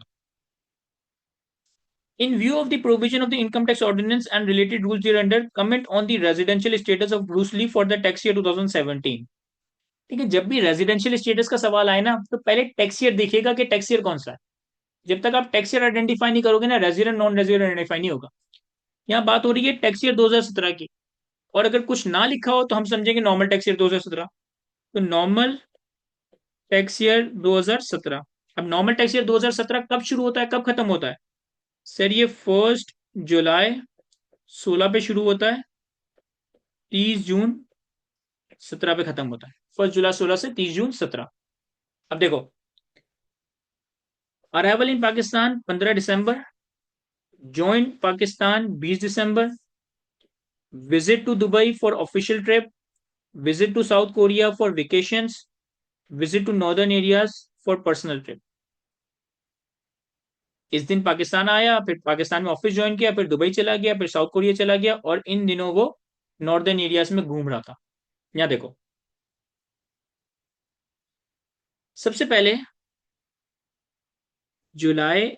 In view of the provision of the income tax ordinance and related rules thereunder, comment on the residential status of Bruce Lee for the tax year 2017। ठीक है, जब भी रेजिडेंशियल स्टेटस का सवाल आए ना, तो पहले टैक्स ईयर देखिएगा कि टैक्स ईयर कौन सा है। जब तक आप टैक्स ईयर आइडेंटिफाई नहीं करोगे ना, रेजिडेंट नॉन रेजिडेंट आइडेंटिफाई नहीं होगा। यहाँ बात हो रही है टैक्स ईयर 2017 की, और अगर कुछ ना लिखा हो तो हम समझेंगे नॉर्मल टैक्स ईयर 2017। तो नॉर्मल टैक्स ईयर 2017। अब नॉर्मल टैक्स ईयर 2017 कब शुरू होता है, कब खत्म होता है? सर ये 1 जुलाई 16 पे शुरू होता है, 30 जून 17 पे खत्म होता है। 1 जुलाई 16 से 30 जून 17। अब देखो, अराइवल इन पाकिस्तान 15 दिसंबर, ज्वाइन पाकिस्तान 20 दिसंबर, visit to Dubai for official trip, visit to South Korea for vacations, visit to northern areas for personal trip. इस दिन पाकिस्तान आया, फिर पाकिस्तान में ऑफिस ज्वाइन किया, फिर दुबई चला गया, फिर साउथ कोरिया चला गया, और इन दिनों वो नॉर्दर्न एरियाज में घूम रहा था। यहाँ देखो, सबसे पहले जुलाई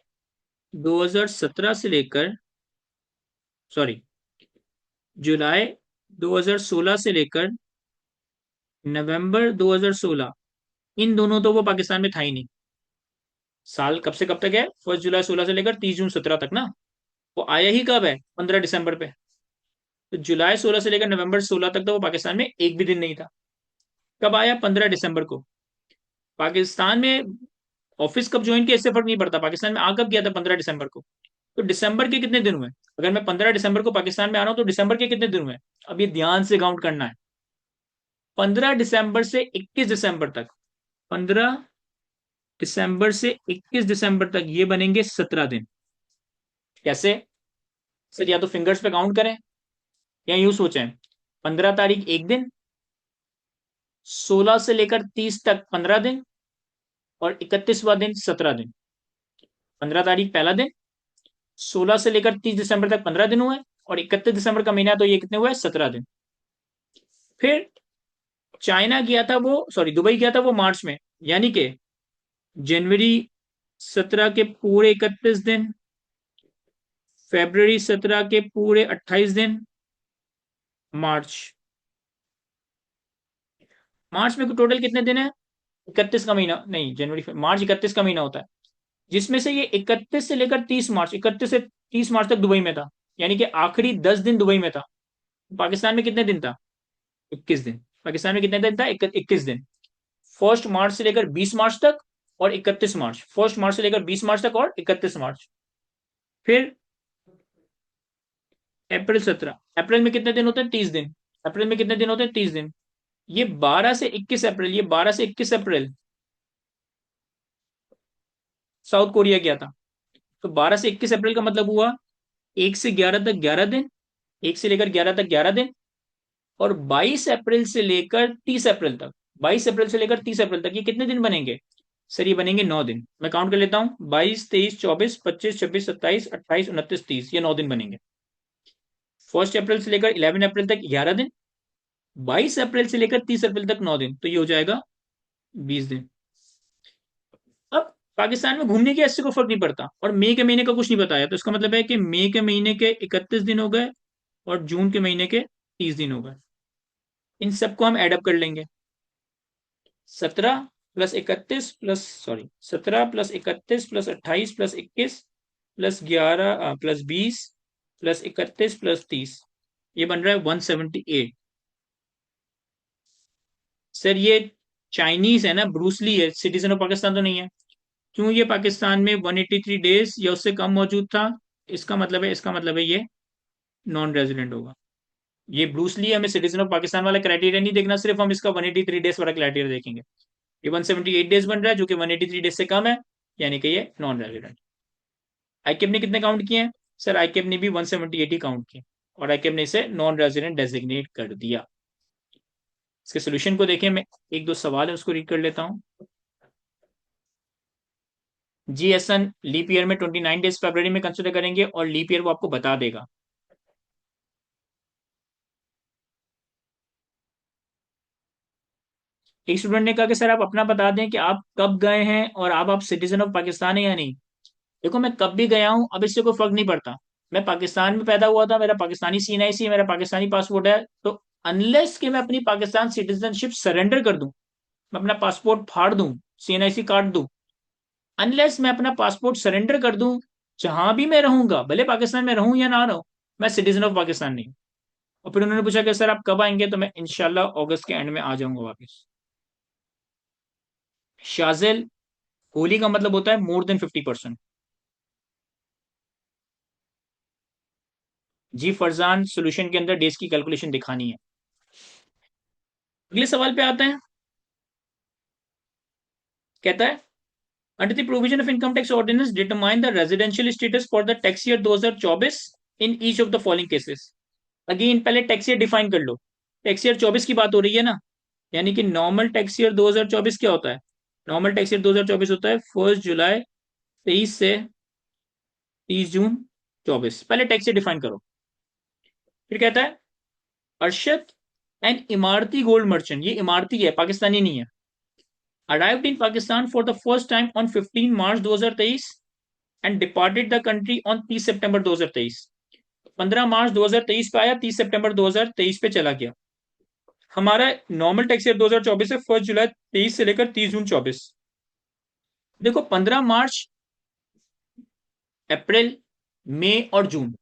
2017 से लेकर, सॉरी, जुलाई 2016 से लेकर नवंबर 2016, इन दोनों तो वो पाकिस्तान में था ही नहीं। साल कब से कब तक है? 1 जुलाई 16 से लेकर 30 जून 17 तक ना। वो आया ही कब है? 15 दिसंबर पे। तो जुलाई 16 से लेकर नवंबर 16 तक तो वो पाकिस्तान में एक भी दिन नहीं था। कब आया? 15 दिसंबर को। पाकिस्तान में ऑफिस कब ज्वाइन किया इससे फर्क नहीं पड़ता, पाकिस्तान में आ कब गया था? 15 दिसंबर को। तो दिसंबर के कितने दिन हुए? अगर मैं 15 दिसंबर को पाकिस्तान में आ रहा हूं तो दिसंबर के कितने दिन हुए? अब ये ध्यान से काउंट करना है। 15 दिसंबर से 21 दिसंबर तक, 15 दिसंबर से 21 दिसंबर तक ये बनेंगे 17 दिन। कैसे? सर या तो फिंगर्स पे काउंट करें, या यूं सोचें, 15 तारीख एक दिन, 16 से लेकर 30 तक 15 दिन, और 31वां दिन 17 दिन। 15 तारीख पहला दिन, 16 से लेकर 30 दिसंबर तक 15 दिन हुए, और 31 दिसंबर का महीना, तो ये कितने हुए? 17 दिन। फिर चाइना गया था वो, सॉरी दुबई गया था वो मार्च में, यानी कि जनवरी 17 के पूरे 31 दिन, फरवरी 17 के पूरे 28 दिन, मार्च, मार्च में टोटल कितने दिन है? 31 का महीना नहीं, जनवरी मार्च 31 का महीना होता है, जिसमें से ये 31 से लेकर 30 मार्च, 31 से 30 मार्च तक दुबई में था, यानी कि आखिरी 10 दिन दुबई में था। पाकिस्तान में कितने दिन था? 21 दिन। पाकिस्तान में कितने दिन था? 21 दिन। 1 मार्च से लेकर 20 मार्च तक, और 31 मार्च, 1 मार्च से लेकर 20 मार्च तक, और 31 मार्च। फिर अप्रैल 17, अप्रैल में कितने दिन होते हैं? 30 दिन। अप्रैल में कितने दिन होते हैं? 30 दिन। ये 12 से 21 अप्रैल, ये 12 से 21 अप्रैल साउथ कोरिया गया था। तो 12 से 21 अप्रैल का मतलब हुआ 1 से 11 तक 11 दिन, 1 से लेकर 11 तक 11 दिन, और 22 अप्रैल से लेकर 30 अप्रैल तक, 22 अप्रैल से लेकर 30 अप्रैल तक ये कितने दिन बनेंगे? सर ये बनेंगे 9 दिन। मैं काउंट कर लेता हूं, 22, 23, 24, 25, 26, 27, 28, 29, 30, ये 9 दिन बनेंगे। 1 अप्रैल से लेकर 11 अप्रैल तक 11 दिन, 22 अप्रैल से लेकर 30 अप्रैल तक 9 दिन, तो ये हो जाएगा 20 दिन। अब पाकिस्तान में घूमने के ऐसे को फर्क नहीं पड़ता, और मई के महीने का कुछ नहीं बताया, तो इसका मतलब है कि मई के महीने के 31 दिन हो गए, और जून के महीने के 30 दिन हो गए। इन सबको हम एडअप कर लेंगे। 17 plus 31 plus 28 plus 28 plus 11 plus 20 plus 31 plus 30, ये बन रहा है 178। सर ये चाइनीज है ना, ब्रूसली है, सिटीजन ऑफ पाकिस्तान तो नहीं है। क्यों ये पाकिस्तान में 183 डेज या उससे कम मौजूद था? इसका मतलब है ये नॉन रेजिडेंट होगा। ये ब्रूसली, हमें सिटीजन ऑफ पाकिस्तान वाला क्राइटेरिया नहीं देखना, सिर्फ हम इसका 183 डेज वाला क्राइटेरिया देखेंगे। ये 178 डेज बन रहा है जो कि 183 डेज से कम है, यानी कि ये नॉन रेजिडेंट। आईकेप ने कितने काउंट किए हैं? सर आईकेप ने भी 178 ही काउंट किए, और आईकेप ने इसे नॉन रेजिडेंट डेजिग्नेट कर दिया। इसके सोल्यूशन को देखें, मैं एक दो सवाल है उसको रीड कर लेता हूं। जीएसएन लीप ईयर में 29 डेज फरवरी में कंसिडर करेंगे, और लीप ईयर वो आपको बता देगा। एक स्टूडेंट ने कहा कि सर आप अपना बता दें कि आप कब गए हैं और आप सिटीजन ऑफ पाकिस्तान है या नहीं। देखो, मैं कब भी गया हूं, अब इससे कोई फर्क नहीं पड़ता। मैं पाकिस्तान में पैदा हुआ था, मेरा पाकिस्तानी सीएनआईसी, मेरा पाकिस्तानी पासपोर्ट है, तो अनलेस कि मैं अपनी पाकिस्तान सिटीजनशिप सरेंडर कर दूं, मैं अपना पासपोर्ट फाड़ दूं, सीएनआईसी काट दूं, अनलेस मैं अपना पासपोर्ट सरेंडर कर दूं, जहां भी मैं रहूंगा, भले पाकिस्तान में रहूं या ना रहूं, मैं सिटीजन ऑफ पाकिस्तान नहीं हूं। और फिर उन्होंने पूछा कि सर आप कब आएंगे, तो मैं इंशाल्लाह अगस्त के एंड में आ जाऊंगा वापस। शाजिल, होली का मतलब होता है मोर देन 50%। जी फरजान, सोल्यूशन के अंदर डेज की कैलकुलेशन दिखानी है। अगले सवाल पे आते हैं। कहता है, under the provision of income tax ordinance determine the residential status for the tax year 2024 in each of the following cases. Again पहले टैक्स ईयर डिफाइन कर लो। टैक्स ईयर 24 की बात हो रही है ना, यानी कि नॉर्मल टैक्स ईयर 2024 क्या होता है? नॉर्मल टैक्स ईयर 2024 होता है 1 जुलाई 23 से 30 जून 24। पहले टैक्स ईयर डिफाइन करो। फिर कहता है, अरशद एंड इमारती गोल्ड मर्चेंट, ये इमारती है, पाकिस्तानी नहीं है, arrived in Pakistan for the first time on 15 March 2023 and departed the country on 30 सितंबर 2023। 15 मार्च 2023 पे आया, 30 सितंबर 2023 पे चला गया। हमारा नॉर्मल टैक्स ईयर 2024 है 1 जुलाई 23 से लेकर 30 जून 24। देखो, 15 मार्च, अप्रैल, मई और जून।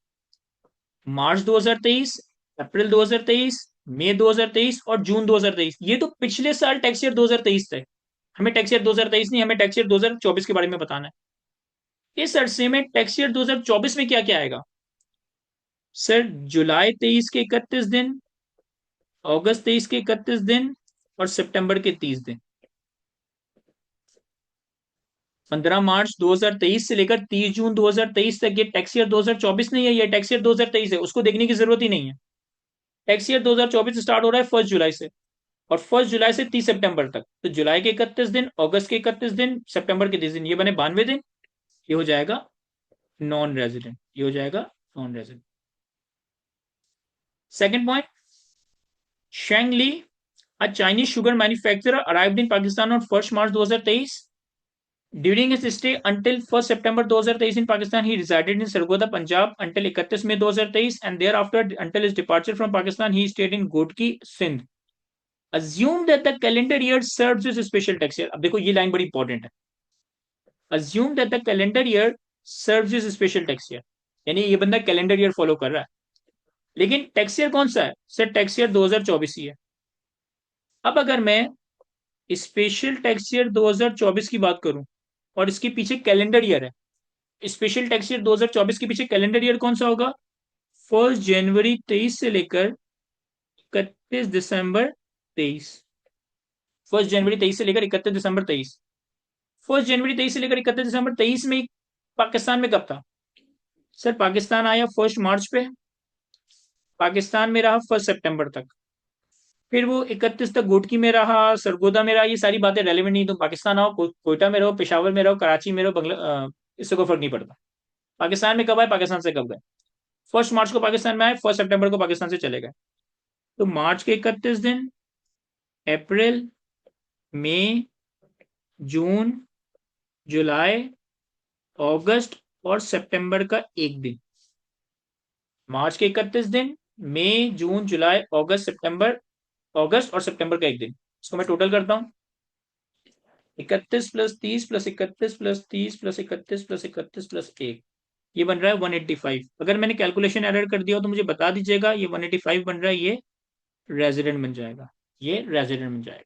मार्च 2023, अप्रैल 2023, मई 2023 और जून 2023, ये तो पिछले साल टैक्स ईयर 2023 थे। हमें टैक्स ईयर 2023 नहीं, हमें टैक्स ईयर 2024 के बारे में बताना है। इस अरसे में टैक्स ईयर 2024 में क्या क्या आएगा? सर जुलाई 23 के 31 दिन, अगस्त 23 के 31 दिन, और सितंबर के 30 दिन। 15 मार्च 2023 से लेकर 30 जून 2023 तक ये टैक्स ईयर 2024 नहीं है, ये टैक्स ईयर 2023 है, उसको देखने की जरूरत ही नहीं है। टैक्स ईयर 2024 स्टार्ट हो रहा है 1 जुलाई से, और 1 जुलाई से 30 सितंबर तक, तो जुलाई के 31 दिन, अगस्त के 31 दिन, सितंबर के 30 दिन, ये बने 92 दिन। ये हो जाएगा नॉन रेजिडेंट, ये हो जाएगा नॉन रेजिडेंट। सेकेंड पॉइंट, शेंग ली, a Chinese sugar manufacturer, arrived in Pakistan on 1st March 2023. During his stay until 1st September 2023 in Pakistan, he resided in Sargodha, Punjab until 31 May 2023, and thereafter until his departure from Pakistan he stayed in Godki, Sindh. Assume that the calendar year serves as a special tax year. अब देखो ये लाइन बड़ी इंपॉर्टेंट है। Assume that the calendar year serves as a special tax year, यानी ये बंदा कैलेंडर ईयर फॉलो कर रहा है, लेकिन टैक्स ईयर कौन सा है? सर टैक्स ईयर 2024 ही है। अब अगर मैं स्पेशल टैक्स ईयर 2024 की बात करूं, और इसके पीछे कैलेंडर ईयर है, स्पेशल टैक्स ईयर 2024 के पीछे कैलेंडर ईयर कौन सा होगा? 1 जनवरी 23 से लेकर 31 दिसंबर 23। 1 जनवरी 23 से लेकर 31 दिसंबर 23। 1 जनवरी 23 से लेकर 31 दिसंबर 23 में पाकिस्तान में कब था? सर पाकिस्तान आया 1 मार्च पे, पाकिस्तान में रहा 1 सितंबर तक, फिर वो 31 तक गुटकी में रहा, सरगोदा में रहा। ये सारी बातें रेलिवेंट नहीं, तुम पाकिस्तान आओ, कोयटा में रहो, पेशावर में रहो, कराची में रहो, इससे कोई फर्क नहीं पड़ता। पाकिस्तान में कब आए, पाकिस्तान से कब गए? 1 मार्च को पाकिस्तान में आए, 1 सितंबर को पाकिस्तान से चले गए। तो मार्च के 31 दिन, अप्रैल, मई, जून, जुलाई, अगस्त और सितंबर का एक दिन। मार्च के 31 दिन, मई, जून, जुलाई, अगस्त, सितंबर, अगस्त और सितंबर का एक दिन। इसको मैं टोटल करता हूं, 31 + 30 + 31 + 30 + 31 + 31 + 1, ये बन रहा है 185। अगर मैंने कैलकुलेशन एरर कर दिया हो तो मुझे बता दीजिएगा। ये 185 बन रहा है, ये रेजिडेंट बन जाएगा, ये रेजिडेंट बन जाएगा।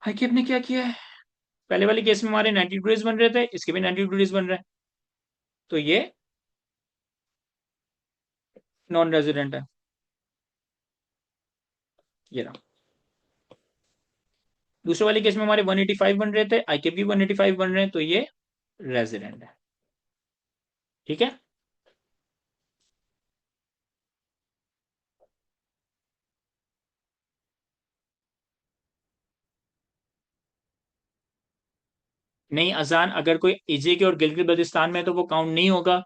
आईकेएफ ने क्या किया है, पहले वाले केस में हमारे 90 डिग्रीज बन रहे थे, इसके भी 90 डिग्रीज बन रहे हैं, तो ये नॉन रेजिडेंट है। ये रहा। दूसरे वाले केस में हमारे 185 बन रहे थे, आईकेएफ भी 185 बन रहे हैं, तो ये रेजिडेंट है। ठीक है। नहीं, अजान अगर कोई एजे के और गिलगित बल्तिस्तान में है तो वो काउंट नहीं होगा,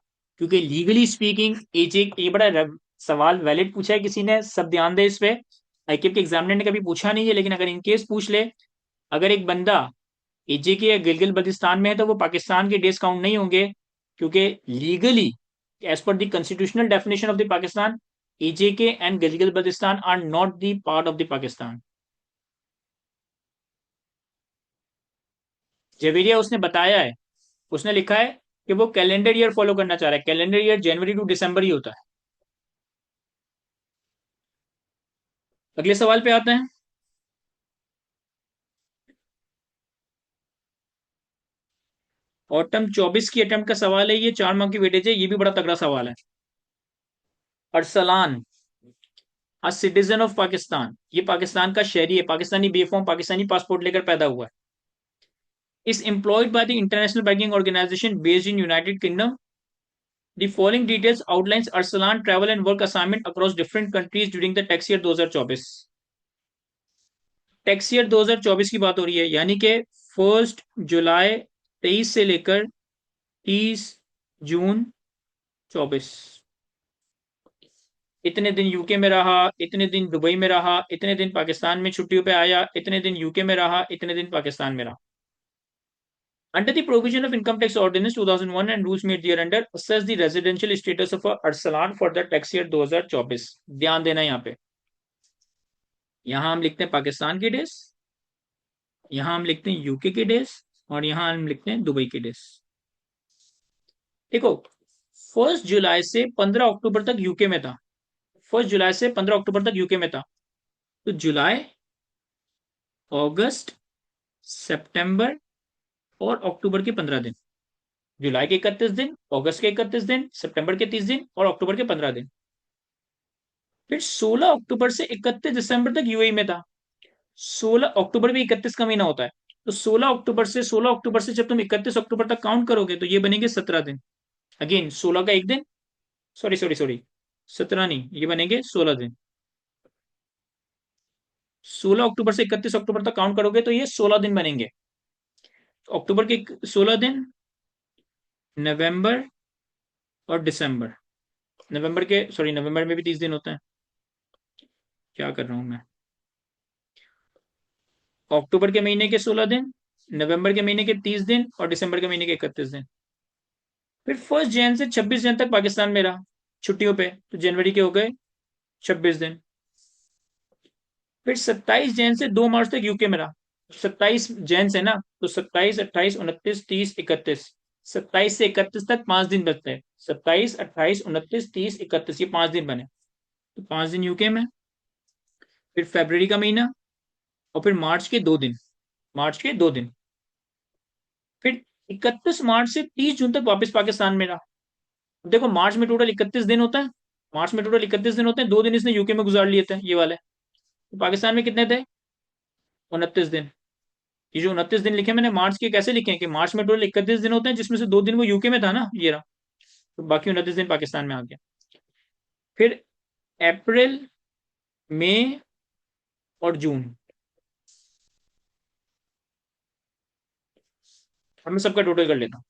क्योंकि लीगली स्पीकिंग एजे, ये बड़ा सवाल वैलिड पूछा है किसी ने, सब ध्यान दे इस पे। आईकेएफ के एग्जामिनर ने कभी पूछा नहीं है, लेकिन अगर इनकेस पूछ ले, अगर एक बंदा एजे के या गिलगित बल्तिस्तान में है तो वो पाकिस्तान के डेज काउंट नहीं होंगे, क्योंकि legally as per the constitutional definition of the Pakistan, A J K and Gilgit Baltistan are not the part of the Pakistan. Javeria उसने बताया है, उसने लिखा है कि वो कैलेंडर ईयर फॉलो करना चाह रहा है, कैलेंडर ईयर जनवरी टू दिसंबर ही होता है। अगले सवाल पे आते हैं। ऑटम 24 की अटेम्प्ट का सवाल है, ये 4 मार्क की वेटेज है, ये भी बड़ा तगड़ा सवाल है। Arsalan, a citizen of Pakistan, ये पाकिस्तान का शहरी है, पाकिस्तानी बेफॉर्म पाकिस्तानी पासपोर्ट लेकर पैदा हुआ है। Is employed by the international banking organisation based in United Kingdom. The following details outlines Arsalan travel and work assignment across different countries during the tax year 2024। Tax year 2024 की बात हो रही है, यानी कि 1 जुलाई 23 से लेकर 30 जून 24, इतने दिन यूके में रहा, इतने दिन दुबई में रहा, इतने दिन पाकिस्तान में छुट्टियों पे आया, इतने दिन यूके में रहा, इतने दिन पाकिस्तान में रहा। Under the provision of Income Tax Ordinance 2001 and rules made thereunder, assess the residential status of Arsalan for the tax year 2024। ध्यान देना यहाँ पे, यहाँ हम लिखते हैं पाकिस्तान के डेज, यहाँ हम लिखते हैं यूके के डेज, और यहाँ हम लिखते हैं दुबई के डेज। देखो, 1 जुलाई से 15 अक्टूबर तक यूके में था, 1 जुलाई से 15 अक्टूबर तक यूके में था, तो जुलाई, अगस्त, सितंबर और अक्टूबर के 15 दिन। जुलाई के 31 दिन, अगस्त के 31 दिन, सितंबर के 30 दिन और अक्टूबर के 15 दिन। फिर 16 अक्टूबर से 31 दिसंबर तक यूएई में था। 16 अक्टूबर भी 31 का महीना होता है, तो 16 अक्टूबर से जब तुम 31 अक्टूबर तक काउंट करोगे तो ये बनेंगे 17 दिन। अगेन 16 का एक दिन, सॉरी सॉरी सॉरी, 17 नहीं, ये बनेंगे 16 दिन। 16 अक्टूबर से 31 अक्टूबर तक काउंट करोगे तो ये 16 दिन बनेंगे। तो अक्टूबर के 16 दिन, नवंबर और दिसंबर, नवंबर के, सॉरी, नवंबर में भी 30 दिन होते हैं, क्या कर रहा हूं मैं। अक्टूबर के महीने के 16 दिन, नवंबर के महीने के 30 दिन और दिसंबर के महीने के 31 दिन। फिर 1 जन से 26 जन तक पाकिस्तान में रहा छुट्टियों पे, तो जनवरी के हो गए 26 दिन। फिर 27 जन से 2 मार्च तक यूके में रहा, 27 जन से ना, तो 27, 28, 29, 30, 31, 27 से 31 तक 5 दिन बचते हैं, 27, 28, 29, 30, 31, ये 5 दिन बने, तो 5 दिन यूके में। फिर फरवरी का महीना, और फिर मार्च के 2 दिन। फिर 31 मार्च से 30 जून तक वापस पाकिस्तान में रहा। देखो, मार्च में टोटल 31 दिन होता है, मार्च में टोटल 31 दिन होते हैं, 2 दिन इसने यूके में गुजार लिए थे ये वाले, तो पाकिस्तान में कितने थे, 29 दिन। ये जो 29 दिन लिखे मैंने मार्च के, कैसे लिखे हैं कि मार्च में टोटल 31 दिन होते हैं, जिसमें से 2 दिन वो यूके में था ना, ये रहा, तो बाकी 29 दिन पाकिस्तान में आ गया। फिर अप्रैल, मई और जून, अब मैं सबका टोटल कर लेता हूँ।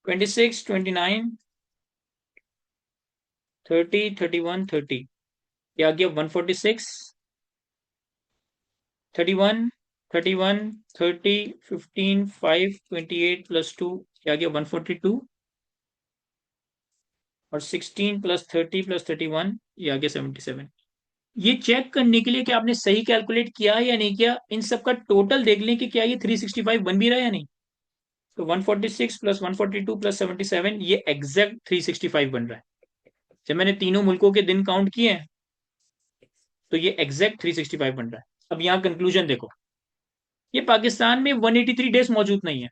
26, 29, 30, 31, 30, ये आ गया 146, 31, 31, 30, 15, 5, 28 प्लस 2, ये आ गया 142, और 16 प्लस 30 प्लस 31, ये आ गया 77। ये चेक करने के लिए कि आपने सही कैलकुलेट किया या नहीं किया, इन सब का टोटल देख लें कि क्या ये 365 बन भी रहा है या नहीं। तो 146 प्लस 142 प्लस 77, ये एग्जैक्ट 365 बन रहा है। जब मैंने तीनों मुल्कों के दिन काउंट किए हैं तो ये एग्जैक्ट 365 बन रहा है। अब यहाँ कंक्लूजन देखो, ये पाकिस्तान में 183 डेज मौजूद नहीं है।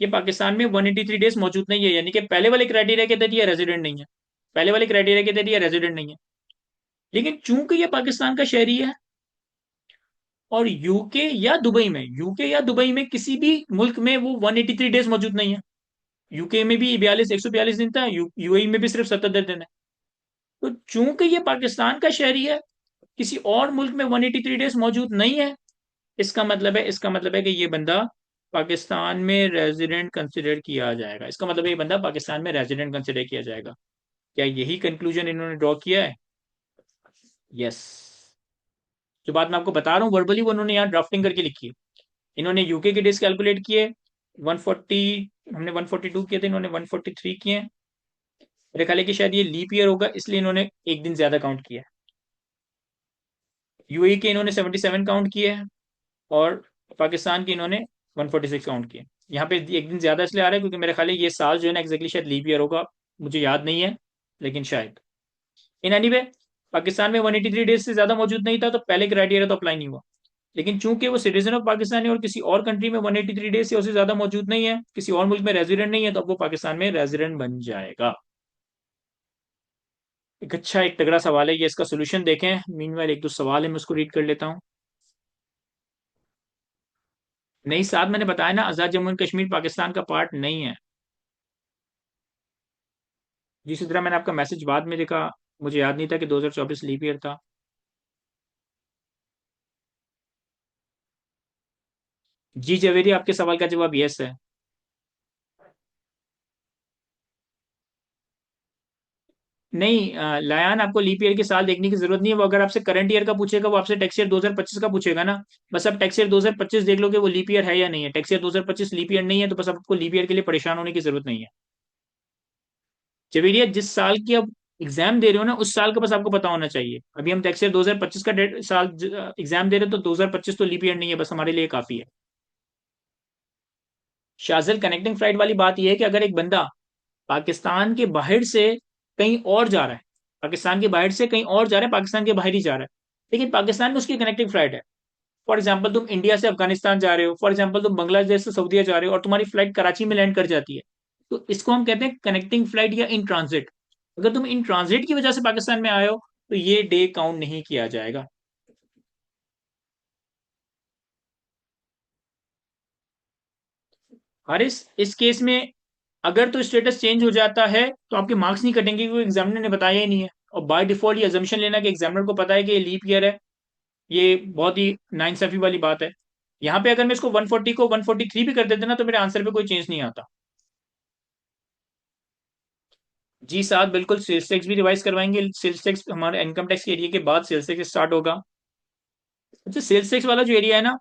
ये पाकिस्तान में 183 डेज मौजूद नहीं है, यानी कि पहले वाले क्राइटेरिया के तहत ये रेजिडेंट नहीं है। पहले वाले क्राइटेरिया के तहत ये रेजिडेंट नहीं है। लेकिन चूंकि ये पाकिस्तान का शहरी है और यूके या दुबई में किसी भी मुल्क में वो 183 डेज मौजूद नहीं है। यूके में भी 142 दिन था, यूएई में भी सिर्फ 77 दिन है। तो चूंकि ये पाकिस्तान का शहरी है, किसी और मुल्क में 183 डेज मौजूद नहीं है, इसका मतलब है कि ये बंदा पाकिस्तान में रेजिडेंट कंसिडर किया जाएगा। इसका मतलब है ये बंदा पाकिस्तान में रेजिडेंट कंसिडर किया जाएगा। क्या यही कंक्लूजन इन्होंने ड्रॉ किया है? यस। जो बात मैं आपको बता रहा हूँ वर्बली, वो उन्होंने यहाँ ड्राफ्टिंग करके लिखी है। इन्होंने यूके के डेज कैलकुलेट किए 140, हमने 142 किए थे, इन्होंने 143 किए। मेरे ख्याल है कि शायद ये लीप ईयर होगा, इसलिए इन्होंने एक दिन ज्यादा काउंट किया। यूएई के इन्होंने 77 काउंट किए हैं और पाकिस्तान के इन्होंने 146 काउंट किए। यहाँ पे एक दिन ज्यादा इसलिए आ रहा है क्योंकि मेरे ख्याल है ये साल जो है ना एग्जैक्टली शायद लीप ईयर होगा, मुझे याद नहीं है, लेकिन शायद। इन एनी वे, पाकिस्तान में 183 डेज से ज्यादा मौजूद नहीं था, तो पहले क्राइटेरिया तो अप्लाई नहीं हुआ। लेकिन चूंकि वो सिटीजन ऑफ पाकिस्तान है और किसी और कंट्री में 183 डेज से उससे ज्यादा मौजूद नहीं है, किसी और मुल्क में रेजिडेंट नहीं है, तो अब वो पाकिस्तान में रेजिडेंट बन जाएगा। एक तगड़ा सवाल है ये, इसका सोल्यूशन देखें। मीनवाइल एक दो सवाल है, मैं उसको रीड कर लेता हूँ। नहीं, साथ मैंने बताया ना, आजाद जम्मू एंड कश्मीर पाकिस्तान का पार्ट नहीं है। जिस तरह मैंने आपका मैसेज बाद में देखा, मुझे याद नहीं था कि 2024 लीप ईयर था। जी जवेरी, आपके सवाल का जवाब यस है। नहीं लायान, आपको लीप ईयर के साल देखने की जरूरत नहीं है। वो अगर आपसे करंट ईयर का पूछेगा, वो आपसे टैक्स ईयर 2025 का पूछेगा ना। बस आप टैक्स ईयर 2025 देख लो कि वो लीप ईयर है या नहीं है। टैक्स ईयर 2025 लीप ईयर नहीं है, तो बस आपको लीप ईयर के लिए परेशान होने की जरूरत नहीं है। जवेरिया, जिस साल की आप एग्जाम दे रहे हो ना, उस साल का बस आपको पता होना चाहिए। अभी हम टैक्स ईयर 2025 का डेट साल एग्जाम दे रहे हैं, तो 2025 तो लीप ईयर नहीं है, बस हमारे लिए काफी है। शाजल, कनेक्टिंग फ्लाइट वाली बात यह है कि अगर एक बंदा पाकिस्तान के बाहर से कहीं और जा रहा है, पाकिस्तान के बाहर से कहीं और जा रहा है, पाकिस्तान के बाहर ही जा रहा है, लेकिन पाकिस्तान में उसकी कनेक्टिंग फ्लाइट है। फॉर एग्जाम्पल, तुम इंडिया से अफगानिस्तान जा रहे हो, फॉर एग्जाम्पल तुम बांग्लादेश से सऊदीया जा रहे हो और तुम्हारी फ्लाइट कराची में लैंड कर जाती है, तो इसको हम कहते हैं कनेक्टिंग फ्लाइट या इन ट्रांजिट। अगर तुम इन ट्रांजिट की वजह से पाकिस्तान में आए हो, तो ये डे काउंट नहीं किया जाएगा। और इस केस में अगर तो स्टेटस चेंज हो जाता है, तो आपके मार्क्स नहीं कटेंगे क्योंकि एग्जामिनर ने बताया ही नहीं है। और बाय डिफॉल्ट ये अजम्पशन लेना कि एग्जामिनर को पता है कि ये लीप ईयर है, ये बहुत ही नाइंसाफी वाली बात है। यहाँ पे अगर मैं इसको 140 को 143 भी कर देते ना, तो मेरे आंसर पे कोई चेंज नहीं आता। जी साहब, बिल्कुल सेल्स टैक्स भी रिवाइज करवाएंगे। सेल्स टैक्स हमारे इनकम टैक्स के एरिया के बाद सेल्स टैक्स स्टार्ट होगा। अच्छा, सेल्स टैक्स वाला जो एरिया है ना,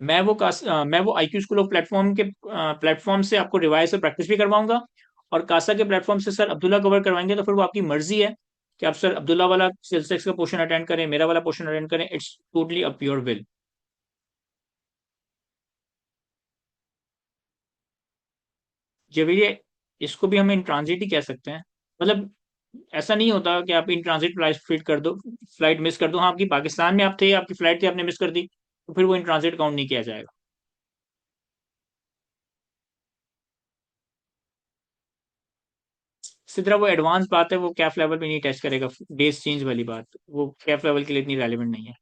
मैं वो आईक्यू स्कूल ऑफ प्लेटफॉर्म के प्लेटफॉर्म से आपको रिवाइज और प्रैक्टिस भी करवाऊंगा। और कासा के प्लेटफॉर्म से सर अब्दुल्ला कवर करवाएंगे, तो फिर वो आपकी मर्जी है कि आप सर अब्दुल्ला वाला सेल्स टैक्स का पोर्शन अटेंड करें, मेरा वाला पोर्शन अटेंड करें। It's totally up your will. जब ये इसको भी हम इन ट्रांजिट ही कह सकते हैं। मतलब ऐसा नहीं होता कि आप इन ट्रांजिट फ्लाइट कर दो, फ्लाइट मिस कर दो। हाँ, आपकी पाकिस्तान में आप थे, आपकी फ्लाइट थी, आपने मिस कर दी, तो फिर वो इन ट्रांजिट काउंट नहीं किया जाएगा। इसी तरह वो एडवांस बात है, वो कैफ लेवल पे नहीं टेस्ट करेगा। बेस चेंज वाली बात वो कैफ लेवल के लिए इतनी रेलिवेंट नहीं है।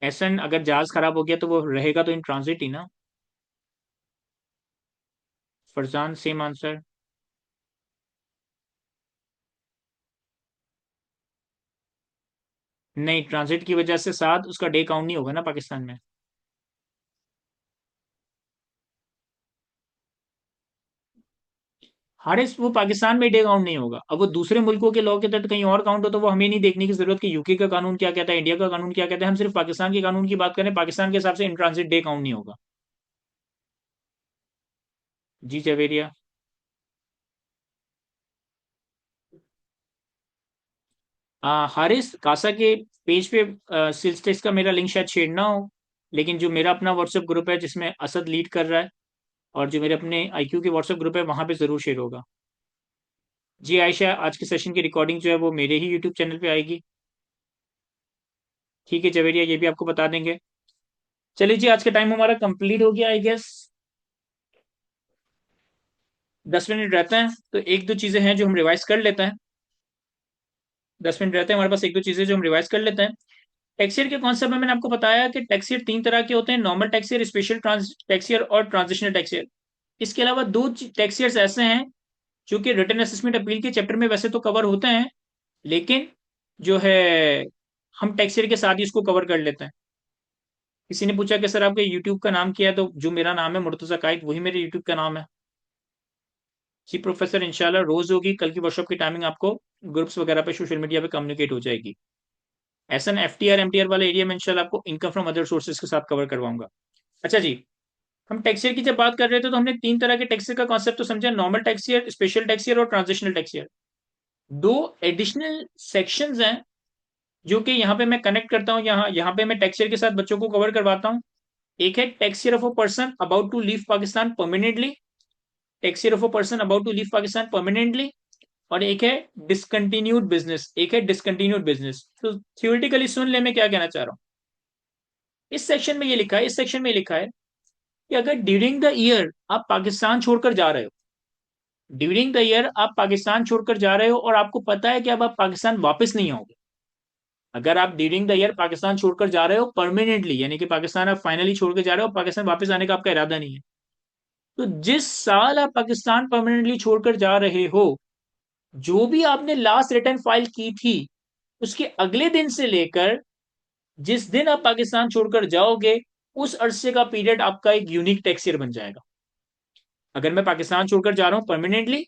एसन, अगर जहाज खराब हो गया तो वो रहेगा तो इन ट्रांजिट ही ना। Farzan, same answer. नहीं, ट्रांजिट की वजह से साथ उसका डे काउंट नहीं होगा ना पाकिस्तान में। हारिस, वो पाकिस्तान में डे काउंट नहीं होगा। अब वो दूसरे मुल्कों के लॉ के तहत कहीं और काउंट हो, तो वो हमें नहीं देखने की जरूरत कि यूके का कानून क्या कहता है, इंडिया का कानून क्या कहता है। हम सिर्फ पाकिस्तान के कानून की बात करें, पाकिस्तान के हिसाब से इन ट्रांजिट डे काउंट नहीं होगा। जी जवेरिया। हारिस, कासा के पेज पे सेल्स टैक्स का मेरा लिंक शायद शेयर ना हो, लेकिन जो मेरा अपना व्हाट्सएप ग्रुप है जिसमें असद लीड कर रहा है, और जो मेरे अपने आईक्यू के व्हाट्सएप ग्रुप है, वहां पे जरूर शेयर होगा। जी आयशा, आज के सेशन की रिकॉर्डिंग जो है वो मेरे ही यूट्यूब चैनल पे आएगी। ठीक है जवेरिया, ये भी आपको बता देंगे। चलिए जी, आज का टाइम हमारा कंप्लीट हो गया आई गेस। 10 मिनट रहते हैं तो एक दो चीजें हैं जो हम रिवाइज कर लेते हैं। 10 मिनट रहते हैं हमारे पास, एक दो चीजें जो हम रिवाइज कर लेते हैं। टैक्सियर के कॉन्सेप्ट में मैंने आपको बताया कि टैक्सियर तीन तरह के होते हैं, नॉर्मल टैक्सियर, स्पेशल टैक्सियर और ट्रांजिशनल टैक्सियर। इसके अलावा दो टैक्सियर्स ऐसे हैं जो कि रिटन असेसमेंट अपील के चैप्टर में वैसे तो कवर होते हैं, लेकिन जो है हम टैक्सियर के साथ ही इसको कवर कर लेते हैं। किसी ने पूछा कि सर आपके यूट्यूब का नाम क्या है, तो जो मेरा नाम है मुर्तजा काइद, वही मेरे यूट्यूब का नाम है। जी प्रोफेसर, इंशाल्लाह रोज होगी। कल की वर्कशॉप की टाइमिंग आपको ग्रुप्स वगैरह पे सोशल मीडिया पे कम्युनिकेट हो जाएगी। S N F T R M T R वाले एरिया में इंशाल्लाह आपको इनकम फ्रॉम अदर सोर्सेज के साथ कवर करवाऊंगा। अच्छा जी, हम टैक्सियर की जब बात कर रहे थे तो हमने तीन तरह के टैक्सियर का कॉन्सेप्ट तो समझा, नॉर्मल टैक्सियर, स्पेशल टैक्सियर और ट्रांजिशनल टैक्सियर। दो एडिशनल सेक्शंस हैं जो कि यहाँ पे मैं कनेक्ट करता हूँ, यहाँ यहाँ पे मैं टैक्सियर के साथ बच्चों को कवर करवाता हूँ। एक है taxpayer of a person about to leave Pakistan permanently, taxpayer of a person about to leave Pakistan permanently, और एक है डिसकंटिन्यूड बिजनेस, एक है डिसकंटिन्यूड बिजनेस। तो थियोरिटिकली सुन ले मैं क्या कहना चाह रहा हूँ। इस सेक्शन में ये लिखा है, इस सेक्शन में ये लिखा है कि अगर ड्यूरिंग द ईयर आप पाकिस्तान छोड़कर जा रहे हो, ड्यूरिंग द ईयर आप पाकिस्तान छोड़कर जा रहे हो और आपको पता है कि अब आप पाकिस्तान वापस नहीं आओगे। अगर आप ड्यूरिंग द ईयर पाकिस्तान छोड़कर जा रहे हो परमानेंटली, यानी कि पाकिस्तान आप फाइनली छोड़ के जा रहे हो, पाकिस्तान वापस आने का आपका इरादा नहीं है, तो जिस साल आप पाकिस्तान परमानेंटली छोड़कर जा रहे हो, जो भी आपने लास्ट रिटर्न फाइल की थी, उसके अगले दिन से लेकर जिस दिन आप पाकिस्तान छोड़कर जाओगे, उस अरसे का पीरियड आपका एक यूनिक टैक्स ईयर बन जाएगा। अगर मैं पाकिस्तान छोड़कर जा रहा हूं परमानेंटली,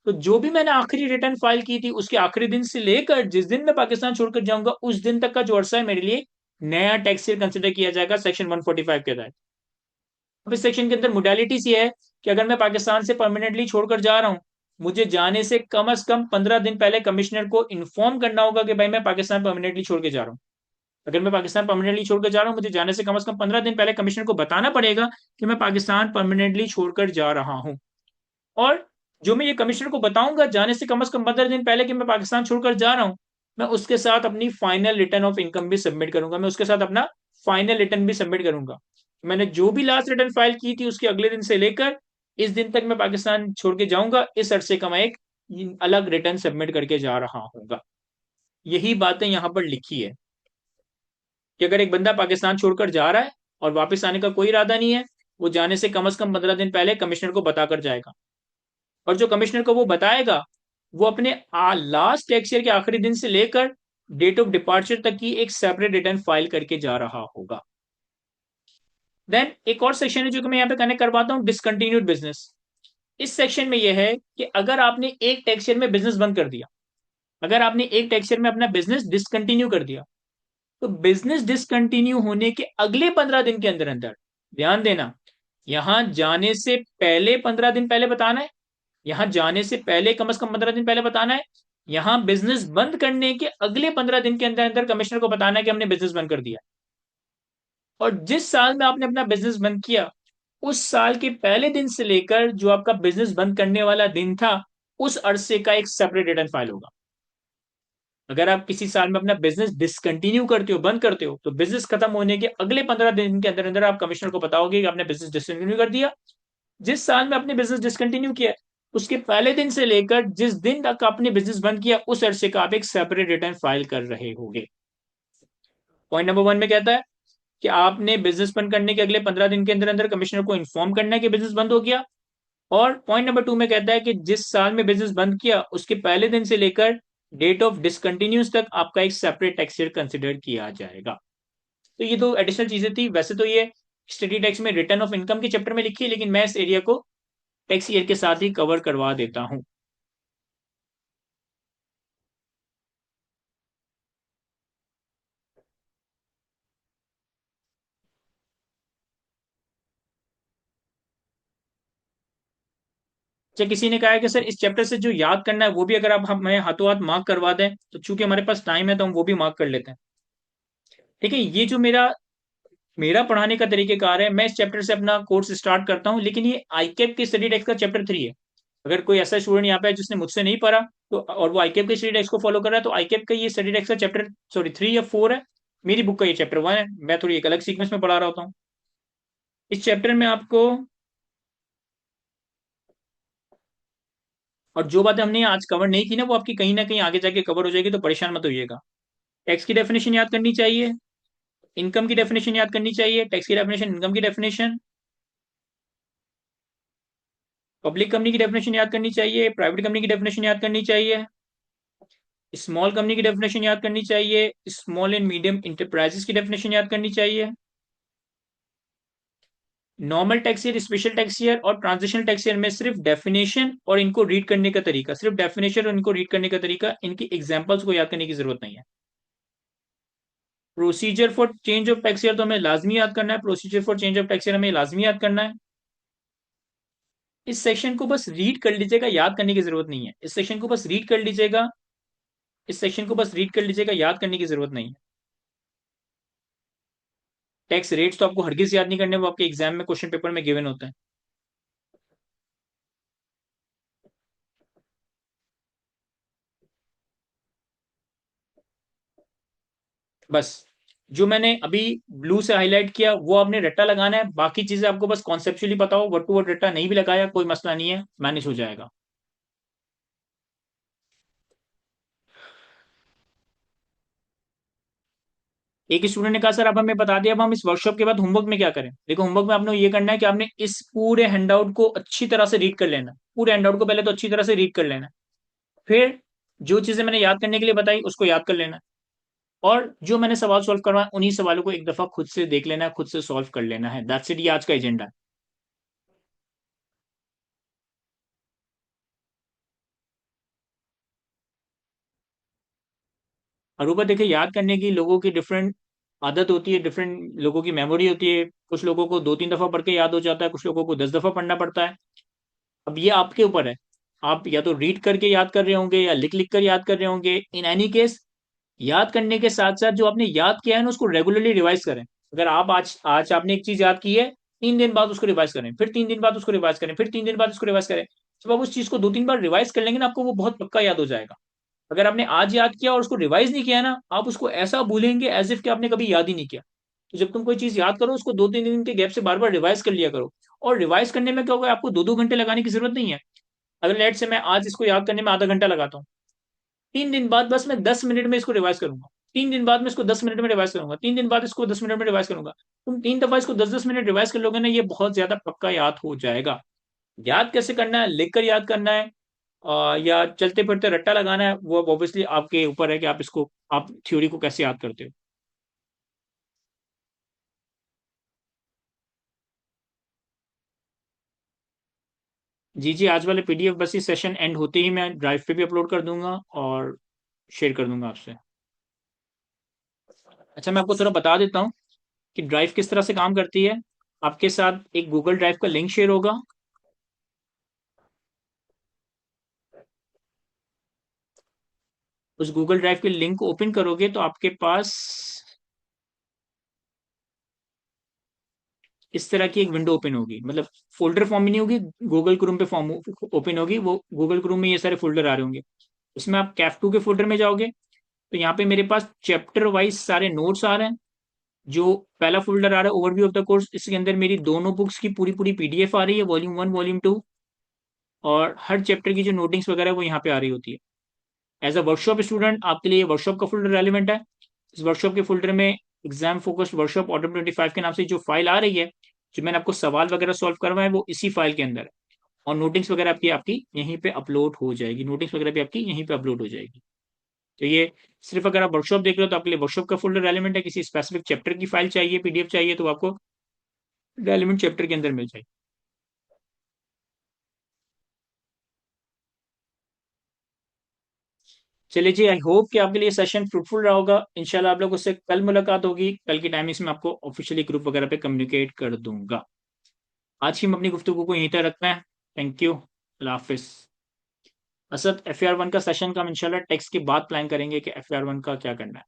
तो जो भी मैंने आखिरी रिटर्न फाइल की थी उसके आखिरी दिन से लेकर जिस दिन मैं पाकिस्तान छोड़कर जाऊंगा, उस दिन तक का जो अरसा है मेरे लिए नया टैक्स ईयर कंसिडर किया जाएगा सेक्शन 145 के तहत। अब इस सेक्शन के अंदर मोडालिटीज ये है कि अगर मैं पाकिस्तान से परमानेंटली छोड़कर जा रहा हूं, मुझे जाने से कम 15 दिन पहले कमिश्नर को इन्फॉर्म करना होगा कि भाई मैं पाकिस्तान परमानेंटली छोड़ के जा रहा हूं। अगर मैं पाकिस्तान परमानेंटली छोड़कर जा रहा हूं, मुझे जाने से कम 15 दिन पहले कमिश्नर को बताना पड़ेगा कि मैं पाकिस्तान परमानेंटली छोड़कर जा रहा हूं। और जो मैं ये कमिश्नर को बताऊंगा जाने से कम 15 दिन पहले कि मैं पाकिस्तान छोड़कर जा रहा हूं, मैं उसके साथ अपनी फाइनल रिटर्न ऑफ इनकम भी सबमिट करूंगा, मैं उसके साथ अपना फाइनल रिटर्न भी सबमिट करूंगा। मैंने जो भी लास्ट रिटर्न फाइल की थी उसके अगले दिन से लेकर इस दिन तक मैं पाकिस्तान छोड़ के जाऊंगा, इस अरसे का मैं एक अलग रिटर्न सबमिट करके जा रहा हूँ। यही बातें यहां पर लिखी है कि अगर एक बंदा पाकिस्तान छोड़कर जा रहा है और वापस आने का कोई इरादा नहीं है, वो जाने से कम 15 दिन पहले कमिश्नर को बताकर जाएगा। और जो कमिश्नर को वो बताएगा, वो अपने लास्ट टैक्स ईयर के आखिरी दिन से लेकर डेट ऑफ डिपार्चर तक की एक सेपरेट रिटर्न फाइल करके जा रहा होगा। देन एक और सेक्शन है जो कि मैं यहाँ पे कनेक्ट करवाता हूँ, डिसकंटिन्यूड बिजनेस। इस सेक्शन में यह है कि अगर आपने एक टैक्स ईयर में बिजनेस बंद कर दिया, अगर आपने एक टैक्स ईयर में अपना बिजनेस डिसकंटिन्यू कर दिया, तो बिजनेस डिसकंटिन्यू होने के अगले 15 दिन के अंदर अंदर, ध्यान देना, यहां जाने से पहले 15 दिन पहले बताना है, यहां जाने से पहले कम से कम 15 दिन पहले बताना है, यहां बिजनेस बंद करने के अगले 15 दिन के अंदर अंदर कमिश्नर को बताना है कि हमने बिजनेस बंद कर दिया। और जिस साल में आपने अपना बिजनेस बंद किया, उस साल के पहले दिन से लेकर जो आपका बिजनेस बंद करने वाला दिन था, उस अरसे का एक सेपरेट रिटर्न फाइल होगा। अगर आप किसी साल में अपना बिजनेस डिसकंटिन्यू करते हो, बंद करते हो, तो बिजनेस खत्म होने के अगले 15 दिन के अंदर अंदर आप कमिश्नर को बताओगे कि आपने बिजनेस डिसकंटिन्यू कर दिया। जिस साल में आपने बिजनेस डिसकंटिन्यू किया, उसके पहले दिन से लेकर जिस दिन तक आपने बिजनेस बंद किया, उस अरसे का आप एक सेपरेट रिटर्न फाइल कर रहे होंगे। पॉइंट नंबर 1 में कहता है कि आपने बिजनेस बंद करने के अगले 15 दिन के अंदर अंदर कमिश्नर को इन्फॉर्म करना है कि बिजनेस बंद हो गया। और पॉइंट नंबर 2 में कहता है कि जिस साल में बिजनेस बंद किया, उसके पहले दिन से लेकर डेट ऑफ डिसकंटिन्यूस तक आपका एक सेपरेट टैक्स ईयर कंसिडर किया जाएगा। तो ये दो एडिशनल चीजें थी। वैसे तो ये स्टडी टैक्स में रिटर्न ऑफ इनकम के चैप्टर में लिखी है, लेकिन मैं इस एरिया को टैक्स ईयर के साथ ही कवर करवा देता हूं। अच्छा, किसी ने कहा है कि सर इस चैप्टर से जो याद करना है वो भी अगर आप हमें हाथों हाथ मार्क करवा दें, तो चूंकि हमारे पास टाइम है तो हम वो भी मार्क कर लेते हैं। ठीक है, ये जो मेरा मेरा पढ़ाने का तरीकेकार है, मैं इस चैप्टर से अपना कोर्स स्टार्ट करता हूँ, लेकिन ये आईकेप के स्टडी टेक्स्ट का चैप्टर 3 है। अगर कोई ऐसा स्टूडेंट यहाँ पे है जिसने मुझसे नहीं पढ़ा, तो और वो आईकेप के स्टडी टेक्स्ट को फॉलो कर रहा है, तो आईकेप का ये स्टडी टेक्स्ट का चैप्टर 3 या 4 है। मेरी बुक का ये चैप्टर 1 है, मैं थोड़ी एक अलग सीक्वेंस में पढ़ा रहा होता हूँ। इस चैप्टर में आपको, और जो बातें हमने आज कवर नहीं की ना वो आपकी कहीं ना कहीं आगे जाके कवर हो जाएगी, तो परेशान मत होइएगा। टैक्स की डेफिनेशन याद करनी चाहिए, इनकम की डेफिनेशन याद करनी चाहिए, टैक्स की डेफिनेशन, इनकम की डेफिनेशन, पब्लिक कंपनी की डेफिनेशन याद करनी चाहिए, प्राइवेट कंपनी की डेफिनेशन याद करनी चाहिए, स्मॉल कंपनी की डेफिनेशन याद करनी चाहिए, स्मॉल एंड मीडियम इंटरप्राइजेस की डेफिनेशन याद करनी चाहिए, normal tax year, special tax year और ट्रांजिशनल टैक्स ईयर में सिर्फ डेफिनेशन और इनको रीड करने का तरीका, सिर्फ डेफिनेशन और इनको रीड करने का तरीका, इनकी एग्जांपल्स को याद करने की जरूरत नहीं है। Procedure for change of tax year तो हमें लाजमी याद करना है, procedure for change of tax year हमें लाजमी याद करना है। इस सेक्शन को बस रीड कर लीजिएगा, याद करने की जरूरत नहीं है। इस सेक्शन को बस रीड कर लीजिएगा, इस सेक्शन को बस रीड कर लीजिएगा, याद करने की जरूरत नहीं है। टैक्स रेट्स तो आपको हरगिज याद नहीं करने, वो आपके एग्जाम में क्वेश्चन पेपर में गिवन होता है। बस जो मैंने अभी ब्लू से हाईलाइट किया वो आपने रट्टा लगाना है, बाकी चीजें आपको बस कॉन्सेप्चुअली पता हो, वर्ड टू वर्ड रट्टा नहीं भी लगाया कोई मसला नहीं है, मैनेज हो जाएगा। एक स्टूडेंट ने कहा सर अब हमें बता दिया, अब हम इस वर्कशॉप के बाद होमवर्क में क्या करें? देखो होमवर्क में आपने ये करना है कि आपने इस पूरे हैंडआउट को अच्छी तरह से रीड कर लेना, पूरे हैंडआउट को पहले तो अच्छी तरह से रीड कर लेना, फिर जो चीजें मैंने याद करने के लिए बताई उसको याद कर लेना, और जो मैंने सवाल सॉल्व करवाया उन्हीं सवालों को एक दफा खुद से देख लेना है, खुद से सॉल्व कर लेना है। दैट्स इट, ये आज का एजेंडा है। और ऊपर देखिए, याद करने की लोगों की डिफरेंट आदत होती है, डिफरेंट लोगों की मेमोरी होती है, कुछ लोगों को 2-3 दफा पढ़ के याद हो जाता है, कुछ लोगों को 10 दफा पढ़ना पड़ता है। अब ये आपके ऊपर है, आप या तो रीड करके याद कर रहे होंगे या लिख लिख कर याद कर रहे होंगे। इन एनी केस याद करने के साथ साथ जो आपने याद किया है ना उसको रेगुलरली रिवाइज करें। अगर आप आज आज आपने एक चीज याद की है, 3 दिन बाद उसको रिवाइज करें, फिर 3 दिन बाद उसको रिवाइज करें, फिर 3 दिन बाद उसको रिवाइज करें। जब आप उस चीज को 2-3 बार रिवाइज कर लेंगे ना आपको वो बहुत पक्का याद हो जाएगा। अगर आपने आज याद किया और उसको रिवाइज नहीं किया ना, आप उसको ऐसा भूलेंगे एज इफ कि आपने कभी याद ही नहीं किया। तो जब तुम कोई चीज याद करो उसको 2-3 दिन के गैप से बार बार रिवाइज कर लिया करो। और रिवाइज करने में क्या होगा, आपको 2-2 घंटे लगाने की जरूरत नहीं है। अगर लेट से मैं आज इसको याद करने में आधा घंटा लगाता हूँ, 3 दिन बाद बस मैं 10 मिनट में इसको रिवाइज करूंगा, 3 दिन बाद मैं इसको 10 मिनट में रिवाइज करूंगा, 3 दिन बाद इसको 10 मिनट में रिवाइज करूंगा। तुम 3 दफा इसको 10-10 मिनट रिवाइज कर लोगे ना, ये बहुत ज्यादा पक्का याद हो जाएगा। याद कैसे करना है, लिख कर याद करना है, या चलते फिरते रट्टा लगाना है, वो ऑब्वियसली आपके ऊपर है कि आप इसको, आप थ्योरी को कैसे याद करते हो। जी जी, आज वाले पीडीएफ बस ये सेशन एंड होते ही मैं ड्राइव पे भी अपलोड कर दूंगा और शेयर कर दूंगा आपसे। अच्छा, मैं आपको थोड़ा बता देता हूँ कि ड्राइव किस तरह से काम करती है। आपके साथ एक गूगल ड्राइव का लिंक शेयर होगा। उस गूगल ड्राइव के लिंक को ओपन करोगे तो आपके पास इस तरह की एक विंडो ओपन होगी, मतलब फोल्डर फॉर्म भी नहीं होगी, गूगल क्रोम पे फॉर्म ओपन होगी। वो गूगल क्रोम में ये सारे फोल्डर आ रहे होंगे, उसमें आप कैफ टू के फोल्डर में जाओगे तो यहाँ पे मेरे पास चैप्टर वाइज सारे नोट्स आ रहे हैं। जो पहला फोल्डर आ रहा है ओवरव्यू ऑफ द कोर्स, इसके अंदर मेरी दोनों बुक्स की पूरी पूरी पीडीएफ आ रही है, वॉल्यूम 1 वॉल्यूम 2, और हर चैप्टर की जो नोटिंग्स वगैरह है वो यहाँ पे आ रही होती है। एज अ वर्कशॉप स्टूडेंट आपके लिए वर्कशॉप का फोल्डर रेलिवेंट है। इस वर्कशॉप के फोल्डर में एग्जाम फोकस्ड वर्कशॉप ऑटो 25 के नाम से जो फाइल आ रही है, जो मैंने आपको सवाल वगैरह सॉल्व करवाए है वो इसी फाइल के अंदर है। और नोटिंग्स वगैरह आपकी आपकी यहीं पे अपलोड हो जाएगी, नोटिंग्स वगैरह भी आपकी यहीं पे अपलोड हो जाएगी। तो ये सिर्फ अगर आप वर्कशॉप देख रहे हो तो आपके लिए वर्कशॉप का फोल्डर रेलिवेंट है। किसी स्पेसिफिक चैप्टर की फाइल चाहिए, पीडीएफ चाहिए, तो आपको रेलिवेंट चैप्टर के अंदर मिल जाएगी। चलिए जी, आई होप कि आपके लिए सेशन फ्रूटफुल रहा होगा। इंशाल्लाह आप लोगों से कल मुलाकात होगी, कल की टाइमिंग्स में आपको ऑफिशियली ग्रुप वगैरह पे कम्युनिकेट कर दूंगा। आज की हम अपनी गुफ्तगू को यहीं तक रखते हैं। Thank you, Allah Hafiz. Asad, F R one का सेशन का हम इंशाल्लाह टेक्स्ट के बाद प्लान करेंगे कि एफ आर वन का क्या करना है।